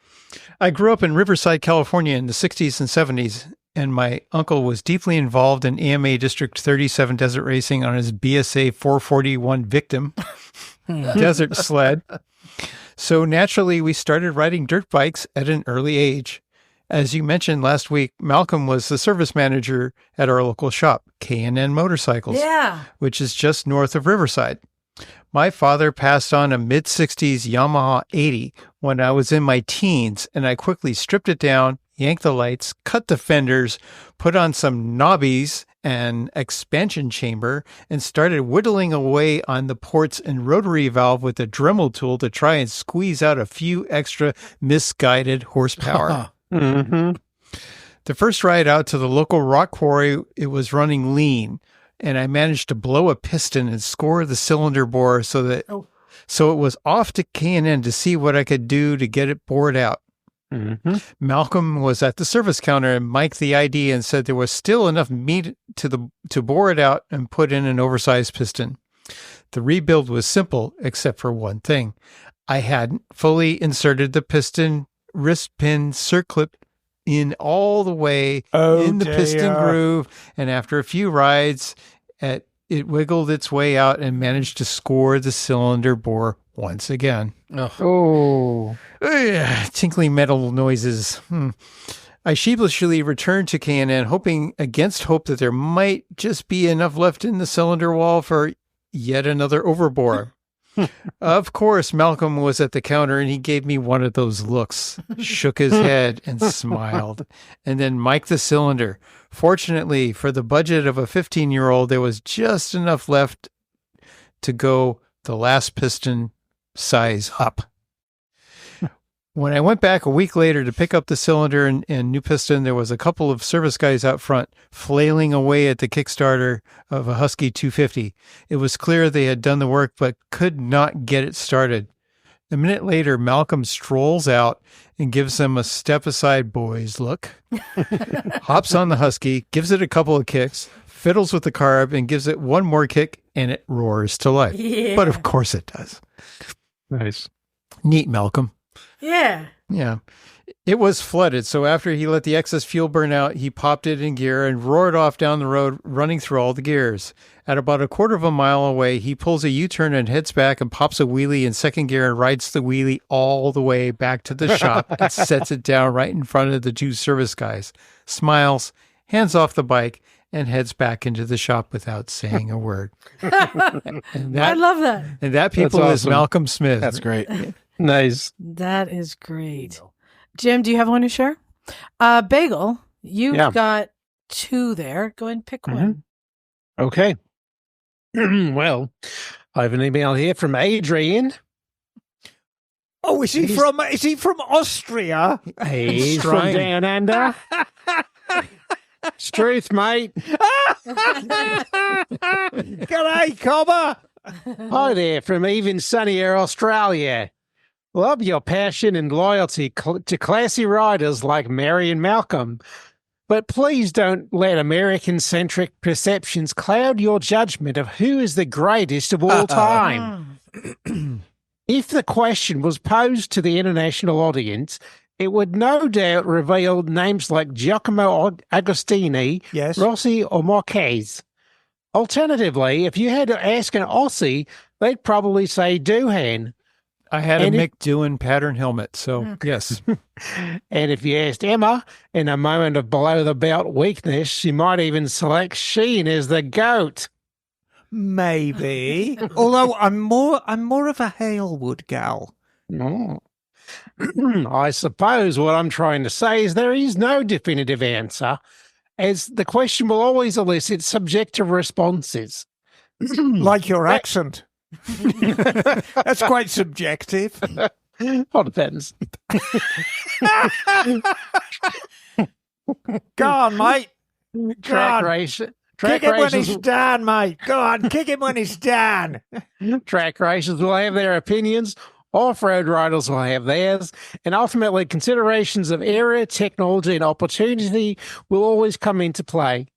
I grew up in Riverside, California in the 60s and 70s, and my uncle was deeply involved in AMA District 37 desert racing on his BSA 441 Victim desert sled. So naturally, we started riding dirt bikes at an early age. As you mentioned last week, Malcolm was the service manager at our local shop, K&N Motorcycles, which is just north of Riverside. My father passed on a mid-60s Yamaha 80 when I was in my teens, and I quickly stripped it down, yanked the lights, cut the fenders, put on some knobbies and expansion chamber, and started whittling away on the ports and rotary valve with a Dremel tool to try and squeeze out a few extra misguided horsepower. Mm-hmm. The first ride out to the local rock quarry, it was running lean, and I managed to blow a piston and score the cylinder bore so it was off to K&N to see what I could do to get it bored out. Mm-hmm. Malcolm was at the service counter and mic'd the ID and said there was still enough meat to bore it out and put in an oversized piston. The rebuild was simple, except for one thing. I hadn't fully inserted the piston wrist pin circlip in all the way in the piston groove, and after a few rides, it wiggled its way out and managed to score the cylinder bore once again. Tinkling metal noises. I sheepishly returned to K&N, hoping against hope that there might just be enough left in the cylinder wall for yet another overbore. Of course, Malcolm was at the counter and he gave me one of those looks, shook his head and smiled, and then mic'd the cylinder. Fortunately, for the budget of a 15-year-old, there was just enough left to go the last piston size up. When I went back a week later to pick up the cylinder and new piston, there was a couple of service guys out front flailing away at the Kickstarter of a Husky 250. It was clear they had done the work but could not get it started. A minute later, Malcolm strolls out and gives them a step-aside boys look, hops on the Husky, gives it a couple of kicks, fiddles with the carb, and gives it one more kick, and it roars to life. Yeah. But of course it does. Nice. Neat, Malcolm. Yeah. Yeah. It was flooded, so after he let the excess fuel burn out, he popped it in gear and roared off down the road, running through all the gears. At about a quarter of a mile away, he pulls a U-turn and heads back and pops a wheelie in second gear and rides the wheelie all the way back to the shop and sets it down right in front of the two service guys, smiles, hands off the bike, and heads back into the shop without saying a word. I love that. And that, people, That's is awesome. Malcolm Smith. That's great. Nice. That is great. Jim, do you have one to share? Bagel, you've Yeah. got two there. Go ahead and pick one. Okay. Well, I have an email here from Adrian. Oh, is he from Austria? He's from trying. down under. It's truth, mate. G'day, Cobber. Hi there from even sunnier Australia. Love your passion and loyalty to classy riders like Mary and Malcolm. But please don't let American-centric perceptions cloud your judgment of who is the greatest of all time. If the question was posed to the international audience, it would no doubt reveal names like Giacomo Agostini, Yes. Rossi, or Marquez. Alternatively, if you had to ask an Aussie, they'd probably say Doohan. I had And a it- Mick Doohan pattern helmet, so yes. And if you asked Emma, in a moment of below-the-belt weakness, she might even select Sheen as the GOAT. Maybe. Although I'm more of a Halewood gal. Oh. I suppose what I'm trying to say is there is no definitive answer, as the question will always elicit subjective responses. Like your accent. That's quite subjective. What depends. Go on, mate. Track on. race. Kick Track him when races, he's down, mate. Go on, kick him when he's down. track races will have their opinions. Off-road riders will have theirs, and ultimately considerations of era, technology, and opportunity will always come into play.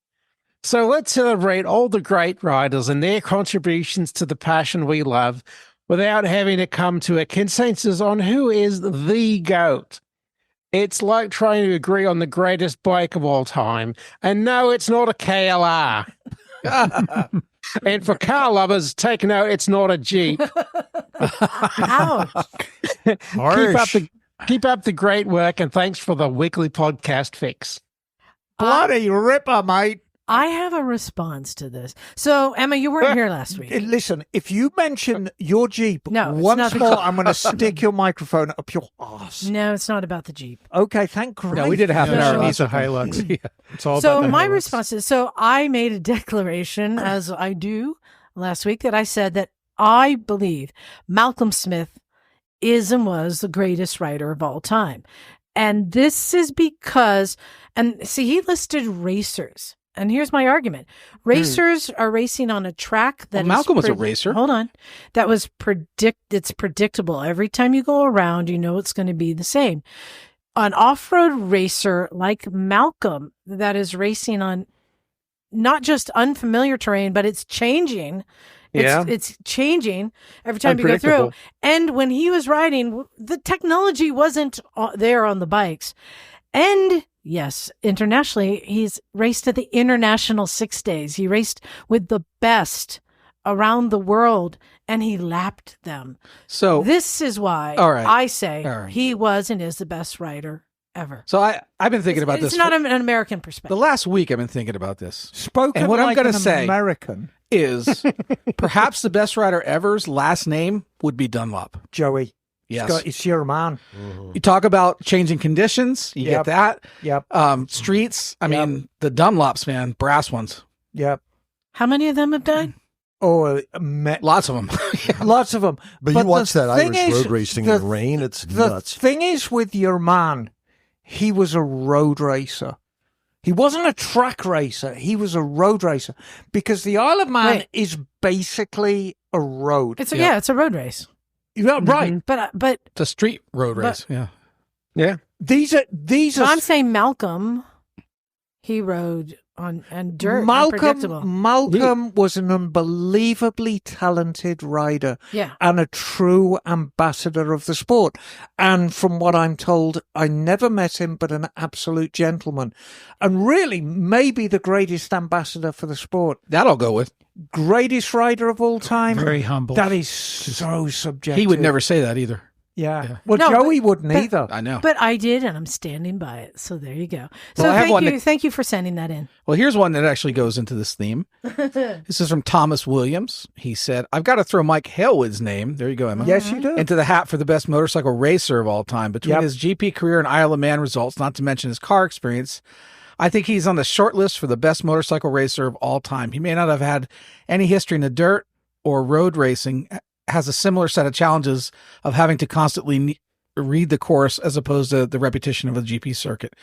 So let's celebrate all the great riders and their contributions to the passion we love without having to come to a consensus on who is the GOAT. It's like trying to agree on the greatest bike of all time. And no, it's not a KLR. And for car lovers, take note, it's not a Jeep. Ouch. Harsh. Keep up the great work, and thanks for the weekly podcast fix. Bloody ripper, mate. I have a response to this. So, Emma, you weren't here last week. Listen, if you mention your Jeep No, it's once not the more, Jeep. I'm going to stick your microphone up your arse. No, it's not about the Jeep. Okay, thank Christ. No, we did a half an Yeah, hour she last needs a week. Hilux. Yeah. It's all So about the my Hilux. response is, so I made a declaration, as I do last week, that I said that I believe Malcolm Smith is and was the greatest rider of all time. And this is because, and see, he listed racers. And here's my argument. Racers are racing on a track that Well, is Malcolm was a racer. Hold on. That was it's predictable. Every time you go around, you know it's going to be the same. An off-road racer like Malcolm that is racing on not just unfamiliar terrain, but it's changing. Yeah. It's changing every time you go through. Unpredictable. And when he was riding, the technology wasn't there on the bikes. And yes, internationally, he's raced at the International 6 Days. He raced with the best around the world, and he lapped them. So This is why All right. I say All right. he was and is the best rider ever. So I've been thinking about It's this. not for- an American the perspective. last week I've been thinking about this. Spoken And what I'm like gonna an say- American. Is perhaps the best rider ever's last name would be Dunlop. Joey. Yes. It's your man. You talk about changing conditions, you Yep. get that. Yep. Streets, I Yep. mean, the Dunlops, man, brass ones. Yep. How many of them have died? Oh, Lots of them. lots of them. But you watch the that thing Irish is, road racing the- in the rain, it's The nuts. thing is with your man, he was a road racer. He wasn't a track racer. He was a road racer because the Isle of Man Right. is basically a road. It's it's a road race. Yeah, right. But It's a street road race. Yeah. Yeah. These so are I'm saying Malcolm, he rode on and dirt. Unpredictable. Malcolm was an unbelievably talented rider. Yeah. And a true ambassador of the sport. And from what I'm told, I never met him, but an absolute gentleman. And really, maybe the greatest ambassador for the sport. That I'll go with. Greatest rider of all time. Very humble. That is so subjective. He would never say that either. Yeah. Well, No, Joey wouldn't but- either. I know. But I did, and I'm standing by it. So there you go. So Well, I have one thank you for sending that in. Well, here's one that actually goes into this theme. This is from Thomas Williams. He said, I've got to throw Mike Halewood's name, there you go, Emma, Yes, you do. into the hat for the best motorcycle racer of all time. Between Yep. his GP career and Isle of Man results, not to mention his car experience, I think he's on the short list for the best motorcycle racer of all time. He may not have had any history in the dirt or road racing, has a similar set of challenges of having to constantly read the course as opposed to the repetition of a GP circuit.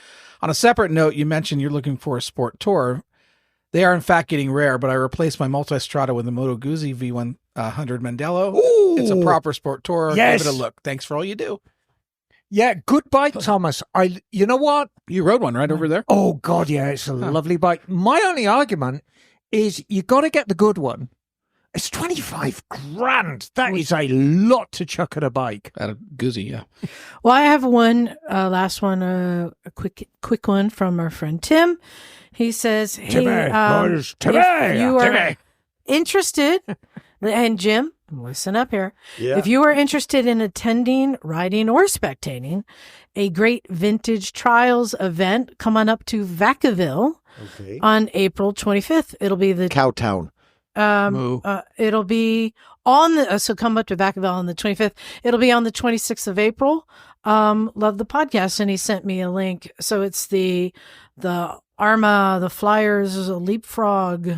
On a separate note, you mentioned you're looking for a sport tour. They are in fact getting rare, but I replaced my Multistrada with a Moto Guzzi V100 Mandello. Ooh. It's a proper sport tour. Yes. Give it a look. Thanks for all you do. Yeah, good bike, Thomas. You know what? You rode one right over there. Oh, God, yeah, it's a lovely bike. My only argument is you got to get the good one. It's 25 grand. That is a lot to chuck at a bike. At a Guzzi, yeah. Well, I have one last one, a quick one from our friend Tim. He says, "Hey, Timmy, if you are interested, and Jim, listen up here. Yeah. If you are interested in attending, riding, or spectating a great vintage trials event, come on up to Vacaville Okay. on April 25th. It'll be the Cowtown. it'll be on the so come up to Vacaville on the 25th. It'll be on the 26th of April. Love the podcast, and he sent me a link. So it's the Arma, the Flyers, Leapfrog.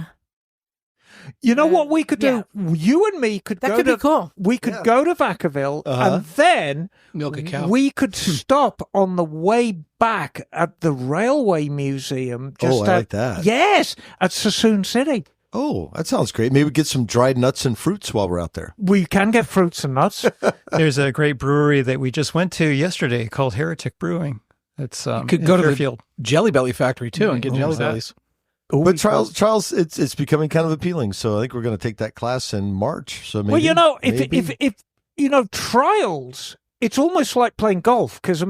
You know what we could do? You and me could That go could to be cool. We could go to Vacaville, and then Milk a cow. we could stop on the way back at the Railway Museum. Just I like that. Yes, at Sassoon City. Oh, that sounds great. Maybe get some dried nuts and fruits while we're out there. We can get fruits and nuts. There's a great brewery that we just went to yesterday called Heretic Brewing. It's Could in go to the Fairfield. Jelly Belly factory too and get Jelly Bellies. But trials, it's becoming kind of appealing. So I think we're going to take that class in March. So maybe, Well, you know, maybe. if you know trials, it's almost like playing golf because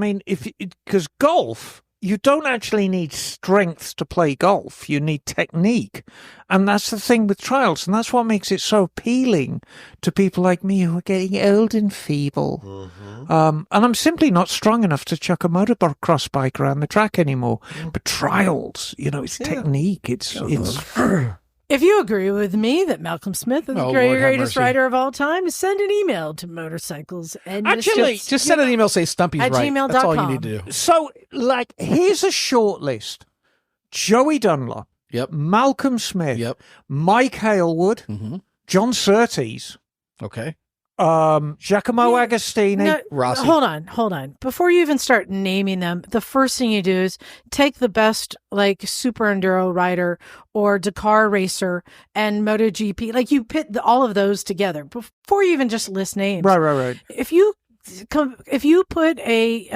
because golf, you don't actually need strength to play golf. You need technique, and that's the thing with trials, and that's what makes it so appealing to people like me who are getting old and feeble. And I'm simply not strong enough to chuck a motocross bike around the track anymore. But trials, you know, it's technique. It's If you agree with me that Malcolm Smith is the Oh, Lord have greatest mercy. rider of all time, send an email to motorcycles and Actually, Just send an email, say Stumpy's At right. That's all you gmail.com. need to do. so like here's a short list: Joey Dunlop, Yep. Malcolm Smith, Yep. Mike Halewood, Mm-hmm. John Surtees, Okay. Giacomo Yeah. Agostini. No, Rossi. hold on. Before you even start naming them, the first thing you do is take the best like super enduro rider or Dakar racer and MotoGP. Like you pit all of those together before you even just list names. Right. If you put a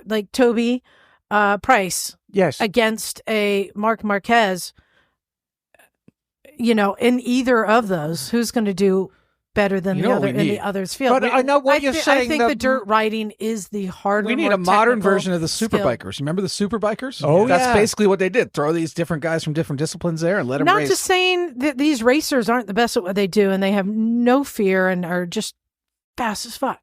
like Toby Price Yes. against a Mark Marquez, you know, in either of those, who's going to do better than You the know what other we in need? the other's field? But I know what you're I saying, think that- the dirt riding is the harder. We need more a modern technical version of the super skill. bikers. Remember the super bikers? Oh, That's yeah. basically what they did. Throw these different guys from different disciplines there and let them Not race. just saying that these racers aren't the best at what they do and they have no fear and are just fast as fuck.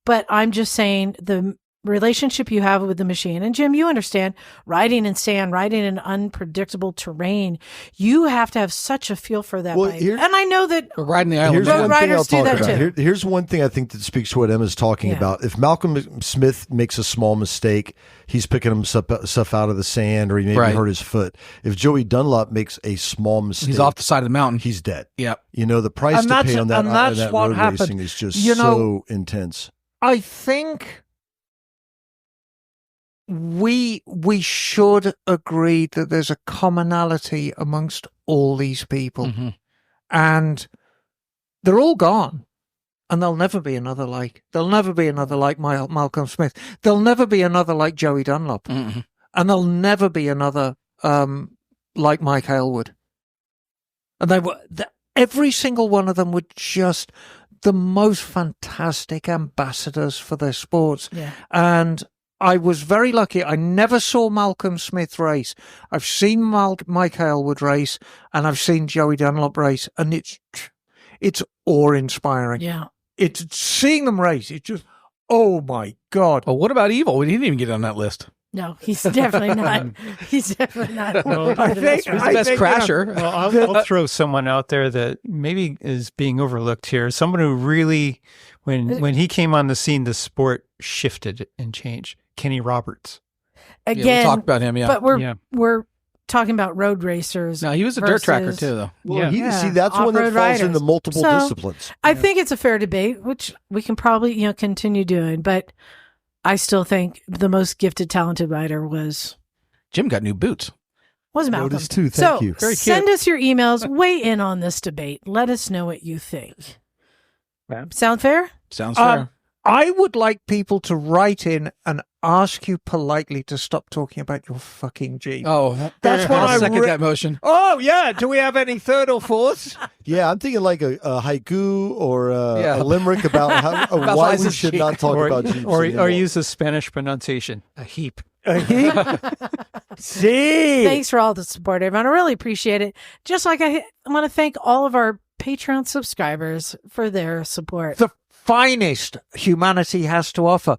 But I'm just saying the relationship you have with the machine. And Jim, you understand riding in sand, riding in unpredictable terrain. You have to have such a feel for that Well, bike. here- And I know that We're riding the island. Here's Road one riders thing I'll do talk that about. too. Here's one thing I think that speaks to what Emma's talking Yeah. about. If Malcolm Smith makes a small mistake, he's picking himself out of the sand, or he maybe Right. hurt his foot. If Joey Dunlop makes a small mistake, He's off the side of the mountain. he's dead. Yep. You know, the price And to that's- pay on that, and that's that what road happened. racing is just You know- so intense. I think we should agree that there's a commonality amongst all these people, Mhm. and they're all gone. And there'll never be another like. There'll never be another like Malcolm Smith. There'll never be another like Joey Dunlop. Mhm. And there'll never be another like Mike Aylward. And they were, every single one of them were just the most fantastic ambassadors for their sports. Yeah. And I was very lucky. I never saw Malcolm Smith race. I've seen Mike Aylward race, and I've seen Joey Dunlop race, and it's awe-inspiring. Yeah. It's seeing them race. It's just, oh my God. Well, what about Evil? We didn't even get on that list. No, he's definitely not. He's definitely not. Well, I think- He's the best crasher. Well, I'll throw someone out there that maybe is being overlooked here. Someone who really, when he came on the scene, the sport shifted and changed. Kenny Roberts. Again, Yeah, we'll talk about him, yeah. but we're talking about road racers. No, he was a dirt tracker versus- too, though. Well, Yeah. see, that's one that Off-road falls into riders. multiple So, disciplines. I think it's a fair debate, which we can probably continue doing, but I still think the most gifted, talented rider was Jim got new boots. Malcolm. Noticed too. So Thank you. Very cute. send us your emails. Weigh in on this debate. Let us know what you think. Sound fair? Sounds fair. I would like people to write in and ask you politely to stop talking about your fucking Jeep. Oh, That's what I'll I second re- that motion. Oh, yeah. Do we have any third or fourths? Yeah, I'm thinking like a haiku or Yeah. a limerick about, About why we Liza's should Jeep. not talk or, about Jeeps or anymore. use the Spanish pronunciation, a heap. See. Thanks for all the support, everyone. I really appreciate it. Just like I want to thank all of our Patreon subscribers for their support. The finest humanity has to offer.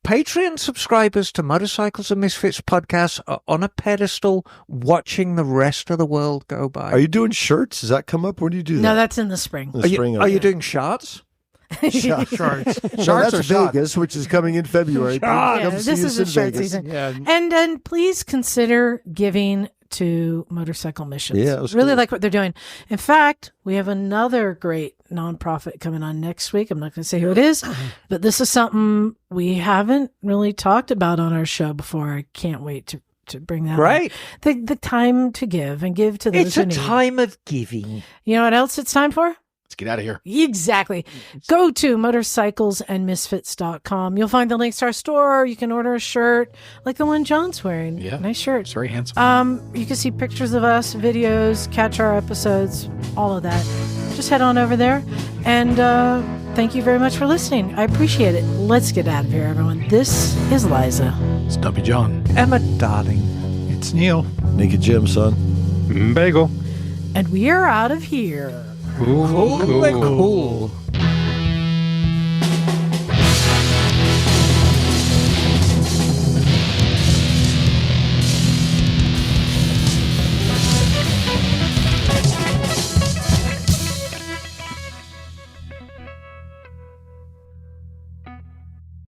Patreon subscribers to Motorcycles and Misfits podcast are on a pedestal watching the rest of the world go by. Are you doing shirts? Does that come up? When do you do that? No, that's in the spring. In the spring, Are you okay. doing shots? Sharks? Sharks That's or shots? Vegas, which is coming in February. Sharks. Yeah, Come see this us is a in short Vegas. season. Yeah. And please consider giving to Motorcycle Missions. Yeah, it was really cool. like what they're doing. In fact, we have another great nonprofit coming on next week. I'm not going to say who it is, but this is something we haven't really talked about on our show before. I can't wait to bring that Right. up. The time to give and give to those It's who a need. time of giving. You know what else it's time for? Let's get out of here. Exactly. Go to motorcyclesandmisfits.com. You'll find the links to our store. You can order a shirt like the one John's wearing. Yeah. Nice shirt. It's very handsome. You can see pictures of us, videos, catch our episodes, all of that. Just head on over there. And thank you very much for listening. I appreciate it. Let's get out of here, everyone. This is Liza. Stumpy John. Emma, darling. It's Neil. Naked Jim, son. Bagel. And we are out of here. Ooh, Cool.